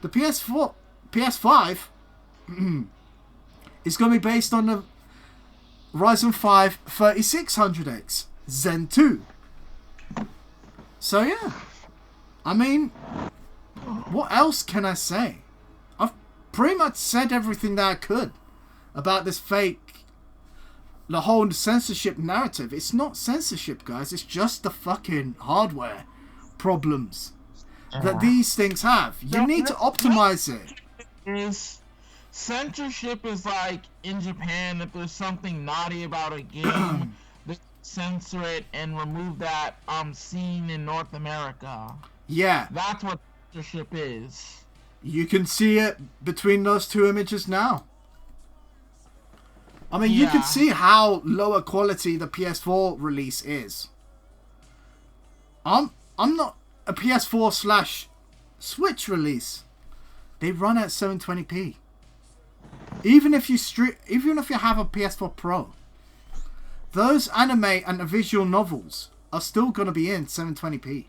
[SPEAKER 1] The PS5 is going to be based on the Ryzen 5 3600X Zen 2. So yeah, I mean, what else can I say? I've pretty much said everything that I could about this the whole censorship narrative. It's not censorship, guys. It's just the fucking hardware problems that these things have. You need to optimize it.
[SPEAKER 5] Censorship is like in Japan, if there's something naughty about a game, they censor it and remove that scene in North America.
[SPEAKER 1] Yeah.
[SPEAKER 5] That's what censorship is.
[SPEAKER 1] You can see it between those two images now. I mean, you can see how lower quality the PS4 release is. I'm not a PS4/Switch release. They run at 720p. Even if you have a PS4 Pro, those anime and the visual novels are still going to be in 720p.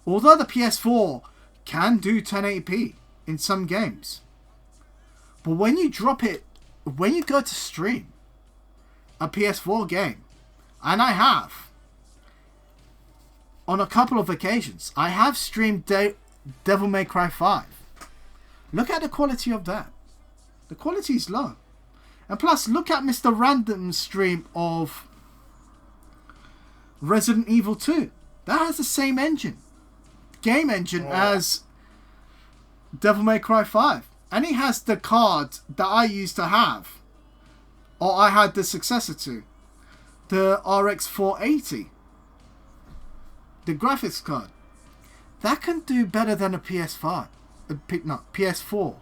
[SPEAKER 1] Although the PS4 can do 1080p in some games, but when you drop it, when you go to stream a PS4 game, and I have on a couple of occasions, I have streamed Devil May Cry 5. Look at the quality of that. The quality is low. And plus, look at Mr. Random's stream of Resident Evil 2. That has the same engine. game engine as Devil May Cry 5. And he has the card that I used to have. Or I had the successor to. The RX 480. The graphics card. That can do better than a PS5. No, PS4.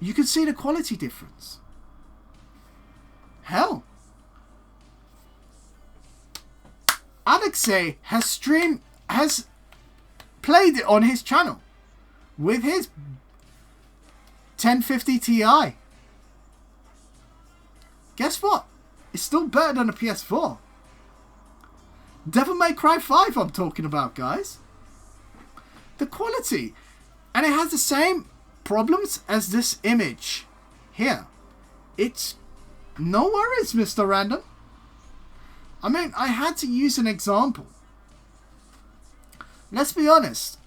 [SPEAKER 1] You can see the quality difference. Hell. Alexei has played it on his channel with his 1050 Ti. Guess what? It's still better than a PS4. Devil May Cry 5 I'm talking about, guys. The quality. And it has the same problems as this image here. It's no worries, Mr. Random. I mean, I had to use an example. Let's be honest.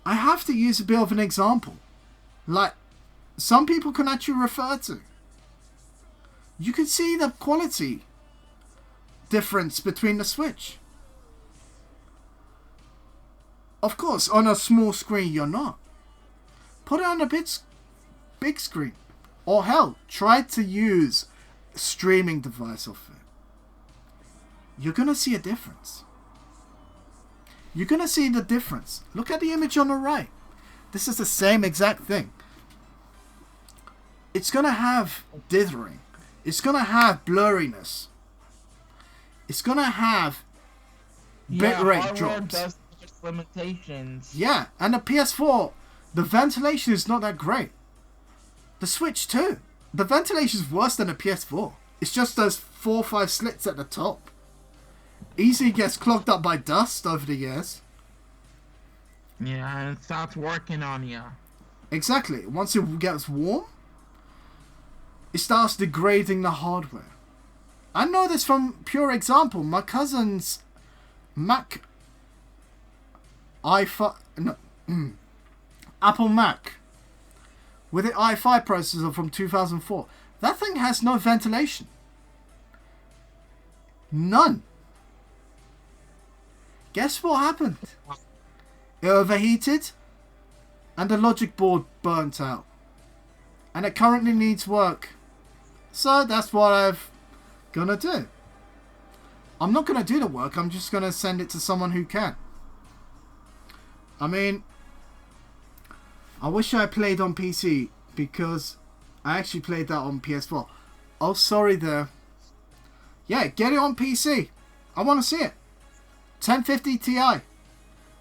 [SPEAKER 1] I have to use a bit of an example. Like, some people can actually refer to. You can see the quality difference between the Switch. Of course, on a small screen, you're not. Put it on a big screen. Or hell, try to use a streaming device of it. You're going to see a difference. You're going to see the difference. Look at the image on the right. This is the same exact thing. It's going to have dithering. It's going to have blurriness. It's going to have bitrate drops.
[SPEAKER 5] Does limitations.
[SPEAKER 1] Yeah, and the PS4, the ventilation is not that great. The Switch too. The ventilation is worse than the PS4. It's just those 4 or 5 slits at the top. Easily gets clogged up by dust over the years.
[SPEAKER 5] Yeah, and it starts working on you.
[SPEAKER 1] Exactly. Once it gets warm, it starts degrading the hardware. I know this from pure example. My cousin's Mac Apple Mac with the i5 processor from 2004. That thing has no ventilation. None. Guess what happened? It overheated and the logic board burnt out. And it currently needs work. So that's what I'm gonna do. I'm not gonna do the work, I'm just gonna send it to someone who can. I mean, I wish I played on PC because I actually played that on PS4. Oh, sorry there. Yeah, get it on PC. I want to see it. 1050 Ti.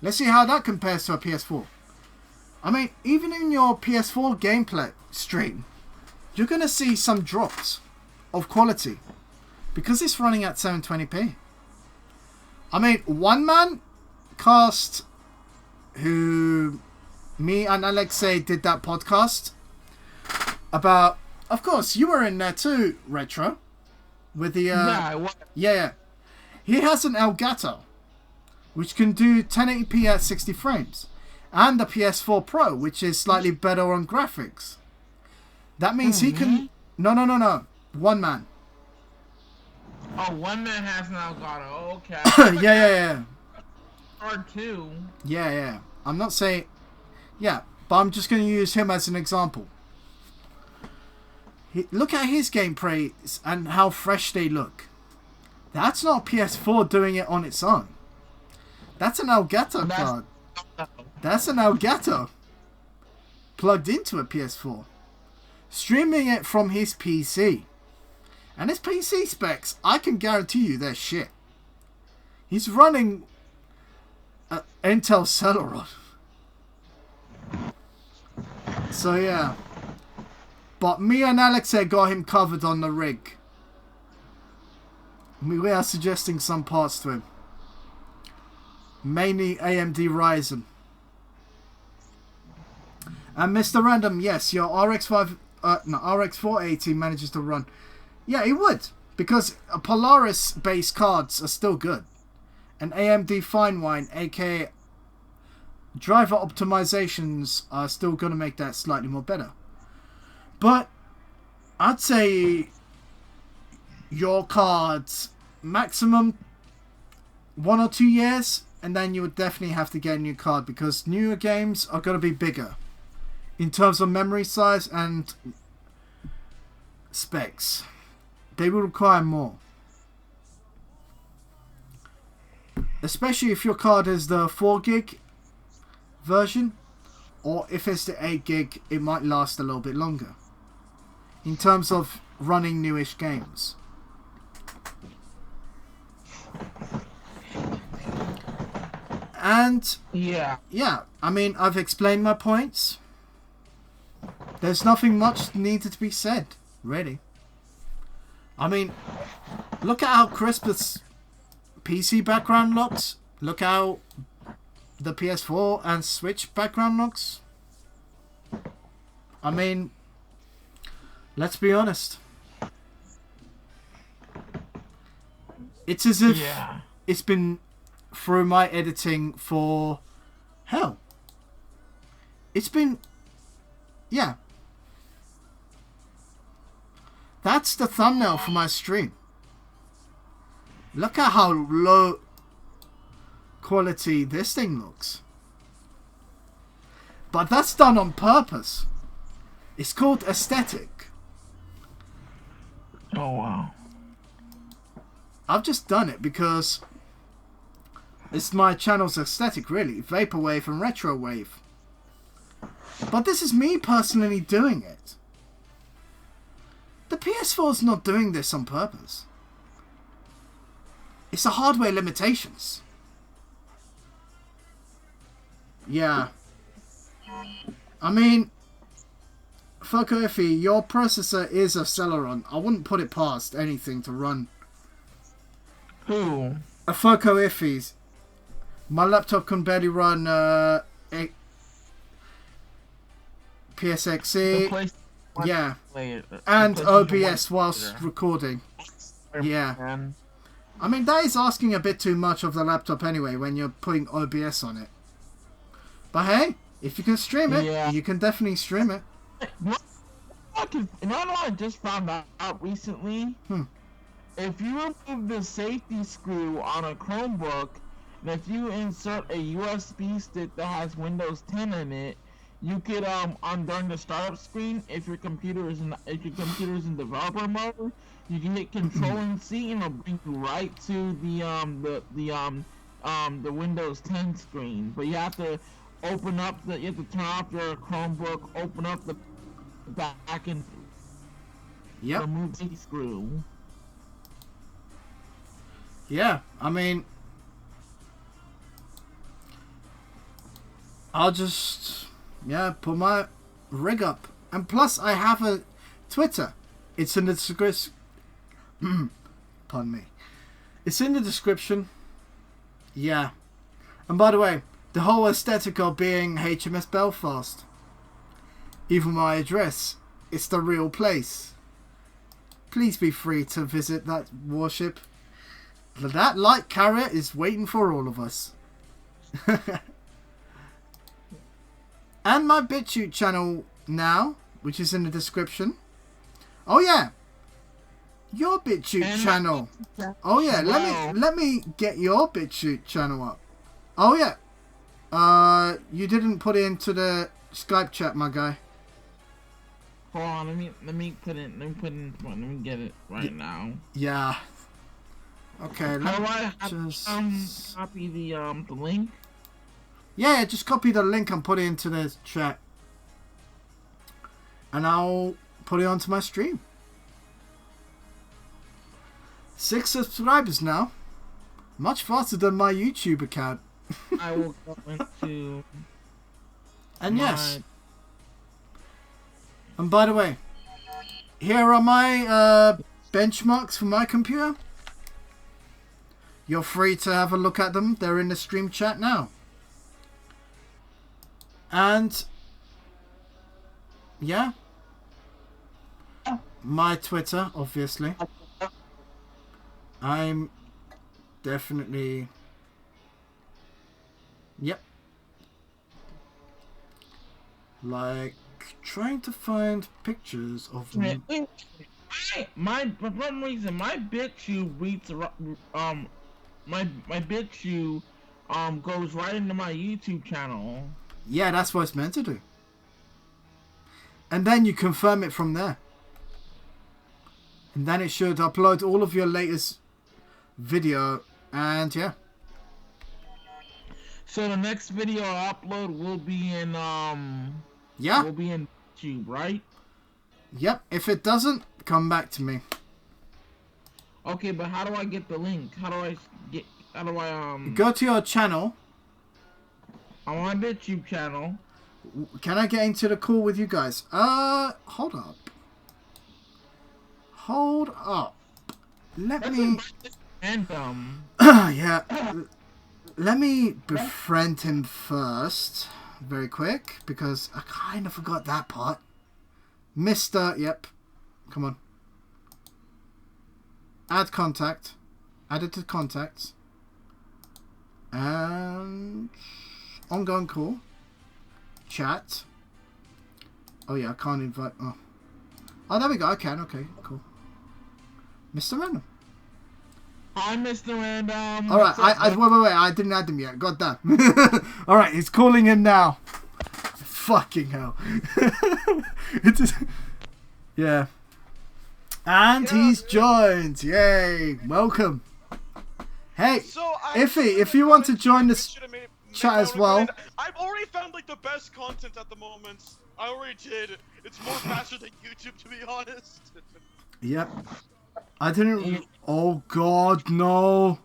[SPEAKER 1] Let's see how that compares to a PS4. I mean, even in your PS4 gameplay stream, you're going to see some drops of quality because it's running at 720p. I mean, one man cast who me and Alexei did that podcast about, of course, you were in there too, Retro, with the
[SPEAKER 5] yeah, I was.
[SPEAKER 1] yeah. He has an Elgato which can do 1080p at 60 frames, and the PS4 Pro, which is slightly better on graphics. That means he can... No. One man.
[SPEAKER 5] Oh, one man has an Elgato. Okay.
[SPEAKER 1] Yeah.
[SPEAKER 5] R2.
[SPEAKER 1] Yeah. I'm not saying... Yeah, but I'm just going to use him as an example. Look at his gameplays and how fresh they look. That's not PS4 doing it on its own. That's an Elgato card. That's an Elgato plugged into a PS4. Streaming it from his PC. And his PC specs, I can guarantee you they're shit. He's running Intel Celeron. So yeah. But me and Alexei got him covered on the rig. We are suggesting some parts to him. Mainly AMD Ryzen. And Mr. Random, yes, your RX 480 manages to run. Yeah, it would. Because Polaris based cards are still good. And AMD Finewine, aka driver optimizations, are still going to make that slightly more better. But I'd say your cards maximum 1 or 2 years, and then you would definitely have to get a new card because newer games are going to be bigger in terms of memory size and specs. They will require more. Especially if your card is the 4 gig version, or if it's the 8 gig, it might last a little bit longer in terms of running newish games. And
[SPEAKER 5] Yeah.
[SPEAKER 1] I mean, I've explained my points. There's nothing much needed to be said, really. I mean, look at how crisp this PC background looks. Look how the PS4 and Switch background looks. I mean, let's be honest. It's as if it's been through my editing for hell. It's been, yeah. That's the thumbnail for my stream. Look at how low quality this thing looks. But that's done on purpose. It's called aesthetic.
[SPEAKER 5] Oh, wow.
[SPEAKER 1] I've just done it because it's my channel's aesthetic, really. Vaporwave and Retrowave. But this is me personally doing it. The PS4's not doing this on purpose. It's the hardware limitations. Yeah. I mean, Foco Iffy, your processor is a Celeron. I wouldn't put it past anything to run.
[SPEAKER 5] Who?
[SPEAKER 1] A Foco Iffy's. My laptop can barely run PSXE. Yeah. And OBS whilst recording. Yeah. I mean, that is asking a bit too much of the laptop anyway when you're putting OBS on it. But hey, if you can stream it, you can definitely stream it.
[SPEAKER 5] You know what I just found out recently? If you remove the safety screw on a Chromebook, and if you insert a USB stick that has Windows 10 in it, you could during the startup screen, if your computer is in developer mode, you can hit Control and C and it'll bring you right to the Windows 10 screen. But you have to turn off your Chromebook, open up the back and remove the screw.
[SPEAKER 1] Yeah, I mean, I'll just put my rig up, and plus I have a Twitter. It's in the description. Pardon me. It's in the description. Yeah, and by the way, the whole aesthetic of being HMS Belfast, even my address, it's the real place. Please be free to visit that warship. That light carrier is waiting for all of us. And my BitChute channel now, which is in the description. Oh yeah, your BitChute channel. Oh yeah, let me get your BitChute channel up. Oh yeah. You didn't put it into the Skype chat, my guy.
[SPEAKER 5] Hold on, let me get it right now.
[SPEAKER 1] Yeah. Okay,
[SPEAKER 5] let me just copy the link.
[SPEAKER 1] Yeah, just copy the link and put it into the chat. And I'll put it onto my stream. 6 subscribers now. Much faster than my YouTube account.
[SPEAKER 5] I will go into...
[SPEAKER 1] And yes. And by the way, here are my benchmarks for my computer. You're free to have a look at them. They're in the stream chat now. And yeah, my Twitter, obviously. I'm definitely, like trying to find pictures of me.
[SPEAKER 5] For some reason, my BitChute reads my BitChute goes right into my YouTube channel.
[SPEAKER 1] Yeah, that's what it's meant to do. And then you confirm it from there. And then it should upload all of your latest video. And yeah.
[SPEAKER 5] So the next video I upload will be in
[SPEAKER 1] Yeah.
[SPEAKER 5] will be in YouTube, right?
[SPEAKER 1] Yep. If it doesn't, come back to me.
[SPEAKER 5] Okay, but how do I get the link? How do I
[SPEAKER 1] Go to your channel.
[SPEAKER 5] on my BitChute channel?
[SPEAKER 1] Can I get into the call with you guys? Hold up. Hold up. Let me.
[SPEAKER 5] Random.
[SPEAKER 1] Yeah. Let me befriend him first. Very quick. Because I kind of forgot that part. Mr. Yep. Come on. Add contact. Add it to contacts. And ongoing call. Chat. Oh yeah, I can't invite. Oh, there we go. I can. Okay, cool. Mr. Random.
[SPEAKER 5] Hi, Mr. Random.
[SPEAKER 1] All right. Wait. I didn't add him yet. God damn. All right. He's calling him now. Fucking hell. It is. Yeah. And he's joined. Yay. Welcome. Hey,
[SPEAKER 6] So
[SPEAKER 1] Iffy, if you want to join this chat as well.
[SPEAKER 6] I've already found like the best content at the moment. I already did. It's more faster than YouTube, to be honest.
[SPEAKER 1] Yep. I didn't. Oh God, no.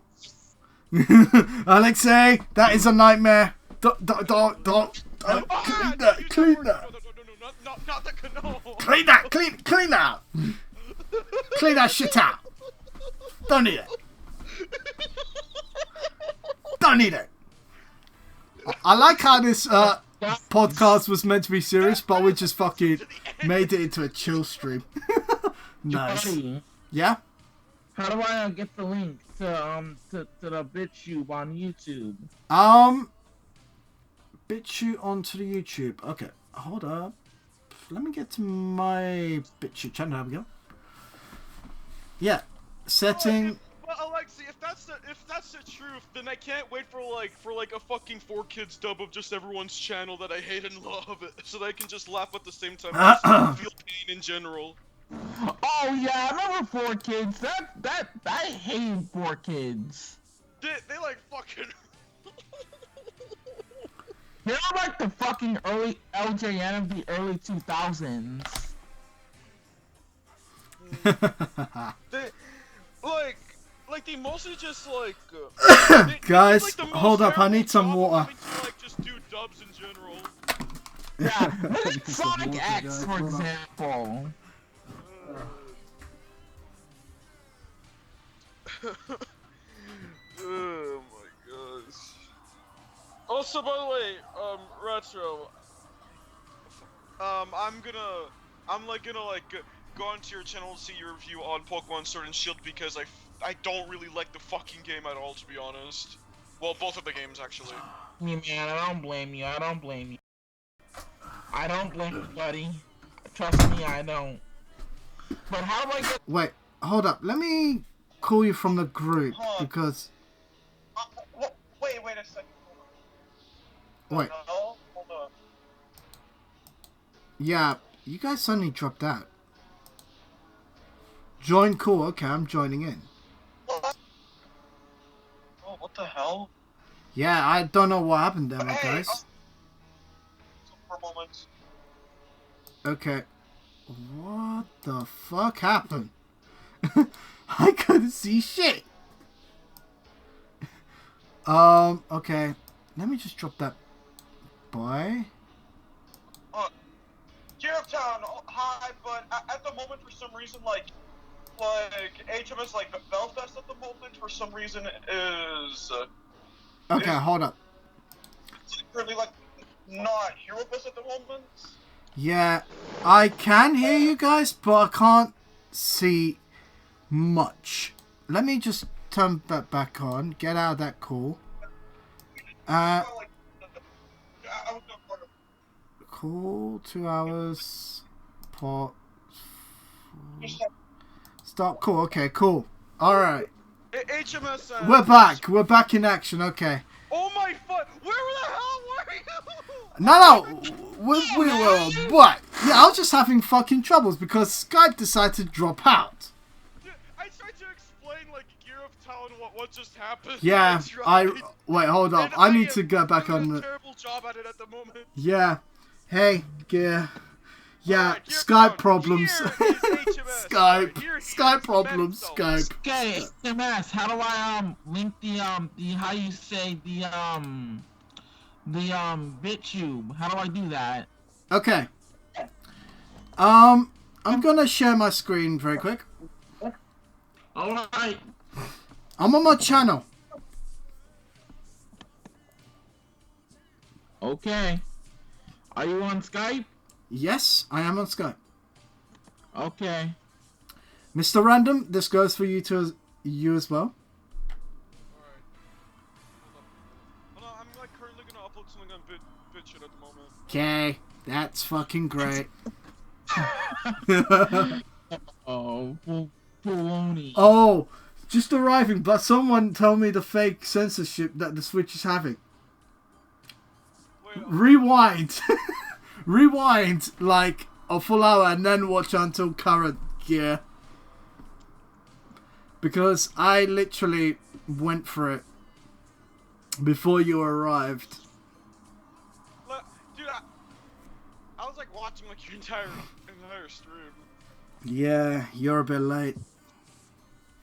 [SPEAKER 1] Alexei, that is a nightmare. Don't. Clean that. Clean that.
[SPEAKER 6] No, not the canoe.
[SPEAKER 1] Clean that. Clean that. Clean that shit out. Don't need it. Don't need it. I like how this podcast was meant to be serious, but we just fucking made it into a chill stream. Nice. Yeah?
[SPEAKER 5] How do I get the link to the BitChute on YouTube?
[SPEAKER 1] BitChute onto the YouTube. Okay, hold up. Let me get to my BitChute channel. There we go. Yeah, setting.
[SPEAKER 6] Well, Alexi, if that's the truth, then I can't wait for like a fucking 4Kids dub of just everyone's channel that I hate and love, so that I can just laugh at the same time and feel pain in general.
[SPEAKER 5] Oh yeah, I remember 4Kids. That I hate 4Kids.
[SPEAKER 6] They like fucking.
[SPEAKER 5] They're like the fucking early LJN of the early 2000s.
[SPEAKER 6] They they mostly just like.
[SPEAKER 1] Guys,
[SPEAKER 6] like, the most
[SPEAKER 1] hold up, I need some
[SPEAKER 6] terrible job
[SPEAKER 1] water.
[SPEAKER 6] of having to, like, just do dubs in general.
[SPEAKER 5] Yeah, look at Sonic X, for example.
[SPEAKER 6] Oh my gosh. Also, by the way, Retro, I'm gonna go onto your channel and see your review on Pokemon Sword and Shield because I don't really like the fucking game at all, to be honest. Well, both of the games actually.
[SPEAKER 5] Yeah, man, I don't blame you. I don't blame you. I don't blame you, buddy. Trust me, I don't. But how do I get?
[SPEAKER 1] Wait, hold up. Let me call you from the group because.
[SPEAKER 3] Wait a second.
[SPEAKER 1] Wait.
[SPEAKER 3] No, hold on.
[SPEAKER 1] Yeah, you guys suddenly dropped out. Join call. Okay, I'm joining in.
[SPEAKER 3] What? Oh, what the hell?
[SPEAKER 1] Yeah, I don't know what happened there, my guys.
[SPEAKER 3] For a moment.
[SPEAKER 1] Okay. What the fuck happened? I couldn't see shit. Okay. Let me just drop that boy.
[SPEAKER 3] Town, hi, but at the moment, for some reason, like HMS, like Belfast at the moment, for some reason, is...
[SPEAKER 1] Okay, hold up.
[SPEAKER 3] It's currently, like, not here with us at the moment.
[SPEAKER 1] Yeah, I can hear you guys, but I can't see much. Let me just turn that back on, get out of that call. Call 2 hours. Pause. Stop call. Okay, cool. Alright.
[SPEAKER 6] HMS says...
[SPEAKER 1] We're back. We're back in action. Okay.
[SPEAKER 6] Oh my fuck! Where the hell were you?
[SPEAKER 1] No. We were what? Yeah, I was just having fucking troubles because Skype decided to drop out.
[SPEAKER 6] Dude, I tried to explain like Gear of Talon what just happened.
[SPEAKER 1] Yeah. Wait. Hold up.
[SPEAKER 6] And
[SPEAKER 1] I need to go back
[SPEAKER 6] doing
[SPEAKER 1] on
[SPEAKER 6] a
[SPEAKER 1] the.
[SPEAKER 6] terrible job at it at the moment.
[SPEAKER 1] Yeah. Hey, Gear. Yeah,
[SPEAKER 6] Alright, Gear
[SPEAKER 1] Skype
[SPEAKER 6] down.
[SPEAKER 1] problems.
[SPEAKER 6] Here is HMS.
[SPEAKER 1] Skype.
[SPEAKER 6] Alright, here
[SPEAKER 1] Skype
[SPEAKER 6] is
[SPEAKER 1] problems.
[SPEAKER 6] Mentos.
[SPEAKER 1] Skype.
[SPEAKER 5] Okay, SMS. How do I link the how you say the BitTube? How do I do that?
[SPEAKER 1] Okay. I'm gonna share my screen very quick.
[SPEAKER 5] All right.
[SPEAKER 1] I'm on my channel.
[SPEAKER 5] Okay. Are you on Skype?
[SPEAKER 1] Yes, I am on Skype.
[SPEAKER 5] Okay.
[SPEAKER 1] Mr. Random, this goes for you as well.
[SPEAKER 6] Alright. Hold on, I'm like currently gonna upload something on BitChute at the moment.
[SPEAKER 1] Okay, that's fucking great.
[SPEAKER 5] Oh, baloney.
[SPEAKER 1] Oh, just arriving, but someone told me the fake censorship that the Switch is having.
[SPEAKER 6] Wait,
[SPEAKER 1] Rewind. Rewind like a full hour and then watch until current gear. Because I literally went for it before you arrived.
[SPEAKER 6] look, dude, I was like watching like your entire stream.
[SPEAKER 1] Yeah, you're a bit late.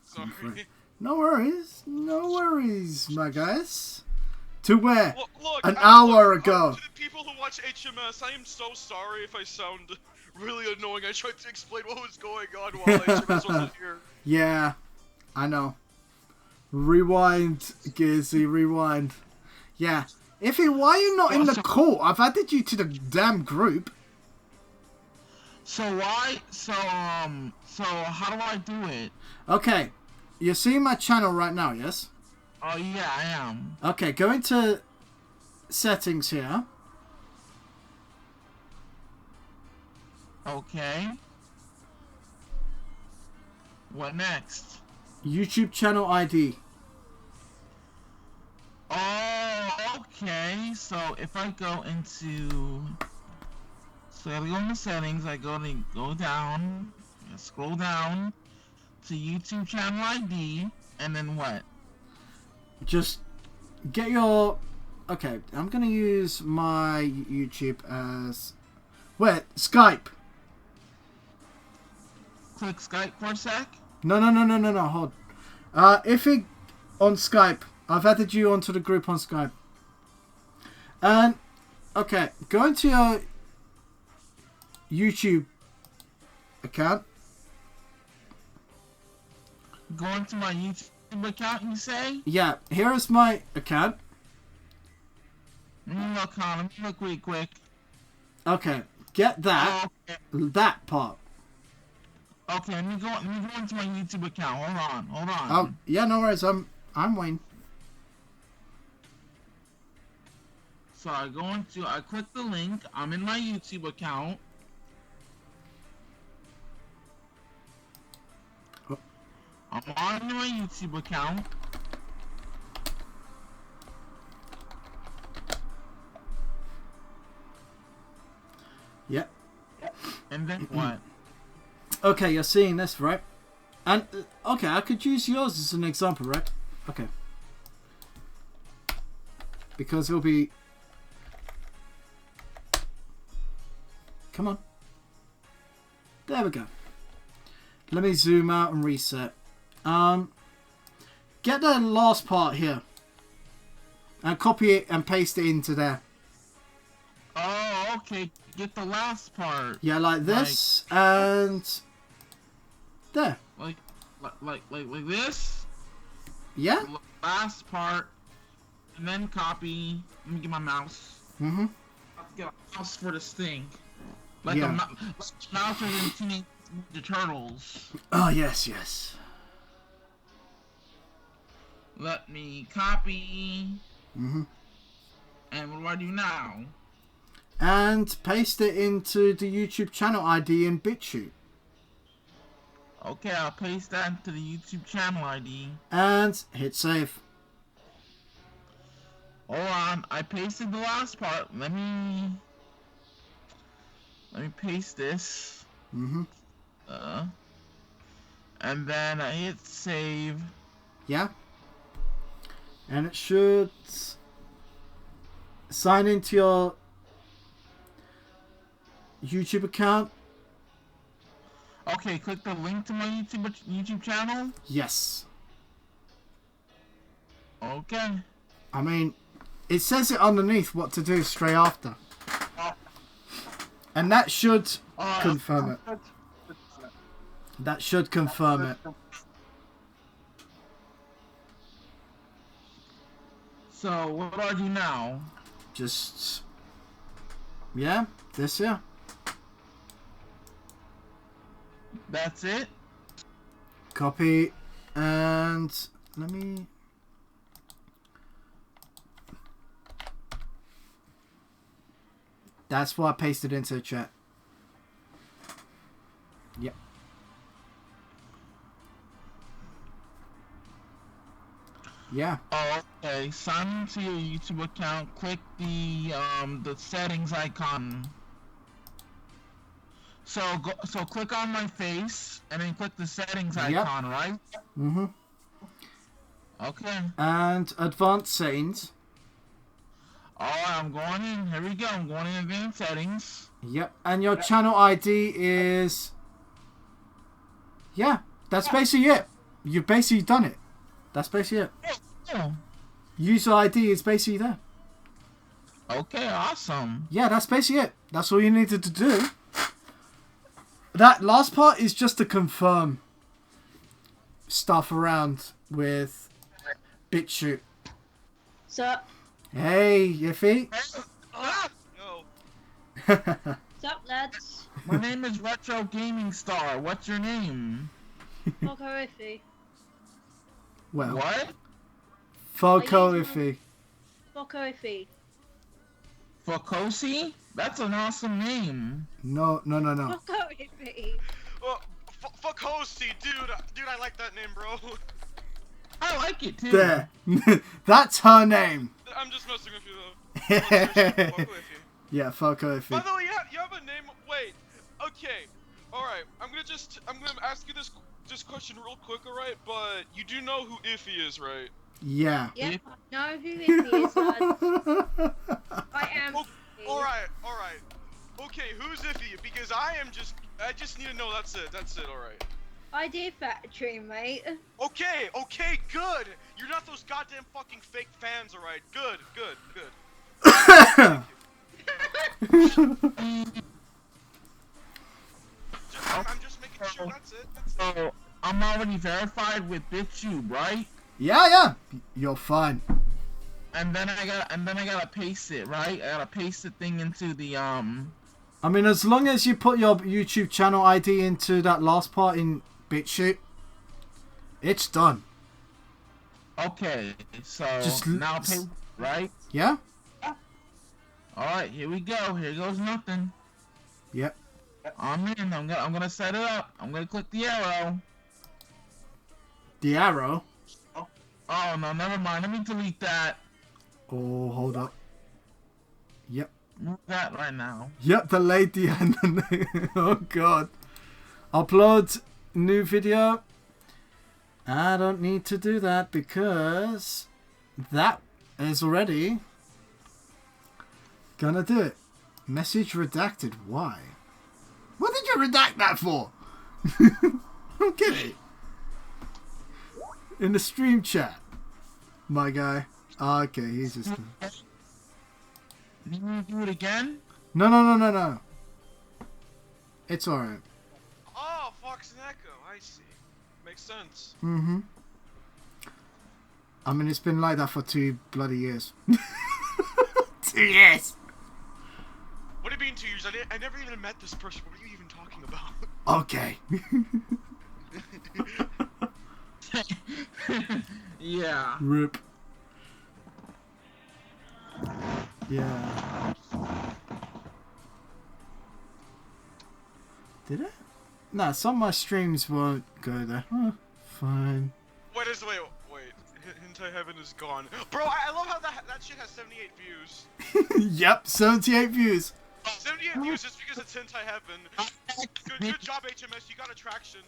[SPEAKER 6] Sorry.
[SPEAKER 1] No worries. No worries, my guys. To where?
[SPEAKER 6] Look,
[SPEAKER 1] An hour
[SPEAKER 6] look,
[SPEAKER 1] ago.
[SPEAKER 6] To the people who watch HMS, I am so sorry if I sound really annoying. I tried to explain what was going on while HMS wasn't here.
[SPEAKER 1] Yeah, I know. Rewind, Gearsy, rewind. Yeah. Why are you not in the call? I've added you to the damn group.
[SPEAKER 5] So why? So how do I do it?
[SPEAKER 1] Okay. You're seeing my channel right now, yes?
[SPEAKER 5] Oh yeah, I am.
[SPEAKER 1] Okay, go into settings here.
[SPEAKER 5] Okay. What next?
[SPEAKER 1] YouTube channel ID.
[SPEAKER 5] Oh, okay. So if I go into, so I go into settings, I go down, scroll down to YouTube channel ID, and then what?
[SPEAKER 1] Just get your... Okay, I'm going to use my YouTube as... Wait, Skype.
[SPEAKER 5] Click Skype for a sec.
[SPEAKER 1] No, hold. If it... On Skype. I've added you onto the group on Skype. And... Okay, go into your YouTube account.
[SPEAKER 5] Go into my YouTube account, you say?
[SPEAKER 1] Yeah, here is my account.
[SPEAKER 5] Let me look on. Let me look really quick.
[SPEAKER 1] Okay, get that.
[SPEAKER 5] Okay.
[SPEAKER 1] That part.
[SPEAKER 5] Okay, let me go into my YouTube account. Hold on.
[SPEAKER 1] Oh, yeah, no worries. I'm Wayne.
[SPEAKER 5] So I click the link. I'm in my YouTube account.
[SPEAKER 1] Oh.
[SPEAKER 5] I'm on my YouTube account.
[SPEAKER 1] Yep.
[SPEAKER 5] And then what?
[SPEAKER 1] Okay, you're seeing this, right? And, okay, I could use yours as an example, right? Okay. Because it'll be... Come on. There we go. Let me zoom out and reset. Get the last part here. And copy it and paste it into there.
[SPEAKER 5] Oh, okay. Get the last part.
[SPEAKER 1] Yeah, like this, and... There.
[SPEAKER 5] Like this?
[SPEAKER 1] Yeah?
[SPEAKER 5] The last part. And then copy. Let me get my mouse.
[SPEAKER 1] Mm-hmm.
[SPEAKER 5] I have to get a mouse for this thing. Like
[SPEAKER 1] Yeah.
[SPEAKER 5] a mouse in Teenage Ninja Turtles.
[SPEAKER 1] Oh, yes.
[SPEAKER 5] Let me copy.
[SPEAKER 1] Mm-hmm.
[SPEAKER 5] And what do I do now?
[SPEAKER 1] And paste it into the YouTube channel ID in BitChute.
[SPEAKER 5] Okay, I'll paste that into the YouTube channel ID.
[SPEAKER 1] And hit save.
[SPEAKER 5] Hold on, I pasted the last part. Let me paste this.
[SPEAKER 1] Mm-hmm.
[SPEAKER 5] And then I hit save.
[SPEAKER 1] Yeah. And it should sign into your YouTube account.
[SPEAKER 5] Okay, click the link to my YouTube channel.
[SPEAKER 1] Yes.
[SPEAKER 5] Okay.
[SPEAKER 1] I mean, it says it underneath what to do straight after. And that should confirm it. That should confirm it.
[SPEAKER 5] So, what do I do now?
[SPEAKER 1] Just... Yeah, this here.
[SPEAKER 5] That's it?
[SPEAKER 1] Copy. And... Let me... That's what I pasted into the chat. Yep. Yeah.
[SPEAKER 5] Oh, okay. Sign into your YouTube account. Click the settings icon. So click on my face and then click the settings icon, right?
[SPEAKER 1] Mm-hmm.
[SPEAKER 5] Okay.
[SPEAKER 1] And advanced settings.
[SPEAKER 5] Alright, I'm going in. Here we go. I'm going in advanced settings.
[SPEAKER 1] Yep. And your channel ID is... Yeah. That's basically it. You've basically done it. That's basically it.
[SPEAKER 5] Yeah.
[SPEAKER 1] User ID is basically there.
[SPEAKER 5] Okay, awesome.
[SPEAKER 1] Yeah, that's basically it. That's all you needed to do. That last part is just to confirm stuff around with BitChute.
[SPEAKER 7] So,
[SPEAKER 1] Hey, Yiffy.
[SPEAKER 6] No.
[SPEAKER 7] what's up, lads?
[SPEAKER 5] My name is Retro Gaming Star. What's your name?
[SPEAKER 7] Foco Iffy.
[SPEAKER 1] Well,
[SPEAKER 5] What?
[SPEAKER 1] Foco Iffy.
[SPEAKER 7] Foco Iffy.
[SPEAKER 5] Focosi? That's an awesome name.
[SPEAKER 1] No.
[SPEAKER 7] Foco Iffy.
[SPEAKER 6] Well, fuck Hosty, dude, I like that name, bro.
[SPEAKER 5] I like it too.
[SPEAKER 1] There. That's her name.
[SPEAKER 6] I'm just messing with you though. Fuck with you.
[SPEAKER 1] Yeah, Foco
[SPEAKER 6] By
[SPEAKER 1] Iffy.
[SPEAKER 6] the way, you have a name. Wait. Okay. All right. I'm gonna ask you this question real quick, all right? But you do know who Iffy is, right?
[SPEAKER 1] Yeah.
[SPEAKER 7] Yep, I know who Iffy is, lads. I am.
[SPEAKER 6] Oh, all right. Okay, who's Iffy? Because I just need to know. That's it. All right.
[SPEAKER 7] Idea Factory, mate.
[SPEAKER 6] Okay, good. You're not those goddamn fucking fake fans, all right? Good. I'm just making sure. That's it.
[SPEAKER 5] So I'm already verified with BitChute, right?
[SPEAKER 1] Yeah. You're fine.
[SPEAKER 5] And then I gotta paste it, right? I gotta paste the thing into the
[SPEAKER 1] I mean, as long as you put your YouTube channel ID into that last part in BitChute, it's done.
[SPEAKER 5] Okay, so
[SPEAKER 1] Just
[SPEAKER 5] now paste, right?
[SPEAKER 1] Yeah?
[SPEAKER 5] Alright, here we go. Here goes nothing.
[SPEAKER 1] Yep.
[SPEAKER 5] I'm in. I'm gonna set it up. I'm gonna click the arrow.
[SPEAKER 1] The arrow.
[SPEAKER 5] Oh no, never mind. Let me delete that.
[SPEAKER 1] Oh, hold up. Yep.
[SPEAKER 5] Move that right now.
[SPEAKER 1] Yep, delayed the end. Oh god. Upload new video. I don't need to do that because that is already gonna do it. Message redacted. Why? What did you redact that for? Okay. In the stream chat. My guy. Okay, he's just...
[SPEAKER 5] You want to do it again?
[SPEAKER 1] No. It's alright.
[SPEAKER 6] Oh, Fox and Echo. I see. Makes sense.
[SPEAKER 1] Mm-hmm. I mean, it's been like that for 2 bloody years. 2 years!
[SPEAKER 6] What do you mean 2 years? I never even met this person. What are you even talking about?
[SPEAKER 1] Okay.
[SPEAKER 5] Yeah.
[SPEAKER 1] Rip. Yeah. Did it? Nah, some of my streams won't go there. Fine.
[SPEAKER 6] Wait. Hentai Heaven is gone. Bro, I love how that shit has 78 views.
[SPEAKER 1] Yep, 78 views.
[SPEAKER 6] 78 views just because it's Hentai Heaven. Good job, HMS. You got attraction.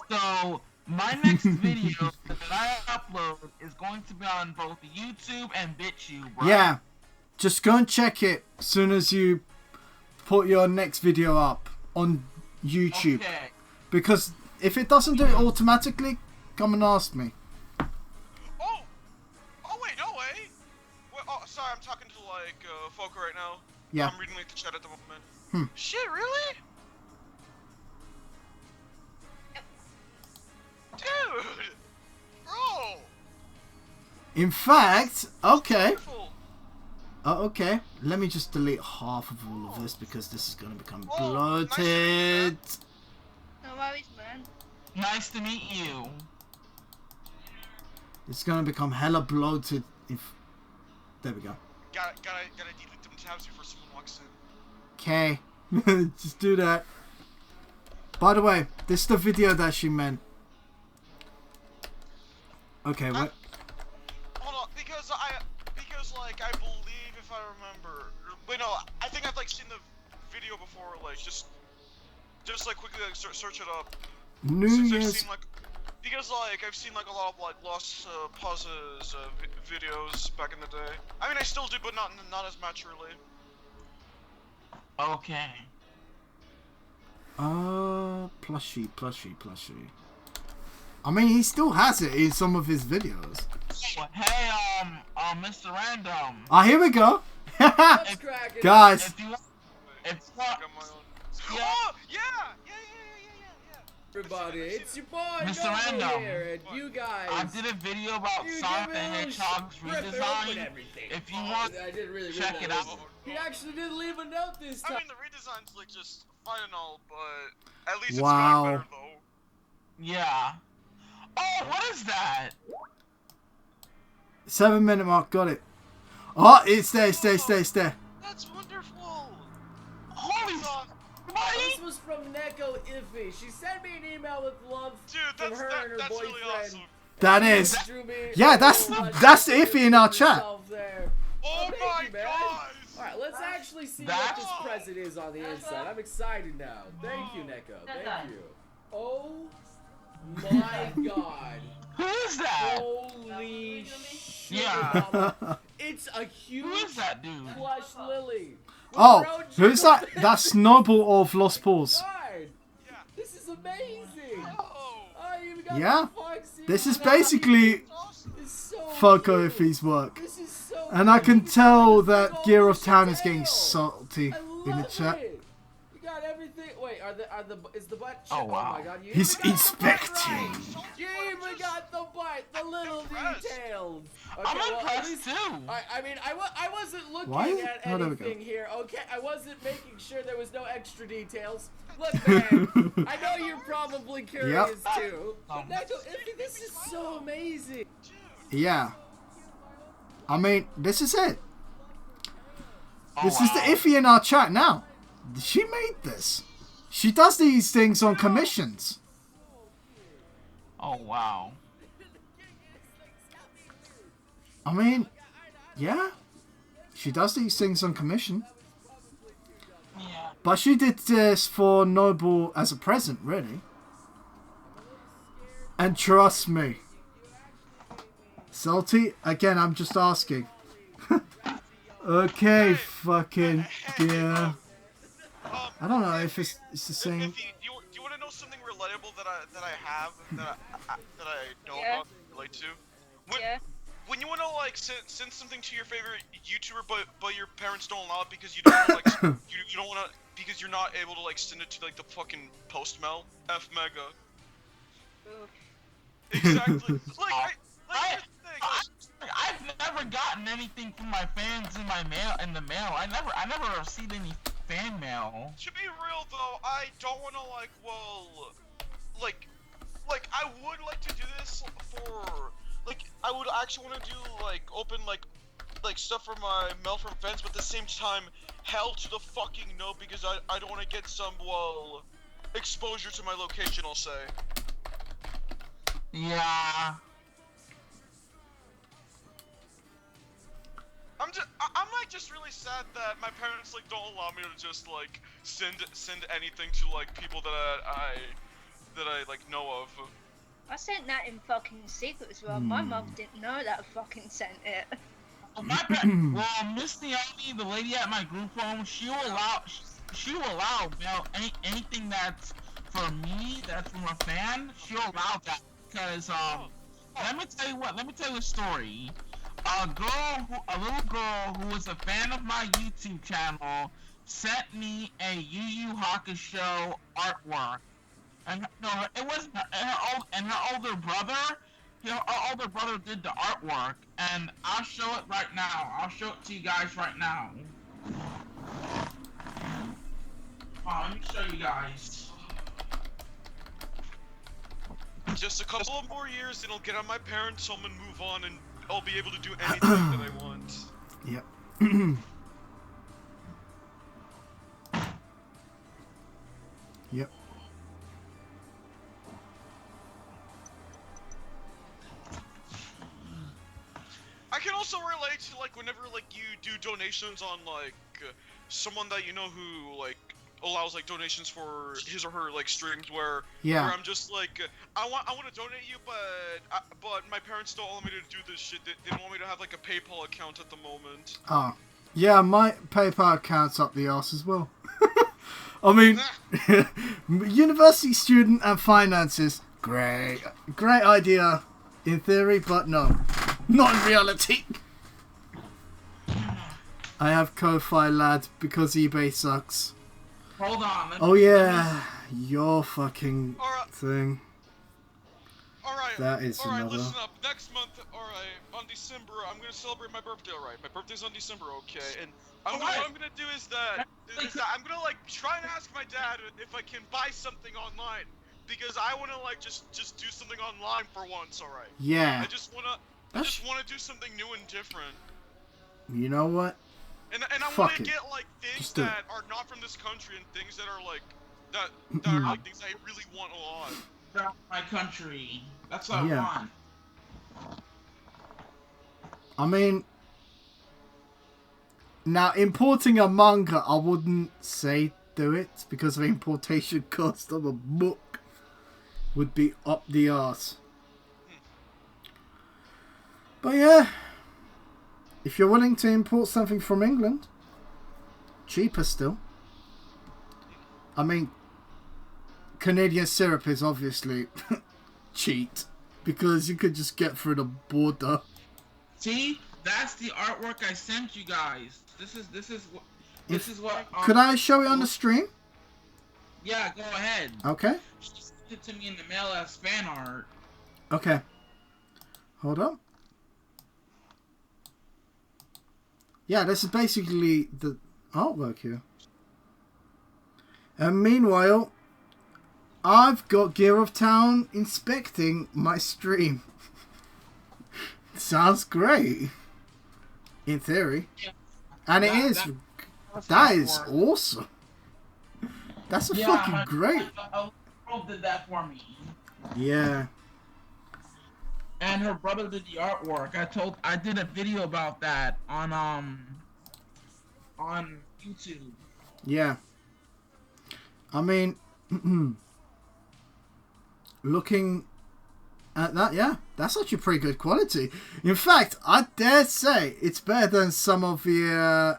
[SPEAKER 5] So, my next video that I upload is going to be on both YouTube and BitTube, right?
[SPEAKER 1] Yeah. Just go and check it as soon as you put your next video up on YouTube.
[SPEAKER 5] Okay.
[SPEAKER 1] Because if it doesn't do it automatically, come and ask me.
[SPEAKER 6] Oh wait, no way. Wait, oh, sorry, I'm talking to like folk right now.
[SPEAKER 1] Yeah.
[SPEAKER 6] I'm reading like the chat at the moment. Shit, really? Dude, bro.
[SPEAKER 1] In fact, okay.
[SPEAKER 6] Wonderful.
[SPEAKER 1] Oh, okay. Let me just delete half of all of this because this is going to become
[SPEAKER 6] Whoa,
[SPEAKER 1] bloated.
[SPEAKER 7] No worries, man.
[SPEAKER 5] Nice to meet you.
[SPEAKER 1] It's going to become hella bloated if... There we go.
[SPEAKER 6] Gotta delete them tabs before someone walks in.
[SPEAKER 1] Okay. Just do that. By the way, this is the video that she meant. Okay, what?
[SPEAKER 6] Hold on, because like I believe if I remember. Wait, no, I think I've like seen the video before. Like just like quickly like search it up.
[SPEAKER 1] New
[SPEAKER 6] Since
[SPEAKER 1] Year's...
[SPEAKER 6] I've seen like because like I've seen like a lot of like lost pauses videos back in the day. I mean I still do, but not as much really.
[SPEAKER 5] Okay.
[SPEAKER 1] Plushie. I mean, he still has it in some of his videos.
[SPEAKER 5] Hey, Mr. Random.
[SPEAKER 1] Ah, here we go.
[SPEAKER 4] What's cracking?
[SPEAKER 1] Guys,
[SPEAKER 5] If you want,
[SPEAKER 6] I got my own.
[SPEAKER 5] Yeah.
[SPEAKER 6] Oh yeah.
[SPEAKER 4] Everybody, it's your boy
[SPEAKER 5] Mr.
[SPEAKER 4] Noble
[SPEAKER 5] Random.
[SPEAKER 4] here, and you guys.
[SPEAKER 5] I did a video about
[SPEAKER 4] you
[SPEAKER 5] Sonic the
[SPEAKER 4] give me a
[SPEAKER 5] Hedgehog's
[SPEAKER 4] rip it open
[SPEAKER 5] redesign.
[SPEAKER 4] everything.
[SPEAKER 5] If you want,
[SPEAKER 4] I didn't really
[SPEAKER 5] check
[SPEAKER 4] read
[SPEAKER 5] it
[SPEAKER 4] that.
[SPEAKER 5] out.
[SPEAKER 4] He actually did leave a note this
[SPEAKER 6] I
[SPEAKER 4] time.
[SPEAKER 6] mean the redesign's like just fine and all, but at least
[SPEAKER 1] Wow.
[SPEAKER 6] it's gotten better though.
[SPEAKER 5] Yeah. Oh, what is that?
[SPEAKER 1] 7-minute mark, got it. Oh, it's there.
[SPEAKER 6] That's wonderful.
[SPEAKER 5] Holy
[SPEAKER 4] This was from Neko Iffy. She sent me an email with love
[SPEAKER 6] Dude,
[SPEAKER 4] from her and her
[SPEAKER 6] that's
[SPEAKER 4] boyfriend.
[SPEAKER 6] really awesome.
[SPEAKER 1] That is.
[SPEAKER 4] Drew me
[SPEAKER 1] Yeah,
[SPEAKER 4] a
[SPEAKER 1] that's
[SPEAKER 4] whole bunch
[SPEAKER 1] Iffy
[SPEAKER 4] of
[SPEAKER 1] in our chat.
[SPEAKER 4] herself there.
[SPEAKER 6] Oh
[SPEAKER 4] thank
[SPEAKER 6] my
[SPEAKER 4] you, man.
[SPEAKER 6] god!
[SPEAKER 4] Alright, let's actually see what
[SPEAKER 5] That's-
[SPEAKER 4] this present is on the inside. I'm excited now. Thank you, Neko. Thank you. Oh my god.
[SPEAKER 5] Who is that?
[SPEAKER 4] Holy shit.
[SPEAKER 5] Yeah.
[SPEAKER 4] Mama. It's a
[SPEAKER 5] Who is
[SPEAKER 4] huge
[SPEAKER 5] that dude?
[SPEAKER 4] plush lily. with
[SPEAKER 1] Oh,
[SPEAKER 4] her own
[SPEAKER 1] who's that?
[SPEAKER 4] jingle
[SPEAKER 1] That's Noble of Lost Paws.
[SPEAKER 4] card.
[SPEAKER 6] Yeah.
[SPEAKER 4] This is amazing.
[SPEAKER 6] Oh,
[SPEAKER 4] Oh, you even got
[SPEAKER 1] Yeah.
[SPEAKER 4] the Foxy
[SPEAKER 1] This is
[SPEAKER 4] Mouse.
[SPEAKER 1] basically
[SPEAKER 6] awesome.
[SPEAKER 4] It's so
[SPEAKER 1] Foco
[SPEAKER 4] cute.
[SPEAKER 1] Iffy's work.
[SPEAKER 4] This is so
[SPEAKER 1] And I can
[SPEAKER 4] cute.
[SPEAKER 1] tell
[SPEAKER 4] You got
[SPEAKER 1] that Gear of
[SPEAKER 4] all
[SPEAKER 1] Town
[SPEAKER 4] the
[SPEAKER 1] is getting
[SPEAKER 4] tail.
[SPEAKER 1] salty
[SPEAKER 4] I
[SPEAKER 1] in the
[SPEAKER 4] love
[SPEAKER 1] chat.
[SPEAKER 4] it. You got everything. Wait, is the butt?
[SPEAKER 5] Oh, wow.
[SPEAKER 4] my god, you
[SPEAKER 1] He's
[SPEAKER 4] even got the butt
[SPEAKER 1] inspecting.
[SPEAKER 4] right. You even got the butt, the little
[SPEAKER 6] impressed.
[SPEAKER 4] details.
[SPEAKER 5] I'm
[SPEAKER 4] well, at
[SPEAKER 5] impressed
[SPEAKER 4] least-
[SPEAKER 5] too.
[SPEAKER 4] I mean, I wasn't looking
[SPEAKER 1] Why?
[SPEAKER 4] at
[SPEAKER 1] Oh, there we go.
[SPEAKER 4] anything here. Okay, I wasn't making sure there was no extra details. Look, man, I know you're probably curious too.
[SPEAKER 5] Um,
[SPEAKER 4] Neko, this is so amazing.
[SPEAKER 1] Yeah. I mean, this is it.
[SPEAKER 5] Oh,
[SPEAKER 1] This is the
[SPEAKER 5] wow.
[SPEAKER 1] Iffy in our chat now. She made this. She does these things on commissions.
[SPEAKER 5] Oh wow.
[SPEAKER 1] I mean, yeah. She does these things on commission.
[SPEAKER 5] Yeah.
[SPEAKER 1] But she did this for Noble as a present, really. And trust me. Salty? Again, I'm just asking. Okay, fucking yeah. I don't know if it's the same.
[SPEAKER 6] If do you want to know something relatable that I have that I know
[SPEAKER 7] Yeah.
[SPEAKER 6] about relate to? When,
[SPEAKER 7] Yeah.
[SPEAKER 6] when you want to like send something to your favorite YouTuber, but your parents don't allow it because you don't like you don't want to because you're not able to like send it to like the fucking post mail. F mega.
[SPEAKER 7] Oof.
[SPEAKER 6] Exactly. Like here's the thing.
[SPEAKER 5] I've never gotten anything from my fans in my mail the mail. I never received any fan mail.
[SPEAKER 6] To be real though, I don't want to like I would like to do this for like I would actually want to do like open like stuff from my mail from fans, but at the same time, hell to the fucking no because I don't want to get some exposure to my location, I'll say.
[SPEAKER 5] Yeah.
[SPEAKER 6] I'm like just really sad that my parents like don't allow me to just like send anything to like people that I like know of.
[SPEAKER 7] I sent that in fucking secret as well. My mum didn't know that I fucking sent it.
[SPEAKER 5] Well, Miss Naomi, the lady at my group home, she will allow, anything that's for me, that's from a fan, she'll allow that, because, let me tell you a story. A little girl who was a fan of my YouTube channel sent me a Yu Yu Hakusho artwork. And no, it wasn't her older brother. Her older brother did the artwork, and I'll show it right now. I'll show it to you guys right now. Let me show you guys.
[SPEAKER 6] Just a couple of more years, and I'll get on my parents' home and move on, and I'll be able to do anything that I want.
[SPEAKER 1] Yep. Yep.
[SPEAKER 6] I can also relate to like whenever like you do donations on like someone that you know who like allows like donations for his or her like streams where I'm just like I want to donate you but my parents don't want me to do this shit. They don't want me to have like a PayPal account at the moment.
[SPEAKER 1] Oh, yeah, my PayPal account's up the arse as well. I mean, university student and finances, great idea in theory, but no, not in reality. I have Ko-Fi, lad, because eBay sucks.
[SPEAKER 5] Hold on.
[SPEAKER 1] Oh yeah, your fucking thing.
[SPEAKER 6] Alright,
[SPEAKER 1] that is another.
[SPEAKER 6] Listen up. Next month, on December, I'm gonna celebrate my birthday, alright? My birthday's on December, okay? And what I'm gonna do is that I'm gonna like try and ask my dad if I can buy something online. Because I wanna like just do something online for once, alright?
[SPEAKER 1] Yeah.
[SPEAKER 6] I just wanna do something new and different.
[SPEAKER 1] You know what?
[SPEAKER 6] And I want to get like things that are not from this country and things that are like that are like things I really want a lot.
[SPEAKER 5] From my country. That's what I want.
[SPEAKER 1] I mean, now importing a manga, I wouldn't say do it because the importation cost of a book would be up the arse. But yeah. If you're willing to import something from England, cheaper still. I mean, Canadian syrup is obviously cheat because you could just get through the border.
[SPEAKER 5] See, that's the artwork I sent you guys. This is what.
[SPEAKER 1] Could I show it on the stream?
[SPEAKER 5] Yeah, go ahead.
[SPEAKER 1] Okay.
[SPEAKER 5] She sent it to me in the mail as fan art.
[SPEAKER 1] Okay. Hold on. Yeah, this is basically the artwork here. And meanwhile, I've got Gear of Town inspecting my stream. Sounds great. In theory. Yeah. And that is awesome. That's fucking great.
[SPEAKER 5] Girl did that for me.
[SPEAKER 1] Yeah.
[SPEAKER 5] And her brother did the artwork. I did a video about that on YouTube.
[SPEAKER 1] Yeah. I mean, looking at that, yeah, that's actually pretty good quality. In fact, I dare say it's better than some of the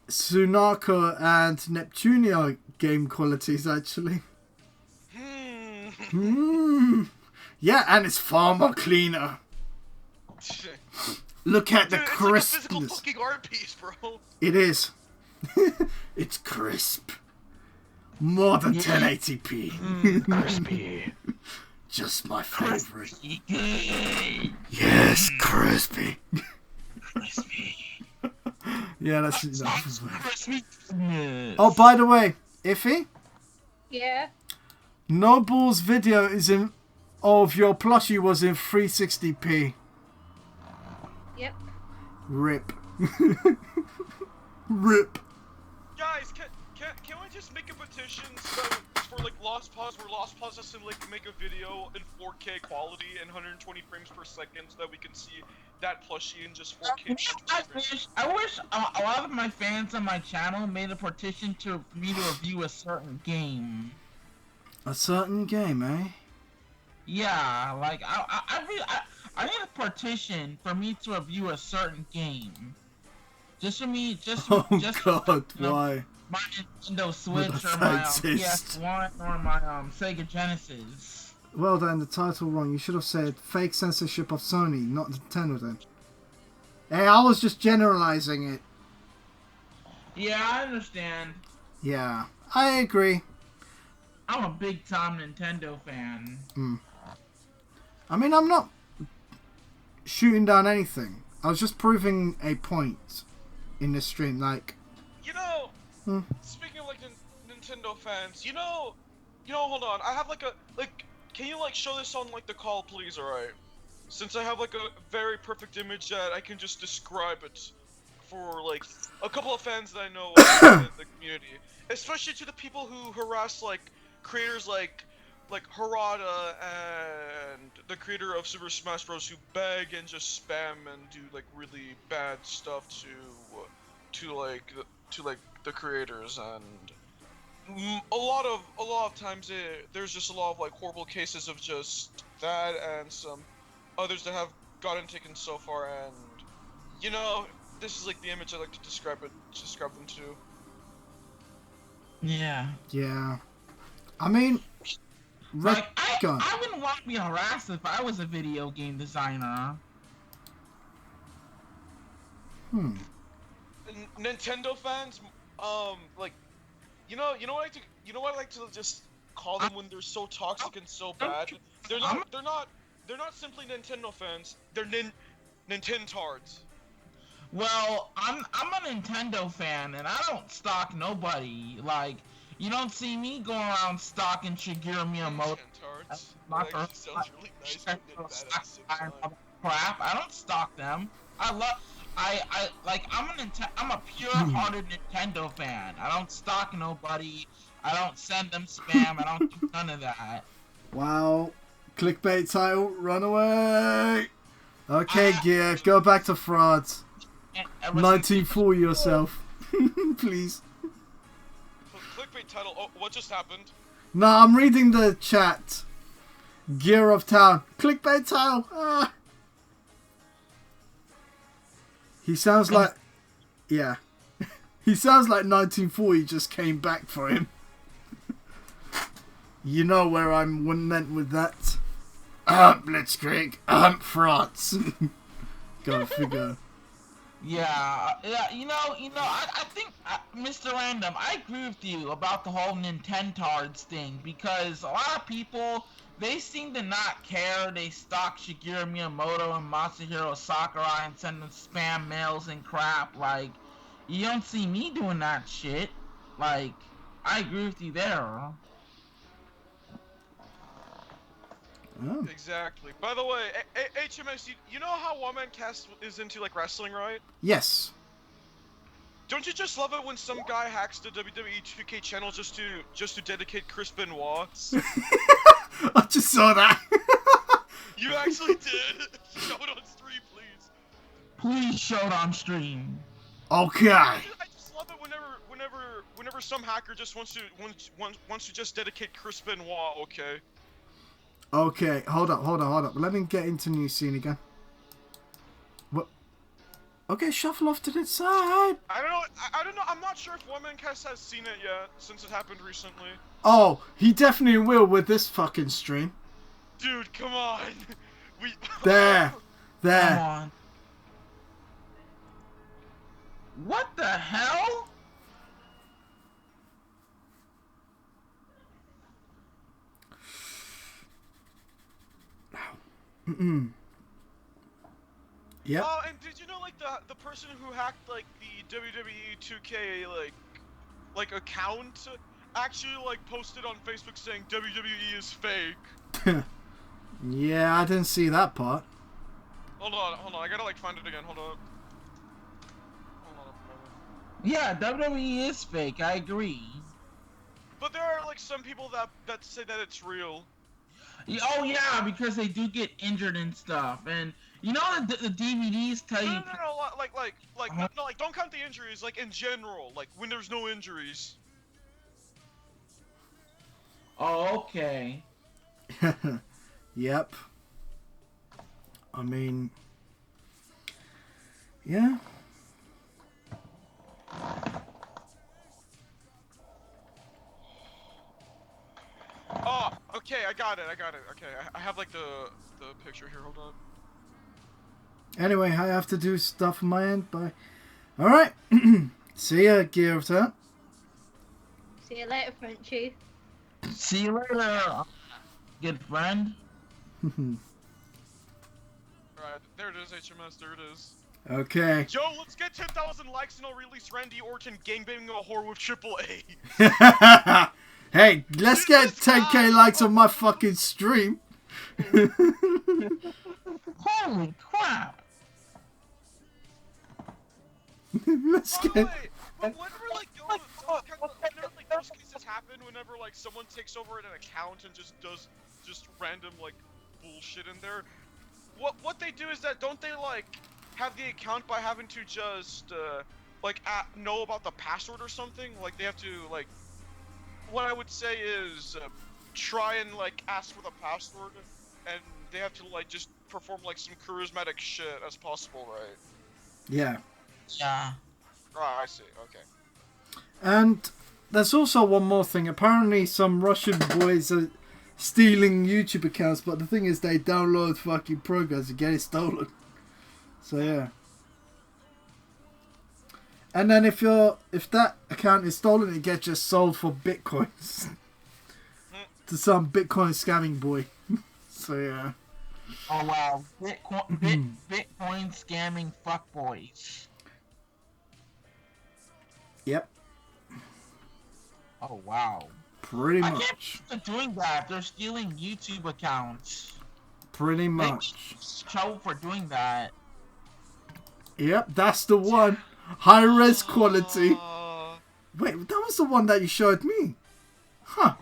[SPEAKER 1] Sunako and Neptunia game qualities, actually. Yeah, and it's far more cleaner. Look at the crispness.
[SPEAKER 6] It's like a physical fucking art piece, bro.
[SPEAKER 1] It is. It's crisp. More than 1080p.
[SPEAKER 5] Crispy.
[SPEAKER 1] Just my favorite. Yes, crispy.
[SPEAKER 5] Crispy.
[SPEAKER 1] Yeah, that's enough. Oh, by the way, Iffy?
[SPEAKER 7] Yeah?
[SPEAKER 1] Noble's video is in of your plushie was in 360p.
[SPEAKER 7] Yep.
[SPEAKER 1] Rip. Rip.
[SPEAKER 6] Guys, Can we just make a petition for like Lost Pause, where Lost Pause has to like make a video in 4K quality and 120 frames per second, so that we can see that plushie in just 4K.
[SPEAKER 5] I wish a lot of my fans on my channel made a petition for me to review a certain game.
[SPEAKER 1] A certain game, eh?
[SPEAKER 5] Yeah, like I need a petition for me to review a certain game. Just for me,
[SPEAKER 1] Oh
[SPEAKER 5] just
[SPEAKER 1] God,
[SPEAKER 5] you know,
[SPEAKER 1] why?
[SPEAKER 5] my Nintendo Switch
[SPEAKER 1] Does
[SPEAKER 5] or
[SPEAKER 1] that
[SPEAKER 5] my
[SPEAKER 1] exist?
[SPEAKER 5] PS1 or my Sega Genesis.
[SPEAKER 1] Well then, the title wrong. You should have said fake censorship of Sony, not Nintendo then. Hey, I was just generalizing it.
[SPEAKER 5] Yeah, I understand.
[SPEAKER 1] Yeah, I agree.
[SPEAKER 5] I'm a big time Nintendo fan.
[SPEAKER 1] I mean, I'm not shooting down anything. I was just proving a point in this stream, like...
[SPEAKER 6] You know, speaking of like Nintendo fans, you know, hold on. I have like can you like show this on like the call, please? Alright. Since I have like a very perfect image that I can just describe it for like a couple of fans that I know in the community, especially to the people who harass like creators like Harada and the creator of Super Smash Bros. Who beg and just spam and do like really bad stuff to the creators, and a lot of times there's just a lot of like horrible cases of just that, and some others that have gotten taken so far, and you know, this is like the image I like to describe them to.
[SPEAKER 5] Yeah.
[SPEAKER 1] Yeah. I mean...
[SPEAKER 5] Like, I wouldn't want to be harassed if I was a video game designer.
[SPEAKER 6] Nintendo fans, like, you know what I like to just call them when they're so toxic and so bad. They're not simply Nintendo fans. They're Nintentards.
[SPEAKER 5] Well, I'm a Nintendo fan, and I don't stalk nobody. Like, you don't see me going around stalking Shigeru Miyamoto.
[SPEAKER 6] That actually sounds really nice.
[SPEAKER 5] Crap, I don't stalk them. I'm a pure-hearted Nintendo fan. I don't stalk nobody. I don't send them spam. I don't do none of that.
[SPEAKER 1] Wow. Clickbait title, run away! Okay, Gear, go back to France. 1940 yourself. Please.
[SPEAKER 6] Clickbait title, oh, what just happened?
[SPEAKER 1] No, I'm reading the chat. Gear of Town. Clickbait title. Ah. He sounds like... Yeah. He sounds like 1940 just came back for him. You know where I'm meant with that. Blitzkrieg. France. Go figure.
[SPEAKER 5] Yeah, you know, I think, Mr. Random, I agree with you about the whole Nintentards thing, because a lot of people, they seem to not care. They stalk Shigeru Miyamoto and Masahiro Sakurai and send them spam mails and crap. Like, you don't see me doing that shit. Like, I agree with you there.
[SPEAKER 1] Oh.
[SPEAKER 6] Exactly. By the way, HMS, you know how One Man Cast is into like wrestling, right?
[SPEAKER 1] Yes.
[SPEAKER 6] Don't you just love it when some guy hacks the WWE 2K channel just to dedicate Chris Benoit?
[SPEAKER 1] I just saw that.
[SPEAKER 6] You actually did. Show it on stream, please.
[SPEAKER 5] Please show it on stream.
[SPEAKER 1] Okay.
[SPEAKER 6] I just love it whenever some hacker just wants to just dedicate Chris Benoit. Okay.
[SPEAKER 1] Okay, hold up. Let me get into new scene again. What? Okay, shuffle off to the side.
[SPEAKER 6] I don't know. I'm not sure if One Man Cast has seen it yet, since it happened recently.
[SPEAKER 1] Oh, he definitely will with this fucking stream.
[SPEAKER 6] Dude, come on.
[SPEAKER 1] There.
[SPEAKER 5] Come on. What the hell?
[SPEAKER 1] Yep.
[SPEAKER 6] Oh, and did you know like the person who hacked like the WWE 2K like account actually like posted on Facebook saying WWE is fake?
[SPEAKER 1] Yeah, I didn't see that part.
[SPEAKER 6] Hold on, I gotta like find it again. Hold on.
[SPEAKER 5] Yeah, WWE is fake. I agree.
[SPEAKER 6] But there are like some people that say that it's real.
[SPEAKER 5] Oh yeah, because they do get injured and stuff, and you know the DVDs tell you.
[SPEAKER 6] No, no, like don't count the injuries. Like in general, like when there's no injuries.
[SPEAKER 5] Oh, okay.
[SPEAKER 1] Yep. I mean, yeah.
[SPEAKER 6] Oh, okay, I got it. Okay, I have like the picture here. Hold on.
[SPEAKER 1] Anyway, I have to do stuff on my end. Bye. All right. See ya, Gear of That.
[SPEAKER 7] See you later, Frenchie.
[SPEAKER 5] See you later, good friend.
[SPEAKER 6] Alright, there it is, HMS. There it is.
[SPEAKER 1] Okay.
[SPEAKER 6] Joe, let's get 10,000 likes and I'll release Randy Orton gangbanging a whore with AAA.
[SPEAKER 1] Hey, let's get 10k likes on my fucking stream.
[SPEAKER 5] Holy crap!
[SPEAKER 1] Let's
[SPEAKER 6] By the
[SPEAKER 1] get.
[SPEAKER 6] way, whenever like whenever like those cases happen, whenever like someone takes over an account and just does random like bullshit in there, what they do is that don't they like have the account by having to just like know about the password or something? Like they have to like what I would say is try and like ask for the password, and they have to like just perform like some charismatic shit as possible, right?
[SPEAKER 1] Yeah.
[SPEAKER 5] Yeah.
[SPEAKER 6] Ah, I see. Okay.
[SPEAKER 1] And there's also one more thing. Apparently, some Russian boys are stealing YouTube accounts, but the thing is, they download fucking programs and get it stolen. So yeah. And then if that account is stolen, it gets just sold for bitcoins to some Bitcoin scamming boy. So yeah.
[SPEAKER 5] Oh wow, Bitcoin scamming fuckboys.
[SPEAKER 1] Yep.
[SPEAKER 5] Oh wow.
[SPEAKER 1] Pretty
[SPEAKER 5] I
[SPEAKER 1] much.
[SPEAKER 5] can't believe they're doing that. They're stealing YouTube accounts.
[SPEAKER 1] Pretty
[SPEAKER 5] They
[SPEAKER 1] much.
[SPEAKER 5] get trouble for doing that.
[SPEAKER 1] Yep, that's the one. High res quality. Wait, that was the one that you showed me. Huh.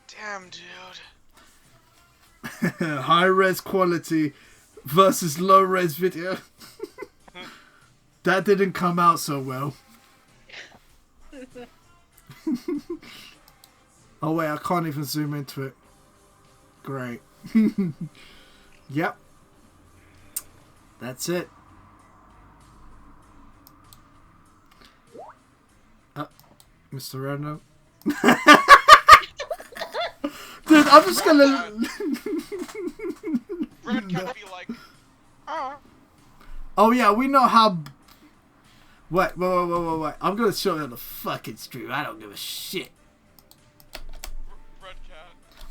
[SPEAKER 6] Damn, dude.
[SPEAKER 1] High res quality versus low res video. That didn't come out so well. Oh wait, I can't even zoom into it. Great. Yep. That's it. Mr. Random. Dude, I'm just gonna...
[SPEAKER 6] Brad can't be like,
[SPEAKER 1] Oh yeah, we know how... Wait. I'm gonna show you on the fucking stream. I don't give a shit.
[SPEAKER 6] Bread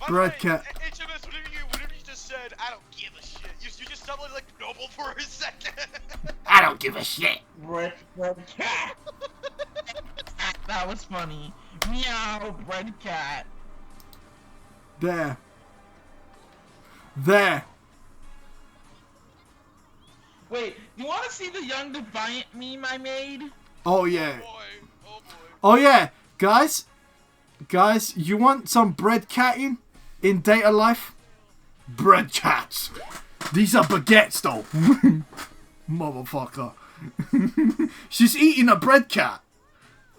[SPEAKER 1] Bread cat.
[SPEAKER 6] HMS, whatever you just said, I don't give a shit. You just sounded like Noble for a second.
[SPEAKER 1] I don't give a shit.
[SPEAKER 5] Bread cat. That was funny. Meow, bread cat.
[SPEAKER 1] There.
[SPEAKER 5] Wait, you want to see the Young Defiant meme I made?
[SPEAKER 1] Oh yeah.
[SPEAKER 6] Oh boy.
[SPEAKER 1] Oh yeah. Guys, you want some bread catting in data life? Bread cats. These are baguettes though. Motherfucker. She's eating a bread cat.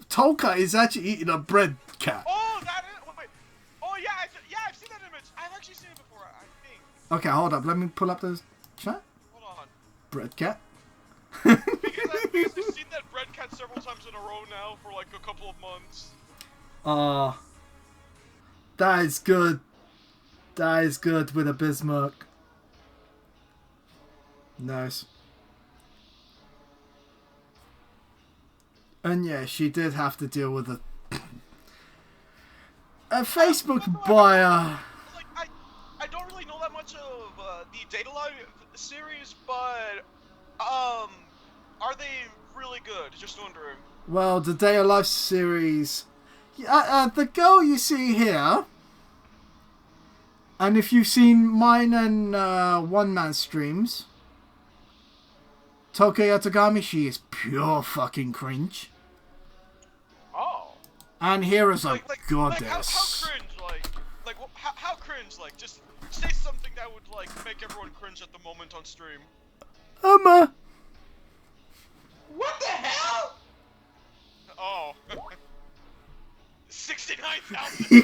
[SPEAKER 1] Tolka is actually eating a bread cat.
[SPEAKER 6] Oh, that is. Wait. Oh yeah, I've seen that image. I've actually seen it before, I think.
[SPEAKER 1] Okay, hold up. Let me pull up the chat.
[SPEAKER 6] Hold on.
[SPEAKER 1] Bread cat.
[SPEAKER 6] Because I've seen that bread cat several times in a row now for like a couple of months.
[SPEAKER 1] That is good. That is good with a Bismarck. Nice. And yeah, she did have to deal with a Facebook buyer.
[SPEAKER 6] Like, I don't really know that much of the Data Live series, but are they really good? Just wondering.
[SPEAKER 1] Well, the Day of Life series, the girl you see here, and if you've seen mine and One Man streams, Toka Yatagami, she is pure fucking cringe.
[SPEAKER 6] Oh.
[SPEAKER 1] And Hira's a
[SPEAKER 6] Like
[SPEAKER 1] goddess.
[SPEAKER 6] how cringe? How cringe? Like, just say something that would like make everyone cringe at the moment on stream.
[SPEAKER 2] What the hell?
[SPEAKER 6] Oh. 69,000.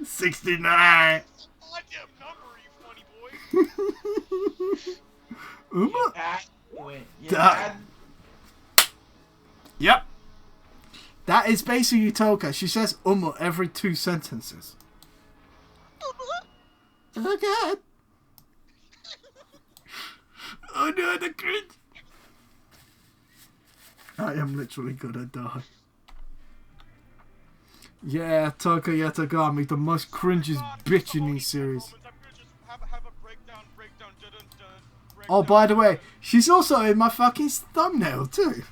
[SPEAKER 1] 69.
[SPEAKER 6] Goddamn number, you funny boy.
[SPEAKER 1] That- Yep. That is basically Toka. She says every 2 sentences. Oh god. Oh no, the cringe. I am literally gonna die. Yeah, Toka Yatagami, the most cringiest bitch in these series. Oh, by the way, she's also in my fucking thumbnail too.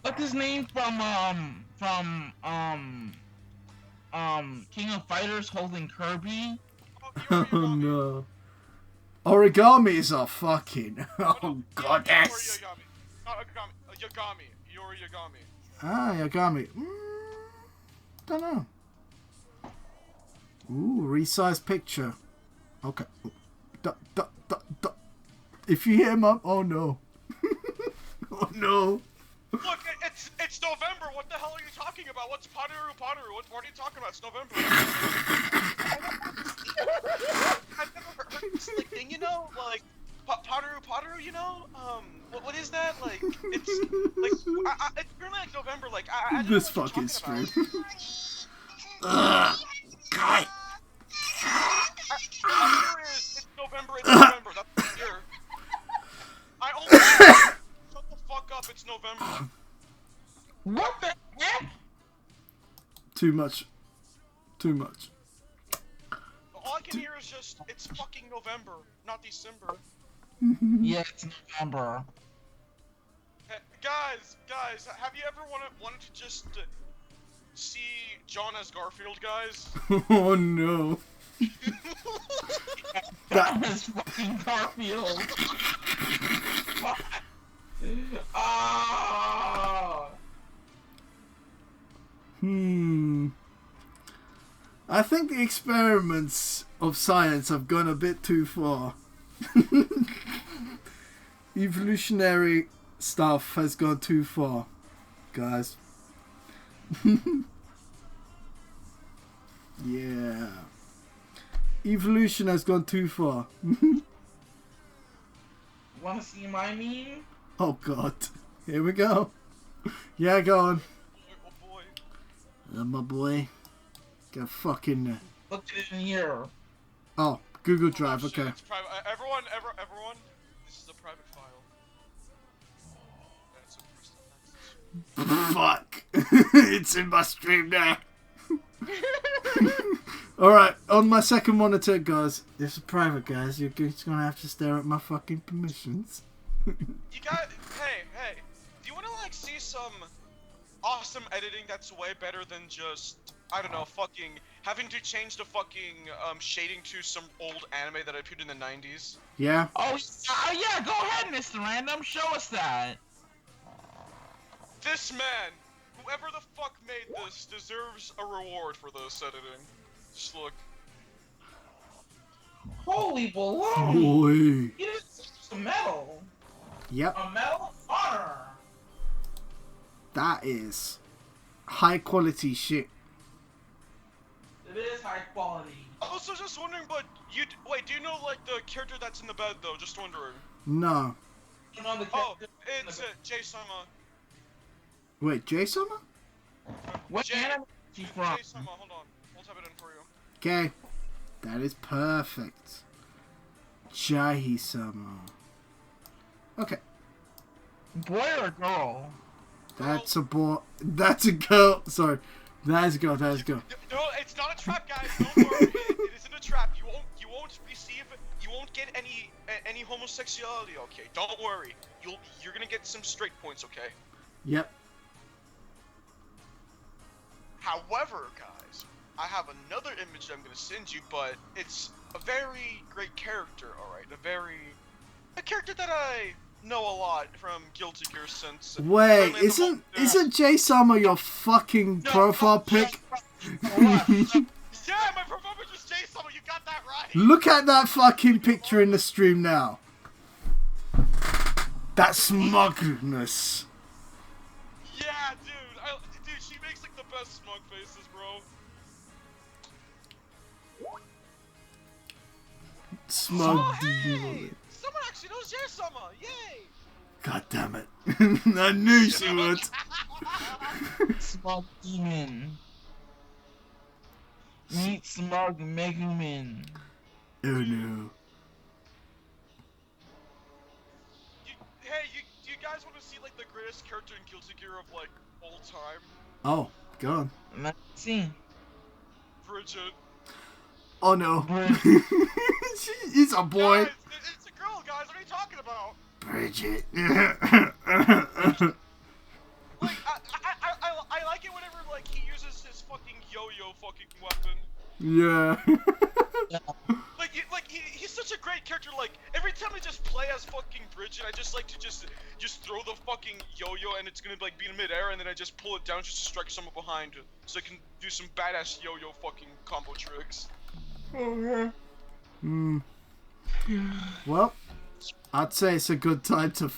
[SPEAKER 5] What's his name from King of Fighters holding Kirby?
[SPEAKER 1] Oh no. Origamis are fucking. Oh goddess.
[SPEAKER 6] Yagami. Yori Yagami.
[SPEAKER 1] Ah, Yagami. Don't know. Ooh, resized picture. Okay. If you hear him up, oh no. Oh no.
[SPEAKER 6] Look, it's November. What the hell are you talking about? What's Padaru? What are you talking about? It's November. I've never heard this like thing, you know? Like Padaru, you know? What is that? Like, it's like it's really like November. Like I don't
[SPEAKER 1] This
[SPEAKER 6] know what
[SPEAKER 1] fucking
[SPEAKER 6] you're talking
[SPEAKER 1] stream.
[SPEAKER 6] about.
[SPEAKER 1] God.
[SPEAKER 6] Here it is. It's November. That's the year. I only shut the fuck up. It's November.
[SPEAKER 5] What the heck?
[SPEAKER 1] Too much.
[SPEAKER 6] All I can hear is just, it's fucking November, not December.
[SPEAKER 5] Yeah, it's November.
[SPEAKER 6] Hey, guys, have you ever wanted to just see John as Garfield, guys?
[SPEAKER 1] Oh no.
[SPEAKER 5] That was fucking Garfield. Ah!
[SPEAKER 1] I think the experiments of science have gone a bit too far. Evolutionary stuff has gone too far, guys. Yeah. Evolution has gone too far.
[SPEAKER 5] Wanna see my meme?
[SPEAKER 1] Oh god. Here we go. Yeah, go on.
[SPEAKER 6] Oh boy.
[SPEAKER 1] My boy. Go fucking...
[SPEAKER 5] Look at it in here.
[SPEAKER 1] Oh, Google Drive,
[SPEAKER 6] Oh, shit,
[SPEAKER 1] okay.
[SPEAKER 6] it's private. Everyone, this is a private file. That's
[SPEAKER 1] Fuck. It's in my stream now. Alright, on my second monitor, guys. This is private, guys. You're just gonna have to stare at my fucking permissions.
[SPEAKER 6] You got, hey, do you wanna like see some awesome editing that's way better than just, I don't know, fucking having to change the fucking shading to some old anime that I put in the 90s?
[SPEAKER 1] Yeah?
[SPEAKER 5] Oh, yeah, go ahead, Mr. Random, show us that.
[SPEAKER 6] This man, whoever the fuck made this, deserves a reward for this editing. Just look.
[SPEAKER 5] Holy baloney!
[SPEAKER 1] Boy.
[SPEAKER 5] You just used a medal.
[SPEAKER 1] Yep.
[SPEAKER 5] A medal of honor.
[SPEAKER 1] That is high quality shit.
[SPEAKER 5] It is high quality.
[SPEAKER 6] Also, just wondering, but wait, do you know like the character that's in the bed though? Just wondering.
[SPEAKER 1] No.
[SPEAKER 5] You know the
[SPEAKER 6] Oh,
[SPEAKER 5] character-
[SPEAKER 6] it's Jay-sama.
[SPEAKER 1] Wait, J-Summer?
[SPEAKER 5] What anime is she from?
[SPEAKER 6] Jay-sama, hold on. We'll type it in for you.
[SPEAKER 1] Okay. That is perfect. Jahi-sama. Okay.
[SPEAKER 5] Boy or girl?
[SPEAKER 1] That's a boy. That's a girl. Sorry. That is a girl. That is a girl.
[SPEAKER 6] No, it's not a trap, guys. Don't worry. It isn't a trap. You won't receive. You won't get any homosexuality. Okay, don't worry. You're gonna get some straight points. Okay.
[SPEAKER 1] Yep.
[SPEAKER 6] However, guys, I have another image that I'm gonna send you, but it's a very great character, alright? A character that I know a lot from Guilty Gear since...
[SPEAKER 1] Wait, isn't Jay Summer your fucking profile pic?
[SPEAKER 6] Yeah, my profile picture is Jay Summer, you got that right!
[SPEAKER 1] Look at that fucking picture in the stream now. That smugness.
[SPEAKER 6] Yeah, dude, she makes like the best smug faces, bro.
[SPEAKER 1] Smug.
[SPEAKER 6] Oh, hey! Someone actually knows Jay Summer, yay!
[SPEAKER 1] God damn it. I knew she would.
[SPEAKER 5] Smug demon. Meet Smug Megumin.
[SPEAKER 1] Oh no.
[SPEAKER 6] Do you guys want to see like the greatest character in Guilty Gear of like all time?
[SPEAKER 1] Oh, go on.
[SPEAKER 5] Let's see.
[SPEAKER 6] Bridget.
[SPEAKER 1] Oh no. He's a boy.
[SPEAKER 6] Guys, it's a girl, guys. What are you talking about?
[SPEAKER 1] Bridget.
[SPEAKER 6] Like, I like it whenever like he uses his fucking yo-yo fucking weapon.
[SPEAKER 1] Yeah.
[SPEAKER 6] Like he's such a great character. Like every time I just play as fucking Bridget, I just like to just throw the fucking yo-yo and it's gonna like be in midair and then I just pull it down just to strike someone behind, so I can do some badass yo-yo fucking combo tricks.
[SPEAKER 1] Hmm. Well, I'd say it's a good time to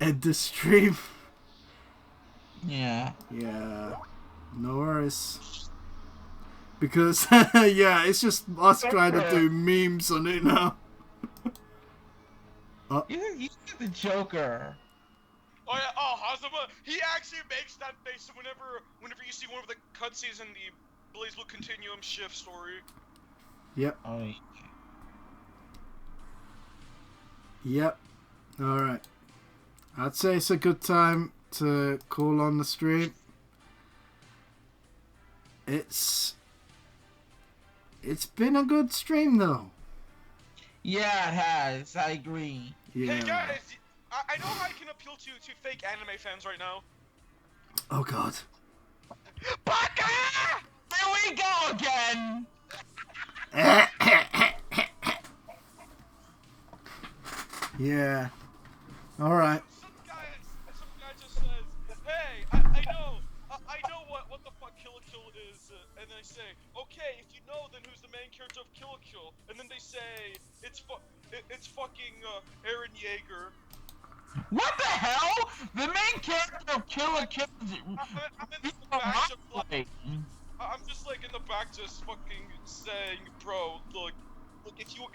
[SPEAKER 1] end the stream.
[SPEAKER 5] Yeah.
[SPEAKER 1] Yeah. No worries. Because, yeah, it's just us trying to do memes on it now.
[SPEAKER 5] You the Joker.
[SPEAKER 6] Oh yeah, Hazama, he actually makes that face whenever you see one of the cutscenes in the Blaze Blue Continuum Shift story.
[SPEAKER 1] Yep.
[SPEAKER 5] Oh, yeah.
[SPEAKER 1] Yep. Alright. I'd say it's a good time to call on the stream. It's been a good stream though.
[SPEAKER 5] Yeah, it has. I agree.
[SPEAKER 1] Yeah.
[SPEAKER 6] Hey guys, I know how I can appeal to fake anime fans right now.
[SPEAKER 1] Oh god.
[SPEAKER 6] Baka!
[SPEAKER 5] Here we go again!
[SPEAKER 1] Yeah. Alright.
[SPEAKER 6] Some guy just says, hey, I know what the fuck Kill la Kill is, and they say, okay, if you know, then who's the main character of Kill la Kill? And then they say, it's fucking Eren Yeager.
[SPEAKER 5] What the hell? The main character of Kill la Kill is...
[SPEAKER 6] I'm just like in the back just fucking saying, bro, look, if you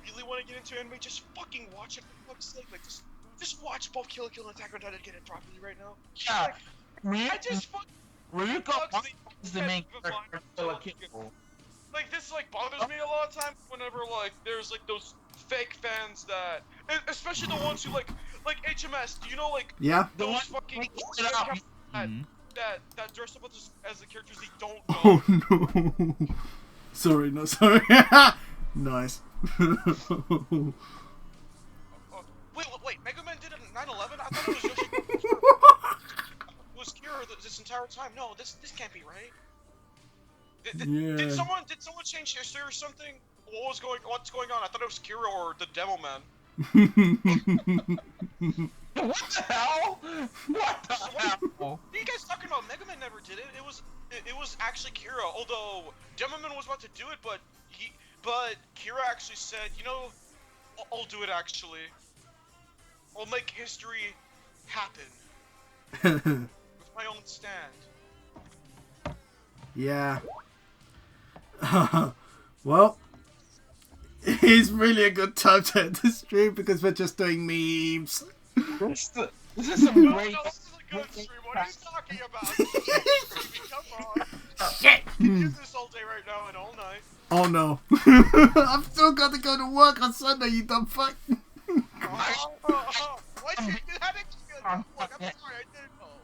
[SPEAKER 6] really want to get into anime, just fucking watch it for fuck's sake. Like just watch both Kill la Kill and Attack on Titan to get it properly right now.
[SPEAKER 5] Yeah.
[SPEAKER 6] Like, I just fucking
[SPEAKER 5] Ryuko is the main character of Kill la Kill.
[SPEAKER 6] Like this like bothers me a lot of times whenever like there's like those fake fans that, especially the ones who like HMS. Do you know like those fucking that dress up as the characters they don't know?
[SPEAKER 1] Oh no. Sorry, no sorry. Nice.
[SPEAKER 6] Wait, Mega Man did it in 9/11? I thought it was Yoshi. It was Kira this entire time. No, this can't be right. Did someone change history or something? What's going on? I thought it was Kira or the Demo Man.
[SPEAKER 5] What the hell? What the hell?
[SPEAKER 6] What are you guys talking about? Mega Man never did it. It was actually Kira. Although Demo Man was about to do it, but Kira actually said, you know, I'll do it actually. I'll make history happen with my own stand.
[SPEAKER 1] Yeah. Well, it's really a good time to end the stream because we're just doing memes.
[SPEAKER 5] This is some great...
[SPEAKER 6] No, this is a good stream. What are you talking about? Come on.
[SPEAKER 1] Shit!
[SPEAKER 6] You can do this all day right now and all night.
[SPEAKER 1] Oh no. I've still got to go to work on Sunday, you dumb fuck.
[SPEAKER 6] What? How did you look, I'm sorry, I didn't know.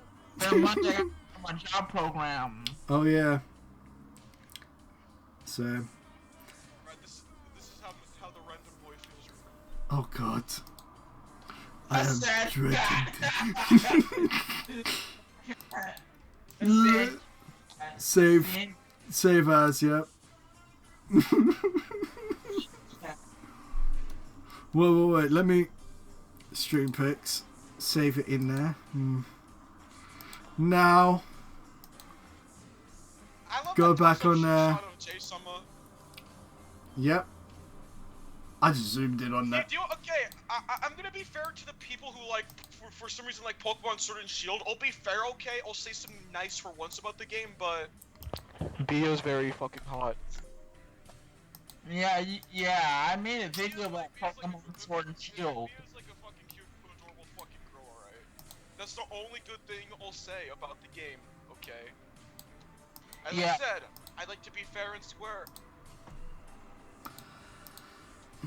[SPEAKER 5] Monday, my job program.
[SPEAKER 1] Oh yeah. So.
[SPEAKER 6] Right, this is how the random boy feels.
[SPEAKER 1] Oh god. I am dreading. Save as, yep. Wait. Let me stream pics. Save it in there. Now.
[SPEAKER 6] I love
[SPEAKER 1] Go
[SPEAKER 6] that
[SPEAKER 1] back
[SPEAKER 6] close-up
[SPEAKER 1] on there.
[SPEAKER 6] shot of Jay Summer.
[SPEAKER 1] Yep. I just zoomed in on that.
[SPEAKER 6] Okay, I'm gonna be fair to the people who like, for some reason, like Pokemon Sword and Shield. I'll be fair, okay? I'll say something nice for once about the game, but Bio's very fucking hot.
[SPEAKER 5] Yeah, I made a video about Pokemon Sword and Shield.
[SPEAKER 6] Bio's like a fucking cute, adorable fucking girl, alright? That's the only good thing I'll say about the game, okay? As I said, I like to be fair and square.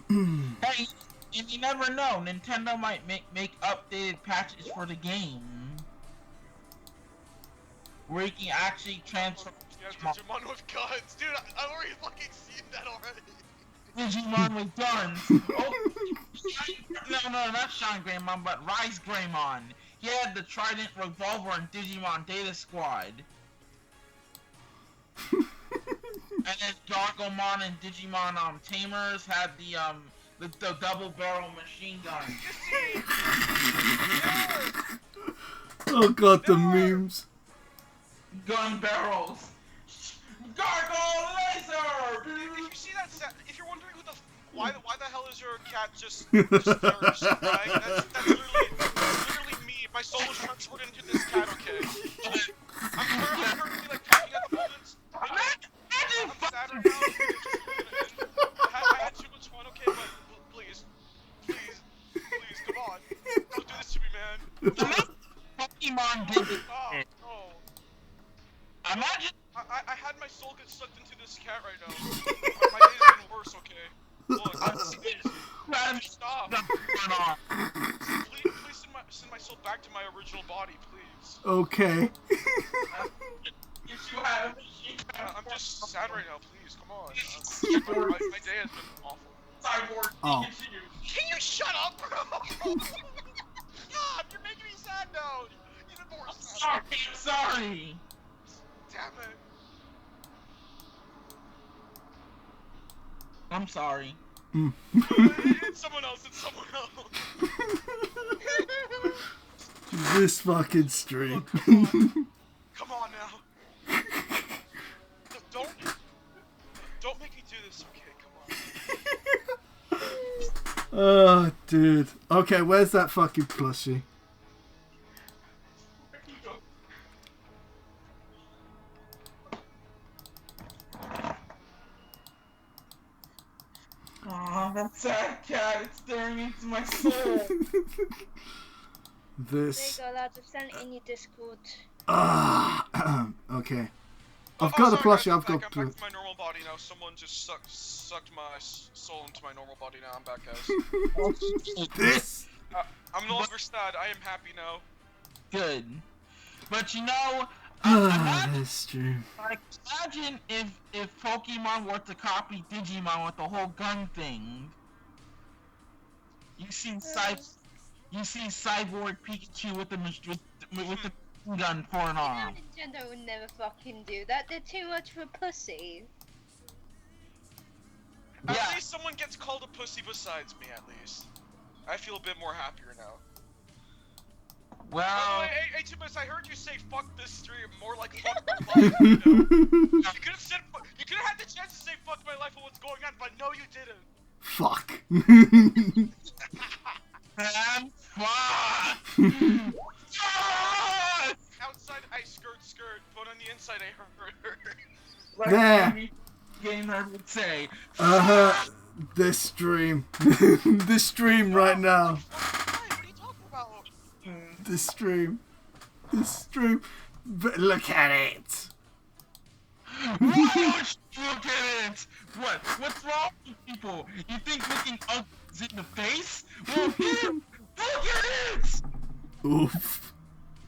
[SPEAKER 5] Hey, and you never know, Nintendo might make updated patches for the game where you can actually transfer
[SPEAKER 6] Digimon with guns, dude. I've already fucking seen that already.
[SPEAKER 5] Digimon with guns. Oh, no, not Shine Greymon, but Rise Greymon. He had the Trident revolver in Digimon Data Squad. And then Gargomon and Digimon Tamers had the double barrel machine gun.
[SPEAKER 1] Oh god, the memes.
[SPEAKER 6] Gun barrels. Gargoyle laser! If you see that set, if you're wondering why the hell is your cat just crying, that's literally me. My soul was transferred into this cat, okay? I'm currently like talking at the moment. I'm sad right now. I had too much fun, okay? But please, come on. Don't do this to me, man.
[SPEAKER 5] Pokemon did
[SPEAKER 6] Oh, no.
[SPEAKER 5] Imagine.
[SPEAKER 6] I had my soul get sucked into this cat right now. My day's getting worse, okay? Look, stop. Please send my soul back to my original body, please.
[SPEAKER 1] Okay.
[SPEAKER 6] I'm just sad right now, please, come on. My day has been awful. Cyborg,
[SPEAKER 1] oh.
[SPEAKER 6] Can you shut up, bro? God, you're making me sad now. Even more sad.
[SPEAKER 5] Sorry.
[SPEAKER 6] Damn it.
[SPEAKER 5] I'm sorry.
[SPEAKER 6] It's someone else.
[SPEAKER 1] This fucking stream.
[SPEAKER 6] Come on now. Don't make me do this, okay? Come on.
[SPEAKER 1] Oh, dude. Okay, where's that fucking plushie?
[SPEAKER 5] Oh, that sad cat, it's staring into my soul.
[SPEAKER 1] This.
[SPEAKER 7] There you go, lads. I've sent it in your Discord.
[SPEAKER 1] Okay. I've got a plushie, I've got...
[SPEAKER 6] I'm back to my normal body now. Someone just sucked my soul into my normal body now. I'm back, guys.
[SPEAKER 1] This!
[SPEAKER 6] I'm no longer sad. I am happy now.
[SPEAKER 5] Good. But you know...
[SPEAKER 1] That's true.
[SPEAKER 5] Like, imagine if Pokemon were to copy Digimon with the whole gun thing. You see Cyborg Pikachu with the gun for an arm.
[SPEAKER 7] You know Nintendo would never fucking do that. They're too much of a pussy.
[SPEAKER 6] At least someone gets called a pussy besides me, at least. I feel a bit more happier now.
[SPEAKER 5] Well...
[SPEAKER 6] Hey, Timus, I heard you say fuck this stream, more like fuck my life, you know? You could've had the chance to say fuck my life and what's going on, but no you didn't.
[SPEAKER 1] Fuck.
[SPEAKER 5] And fuck!
[SPEAKER 6] Outside I skirt, but on the inside I hurt.
[SPEAKER 5] Like
[SPEAKER 1] there!
[SPEAKER 5] Game nerd would say.
[SPEAKER 1] This stream. This stream right now.
[SPEAKER 6] What are you talking about?
[SPEAKER 1] This stream. But look at it.
[SPEAKER 5] Why don't you look at it? What's wrong with people? You think looking ugly is in the face? Well, here, look at it!
[SPEAKER 1] Oof.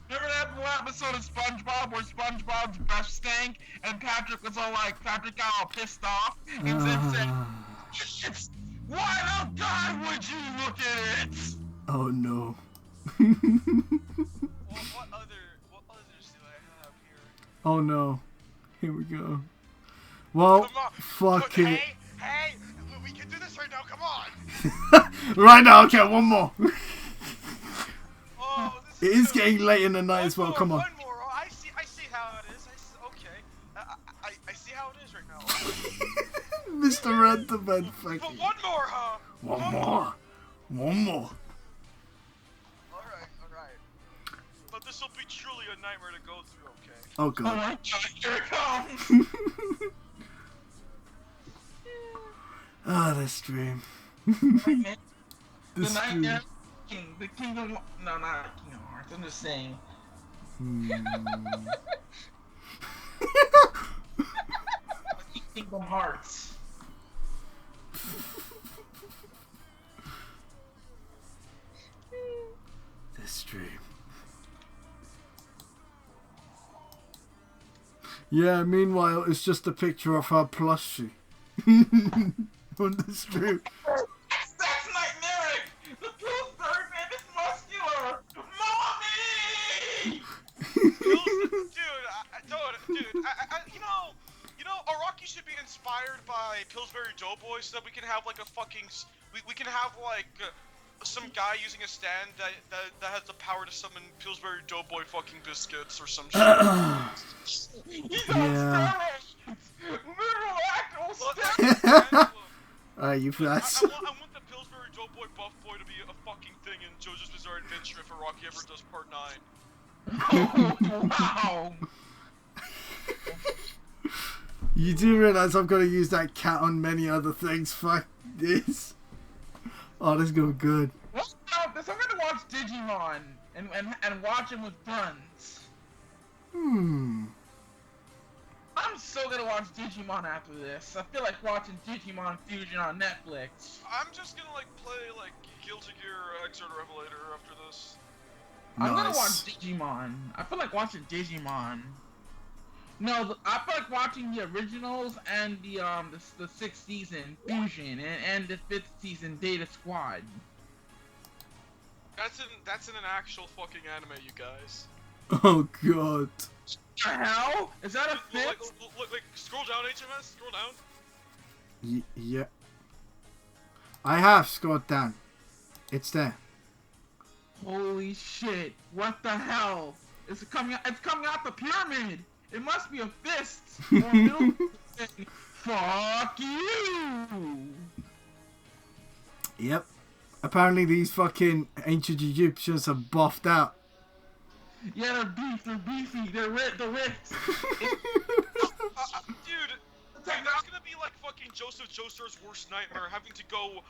[SPEAKER 5] Remember that one episode of SpongeBob where SpongeBob's breath stank and Patrick got all pissed off and said, why oh God would you look at it?
[SPEAKER 1] Oh no.
[SPEAKER 6] What others do I have here?
[SPEAKER 1] Oh no. Here we go. Well, fuck it.
[SPEAKER 6] Hey, we can do this right now, come on!
[SPEAKER 1] Right now, okay, one more.
[SPEAKER 6] Oh,
[SPEAKER 1] It is getting late in the night as well. Come on.
[SPEAKER 6] One more. Oh, I see how it is. Okay. I see how it is right now.
[SPEAKER 1] Mr. Renderman, thank
[SPEAKER 6] But
[SPEAKER 1] you.
[SPEAKER 6] one more, huh?
[SPEAKER 1] One more. One more.
[SPEAKER 6] Alright. But this will be truly a nightmare to go through, okay?
[SPEAKER 1] Oh
[SPEAKER 2] Oh
[SPEAKER 1] god.
[SPEAKER 2] my god, here it comes!
[SPEAKER 1] Ah, this dream.
[SPEAKER 2] The
[SPEAKER 1] This dream.
[SPEAKER 2] Nightmare King, the Kingdom. No, not Kingdom Hearts. I'm just saying. Kingdom Hearts.
[SPEAKER 1] This dream. Yeah, meanwhile, it's just a picture of her plushie. On the stream.
[SPEAKER 2] That's nightmaric! The Pillsbury man is muscular! Mommy!
[SPEAKER 6] Dude, Araki should be inspired by Pillsbury Doughboy so that we can have like a fucking, we can have like some guy using a stand that has the power to summon Pillsbury Doughboy fucking biscuits or some shit.
[SPEAKER 1] Yeah. You flash.
[SPEAKER 6] I want the Pillsbury Doughboy buff boy to be a fucking thing in JoJo's Bizarre Adventure if Araki ever does part 9.
[SPEAKER 2] Wow!
[SPEAKER 1] You do realize I'm gonna use that cat on many other things. Fuck this. Oh, this is going good.
[SPEAKER 2] What's up? I'm gonna watch Digimon and watch him with buns. I'm so gonna watch Digimon after this. I feel like watching Digimon Fusion on Netflix.
[SPEAKER 6] I'm just gonna like play like Guilty Gear Xrd Revelator after this.
[SPEAKER 2] I'm gonna
[SPEAKER 1] Nice.
[SPEAKER 2] watch Digimon. I feel like watching Digimon. No, I feel like watching the originals and the sixth season Fusion and the fifth season Data Squad.
[SPEAKER 6] That's in an actual fucking anime, you guys.
[SPEAKER 1] Oh god.
[SPEAKER 2] The hell? Is that a fifth?
[SPEAKER 6] Like, scroll down, HMS. Scroll down.
[SPEAKER 1] Yeah. I have scrolled down. It's there.
[SPEAKER 2] Holy shit! What the hell? It's coming out the pyramid. It must be a fist or a middle. Fuck you!
[SPEAKER 1] Yep. Apparently these fucking ancient Egyptians are buffed out.
[SPEAKER 2] Yeah, they're beefy. They're ripped.
[SPEAKER 6] Dude, that's gonna be like fucking Joseph Joestar's worst nightmare, having to go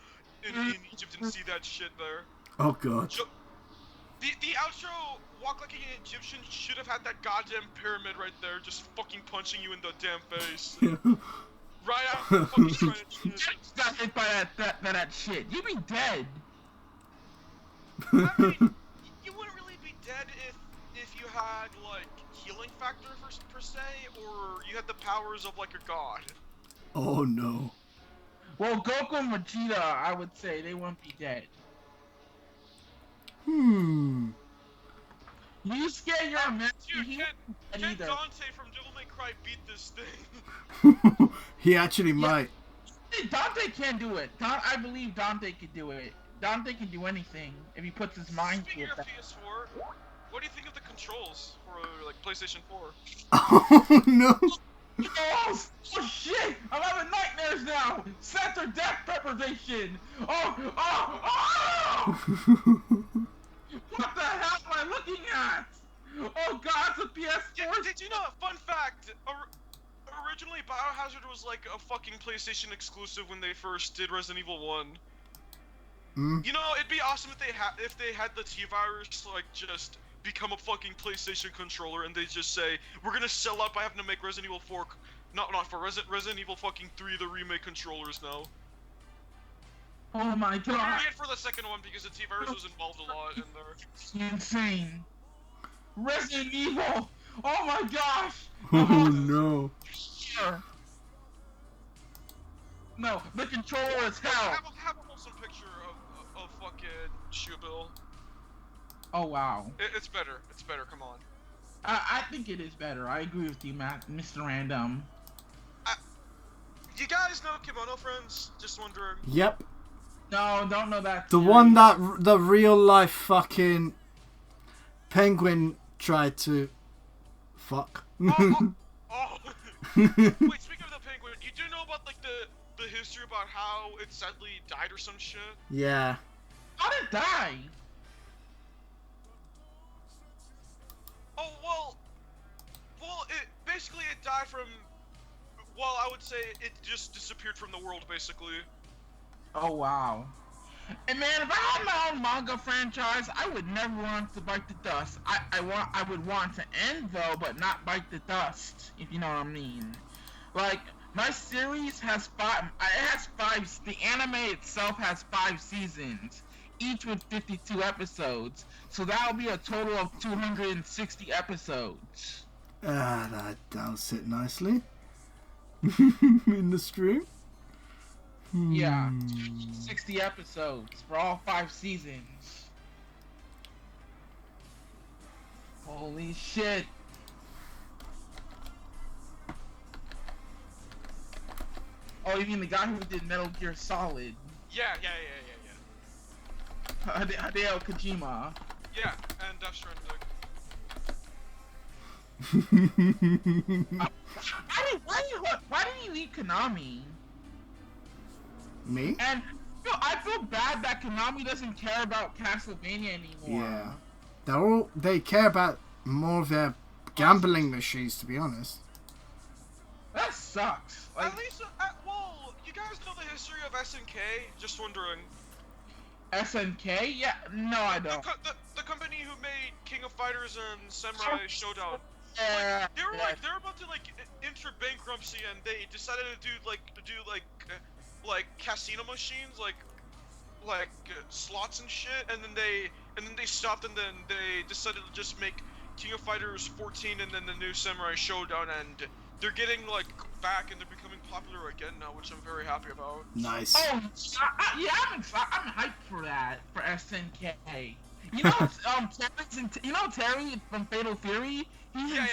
[SPEAKER 6] in Egypt and see that shit there.
[SPEAKER 1] Oh god.
[SPEAKER 6] The outro, Walk Like an Egyptian, should have had that goddamn pyramid right there, just fucking punching you in the damn face. Right after the fucking trying to
[SPEAKER 2] Got hit by that shit. You'd be dead.
[SPEAKER 6] I mean, you wouldn't really be dead if you had, like, healing factor per se, or you had the powers of, like, a god.
[SPEAKER 1] Oh no.
[SPEAKER 2] Well, Goku and Vegeta, I would say they wouldn't be dead. You scare your man.
[SPEAKER 6] Dude, can Dante from Devil May Cry beat this thing?
[SPEAKER 1] He actually might.
[SPEAKER 2] Dante can do it. I believe Dante can do it. Dante can do anything if he puts his mind to
[SPEAKER 6] Speaking
[SPEAKER 2] it.
[SPEAKER 6] of PS4, what do you think of the controls for, like, PlayStation 4?
[SPEAKER 1] Oh no.
[SPEAKER 2] Oh shit! I'm having nightmares now! Center death preparation! Oh! What the hell am I looking at? Oh god, it's a PS4!
[SPEAKER 6] Did you know, fun fact, originally Biohazard was like a fucking PlayStation exclusive when they first did Resident Evil 1. You know, it'd be awesome if they had the T-Virus, like, just become a fucking PlayStation controller and they just say, we're gonna sell out by having to make Resident Evil 4, not for Resident Evil fucking 3, the remake controllers now.
[SPEAKER 2] Oh my god!
[SPEAKER 6] We're it for the second one because the T-Virus was involved a lot in there.
[SPEAKER 2] Insane! Resident Evil! Oh my gosh!
[SPEAKER 1] Oh no.
[SPEAKER 2] Sure. No, the controller is hell!
[SPEAKER 6] Have a wholesome picture of fucking Shubil.
[SPEAKER 2] Oh wow.
[SPEAKER 6] It's better, come on.
[SPEAKER 2] I think it is better. I agree with you, Mr. Random.
[SPEAKER 6] You guys know Kimono Friends? Just wondering.
[SPEAKER 1] Yep.
[SPEAKER 2] No, don't know that.
[SPEAKER 1] The
[SPEAKER 2] series.
[SPEAKER 1] one that the real life fucking penguin tried to fuck.
[SPEAKER 6] Oh. Wait, speaking of the penguin, you do know about like the history about how it sadly died or some shit?
[SPEAKER 1] Yeah.
[SPEAKER 2] How did it die?
[SPEAKER 6] Oh it died from. Well, I would say it just disappeared from the world, basically.
[SPEAKER 2] Oh wow. And man, if I had my own manga franchise, I would never want to bite the dust. I would want to end though, but not bite the dust, if you know what I mean. Like my series has five. The anime itself has 5 seasons, each with 52 episodes. So that'll be a total of 260 episodes.
[SPEAKER 1] That'll sit nicely in the stream.
[SPEAKER 2] Yeah, 60 episodes for all 5 seasons. Holy shit. Oh, you mean the guy who did Metal Gear Solid?
[SPEAKER 6] Yeah.
[SPEAKER 2] Hideo Kojima.
[SPEAKER 6] Yeah, and Death Stranding.
[SPEAKER 2] Why did he leave Konami?
[SPEAKER 1] Me?
[SPEAKER 2] And I feel bad that Konami doesn't care about Castlevania anymore.
[SPEAKER 1] Yeah. They care about more of their gambling machines, to be honest.
[SPEAKER 2] That sucks. Like,
[SPEAKER 6] At least, well, you guys know the history of SNK? Just wondering.
[SPEAKER 2] SNK? Yeah, no, I don't.
[SPEAKER 6] The company who made King of Fighters and Samurai Showdown.
[SPEAKER 2] Yeah,
[SPEAKER 6] They were about to enter bankruptcy, and they decided to do casino machines, like slots and shit, and then they stopped, and then they decided to just make King of Fighters 14 and then the new Samurai Showdown, and they're getting back and they're becoming popular again now, which I'm very happy about.
[SPEAKER 1] Nice.
[SPEAKER 2] Oh, yeah, I'm hyped for that, for SNK. You know, Terry from Fatal Fury? He's
[SPEAKER 6] Yeah.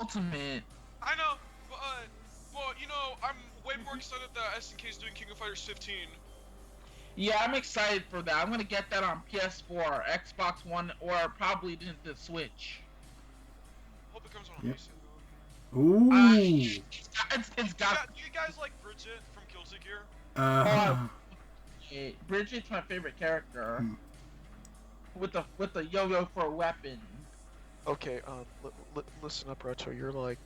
[SPEAKER 2] Ultimate.
[SPEAKER 6] I know, but you know, I'm way more excited that SNK is doing King of Fighters 15.
[SPEAKER 2] Yeah, I'm excited for that. I'm gonna get that on PS4, Xbox One, or probably the Switch.
[SPEAKER 6] Hope it comes on PC.
[SPEAKER 1] Ooh.
[SPEAKER 2] It's got.
[SPEAKER 6] Do you guys like Bridget from Guilty Gear?
[SPEAKER 2] Bridget's my favorite character. With the yo-yo for a weapon.
[SPEAKER 8] Okay, listen up, Retro. You're like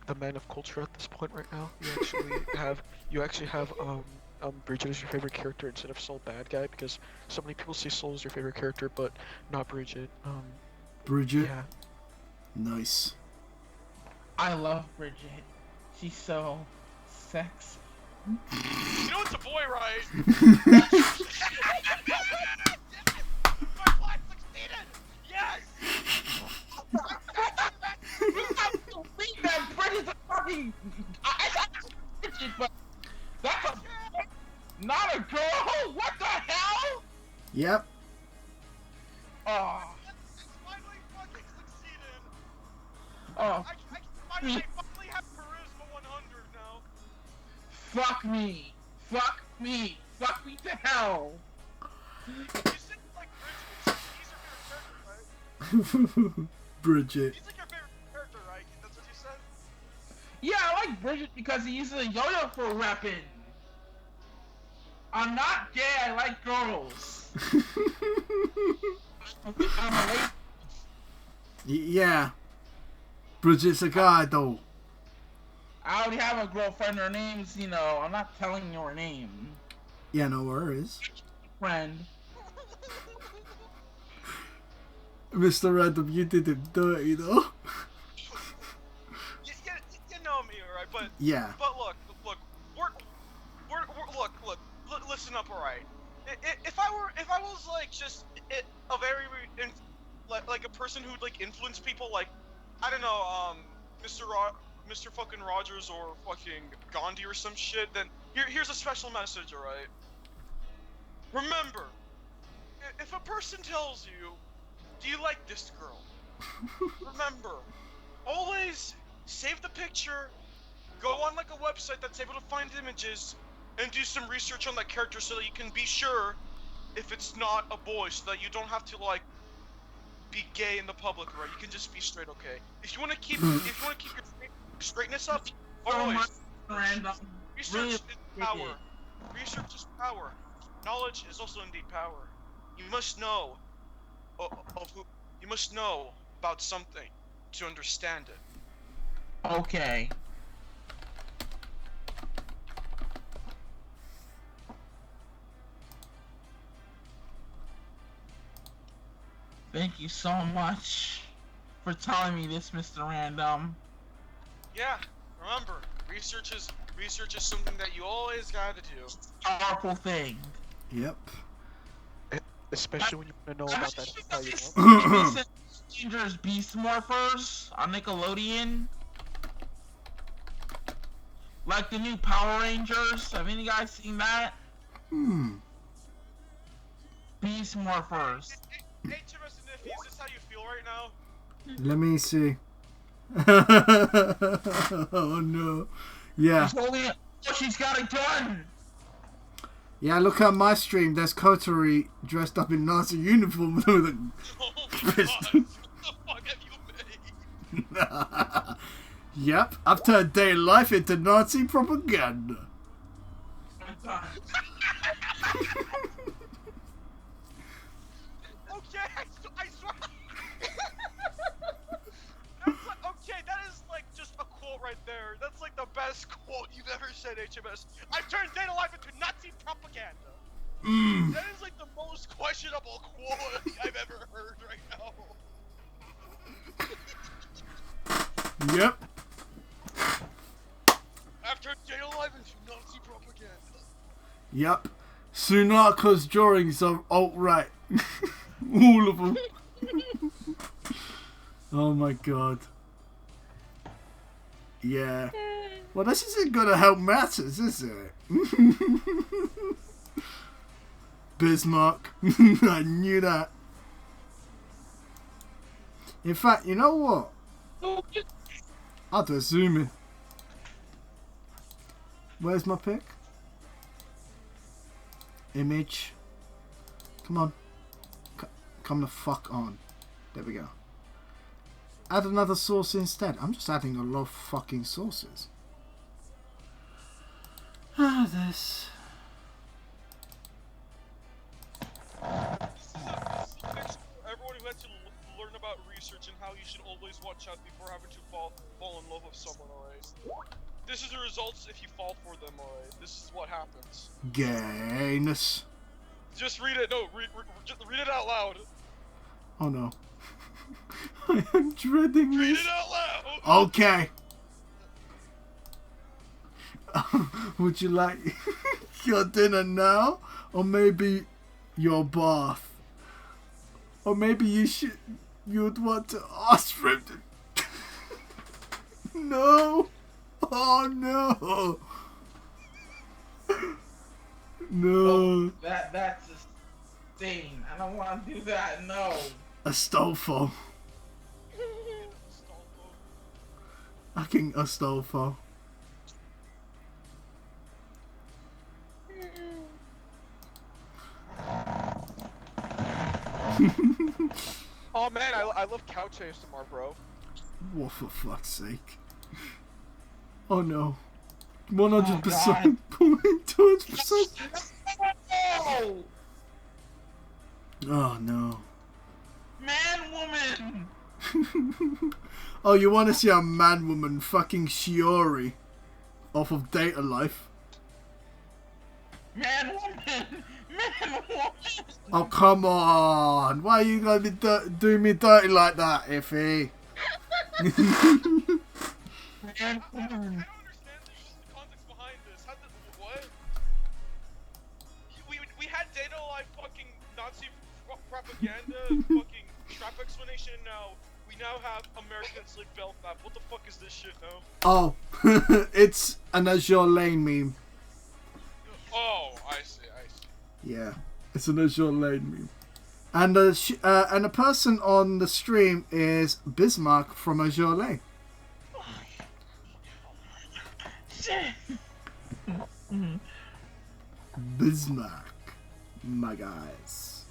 [SPEAKER 8] the man of culture at this point right now. You actually have Bridget as your favorite character instead of Soul Bad Guy, because so many people see Soul as your favorite character, but not Bridget.
[SPEAKER 1] Bridget?
[SPEAKER 8] Yeah.
[SPEAKER 1] Nice.
[SPEAKER 2] I love Bridget. She's so sexy.
[SPEAKER 6] You know it's a boy, right? My plan succeeded! Yes!
[SPEAKER 2] You have to believe that Bridget's a fucking. I Bridget, but that's not a girl. What the hell?
[SPEAKER 1] Yep.
[SPEAKER 2] Oh.
[SPEAKER 6] It's finally fucking succeeded!
[SPEAKER 2] Oh.
[SPEAKER 6] I finally have Charisma 100 now.
[SPEAKER 2] Fuck me. Fuck me. Fuck me to hell.
[SPEAKER 6] You said like Bridget, he's your favorite character, right?
[SPEAKER 1] Bridget.
[SPEAKER 6] He's like your favorite character, right? That's what you said?
[SPEAKER 2] Yeah, I like Bridget because he uses a yo-yo for a weapon. I'm not gay, I like girls. I'm a lady.
[SPEAKER 1] Yeah. Bridget's a guy, though.
[SPEAKER 2] I already have a girlfriend, her name's, I'm not telling you her name.
[SPEAKER 1] Yeah, no worries.
[SPEAKER 2] Friend.
[SPEAKER 1] Mr. Random, you did him dirty, though.
[SPEAKER 6] You know me, alright? But
[SPEAKER 1] Yeah.
[SPEAKER 6] But look, listen up, alright? If I was like just a very like a person who'd like influence people, like I don't know, Mr. fucking Rogers or fucking Gandhi or some shit, then here's a special message, alright? Remember, if a person tells you, do you like this girl? Remember, always save the picture, go on like a website that's able to find images, and do some research on that character so that you can be sure if it's not a boy, so that you don't have to like be gay in the public, right? You can just be straight, okay? If you want to keep your straightness up, always
[SPEAKER 5] Random.
[SPEAKER 6] research
[SPEAKER 5] Really
[SPEAKER 6] is power. Research is power. Knowledge is also indeed power. You must know you must know about something to understand it.
[SPEAKER 5] Okay. Thank you so much for telling me this, Mr. Random.
[SPEAKER 6] Yeah, remember, research is something that you always gotta do.
[SPEAKER 5] Powerful thing.
[SPEAKER 1] Yep.
[SPEAKER 8] Especially when you want to know about that detail, you know?
[SPEAKER 5] Rangers Beast Morphers on Nickelodeon. Like the new Power Rangers. Have any guys seen that? Beast Morphers.
[SPEAKER 6] Hey, Timus and Niffy, is this how you feel right now?
[SPEAKER 1] Let me see. Oh no. Yeah.
[SPEAKER 5] She's got a gun!
[SPEAKER 1] Yeah, look at my stream. There's Kotori dressed up in Nazi uniform with a pistol.
[SPEAKER 6] What the fuck have you made?
[SPEAKER 1] Yep, I've turned day life into Nazi propaganda.
[SPEAKER 6] Okay, I swear. That's like, okay, that is like just a quote right there. That's like the best quote you've ever said, HMS. I've turned data life into Nazi propaganda. That is like the most questionable quote I've ever heard right now.
[SPEAKER 1] Yep.
[SPEAKER 6] I've turned data life into Nazi propaganda.
[SPEAKER 1] Yep. Sunaka's drawings are alt-right. All of them. Oh my god. Yeah. Well, this isn't gonna help matters, is it? Bismarck. I knew that. In fact, you know what? I'll do a zoom in. Where's my pic? Image. Come on. Come the fuck on. There we go. Add another source instead. I'm just adding a lot of fucking sources. Ah, this.
[SPEAKER 6] Everyone who had to learn about research and how you should always watch out before having to fall in love with someone, alright? This is the results if you fall for them, alright? This is what happens.
[SPEAKER 1] Gayness.
[SPEAKER 6] Just read it, no, just read it out loud.
[SPEAKER 1] Oh no. I am dreading
[SPEAKER 6] Read
[SPEAKER 1] this.
[SPEAKER 6] it out loud!
[SPEAKER 1] Okay. Would you like your dinner now? Or maybe your bath? Or maybe you'd want to ask for him to... No! Oh no! No!
[SPEAKER 5] Oh, that's a stain. I don't want to do that, no.
[SPEAKER 1] Astolfo. Fucking Astolfo.
[SPEAKER 8] Oh man, I love couch ASMR, bro.
[SPEAKER 1] What for fuck's sake? Oh no. 100%. 200%.
[SPEAKER 5] No!
[SPEAKER 1] Oh no.
[SPEAKER 5] Man, woman!
[SPEAKER 1] Oh, you want to see a man woman fucking Shiori off of Data Life?
[SPEAKER 5] Man, woman! Man, woman!
[SPEAKER 1] Oh, come on. Why are you going to be doing me dirty like that, Iffy?
[SPEAKER 5] Man,
[SPEAKER 6] I
[SPEAKER 5] woman!
[SPEAKER 6] don't understand the context behind this. How did, what? We had Data Life fucking Nazi propaganda, fucking trap explanation, and now we now have Americans like Belfast. What the fuck is this shit now?
[SPEAKER 1] Oh, it's an Azure Lane meme.
[SPEAKER 6] Oh, I see.
[SPEAKER 1] Yeah, it's an Azure Lane meme. And the person on the stream is Bismarck from Azure Lane. Bismarck, my guys.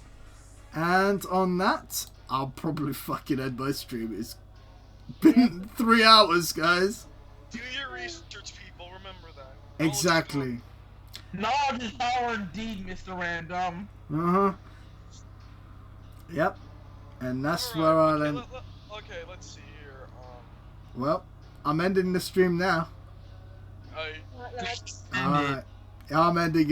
[SPEAKER 1] And on that, I'll probably fucking end my stream. It's been 3 hours, guys.
[SPEAKER 6] Do your research, people. Remember that.
[SPEAKER 1] Exactly.
[SPEAKER 2] Knowledge is power indeed, Mr. Random.
[SPEAKER 1] Yep. And that's
[SPEAKER 6] Alright,
[SPEAKER 1] where I'll
[SPEAKER 6] okay,
[SPEAKER 1] end.
[SPEAKER 6] okay, let's see here.
[SPEAKER 1] Well, I'm ending the stream now.
[SPEAKER 6] I.
[SPEAKER 1] Alright. I'm ending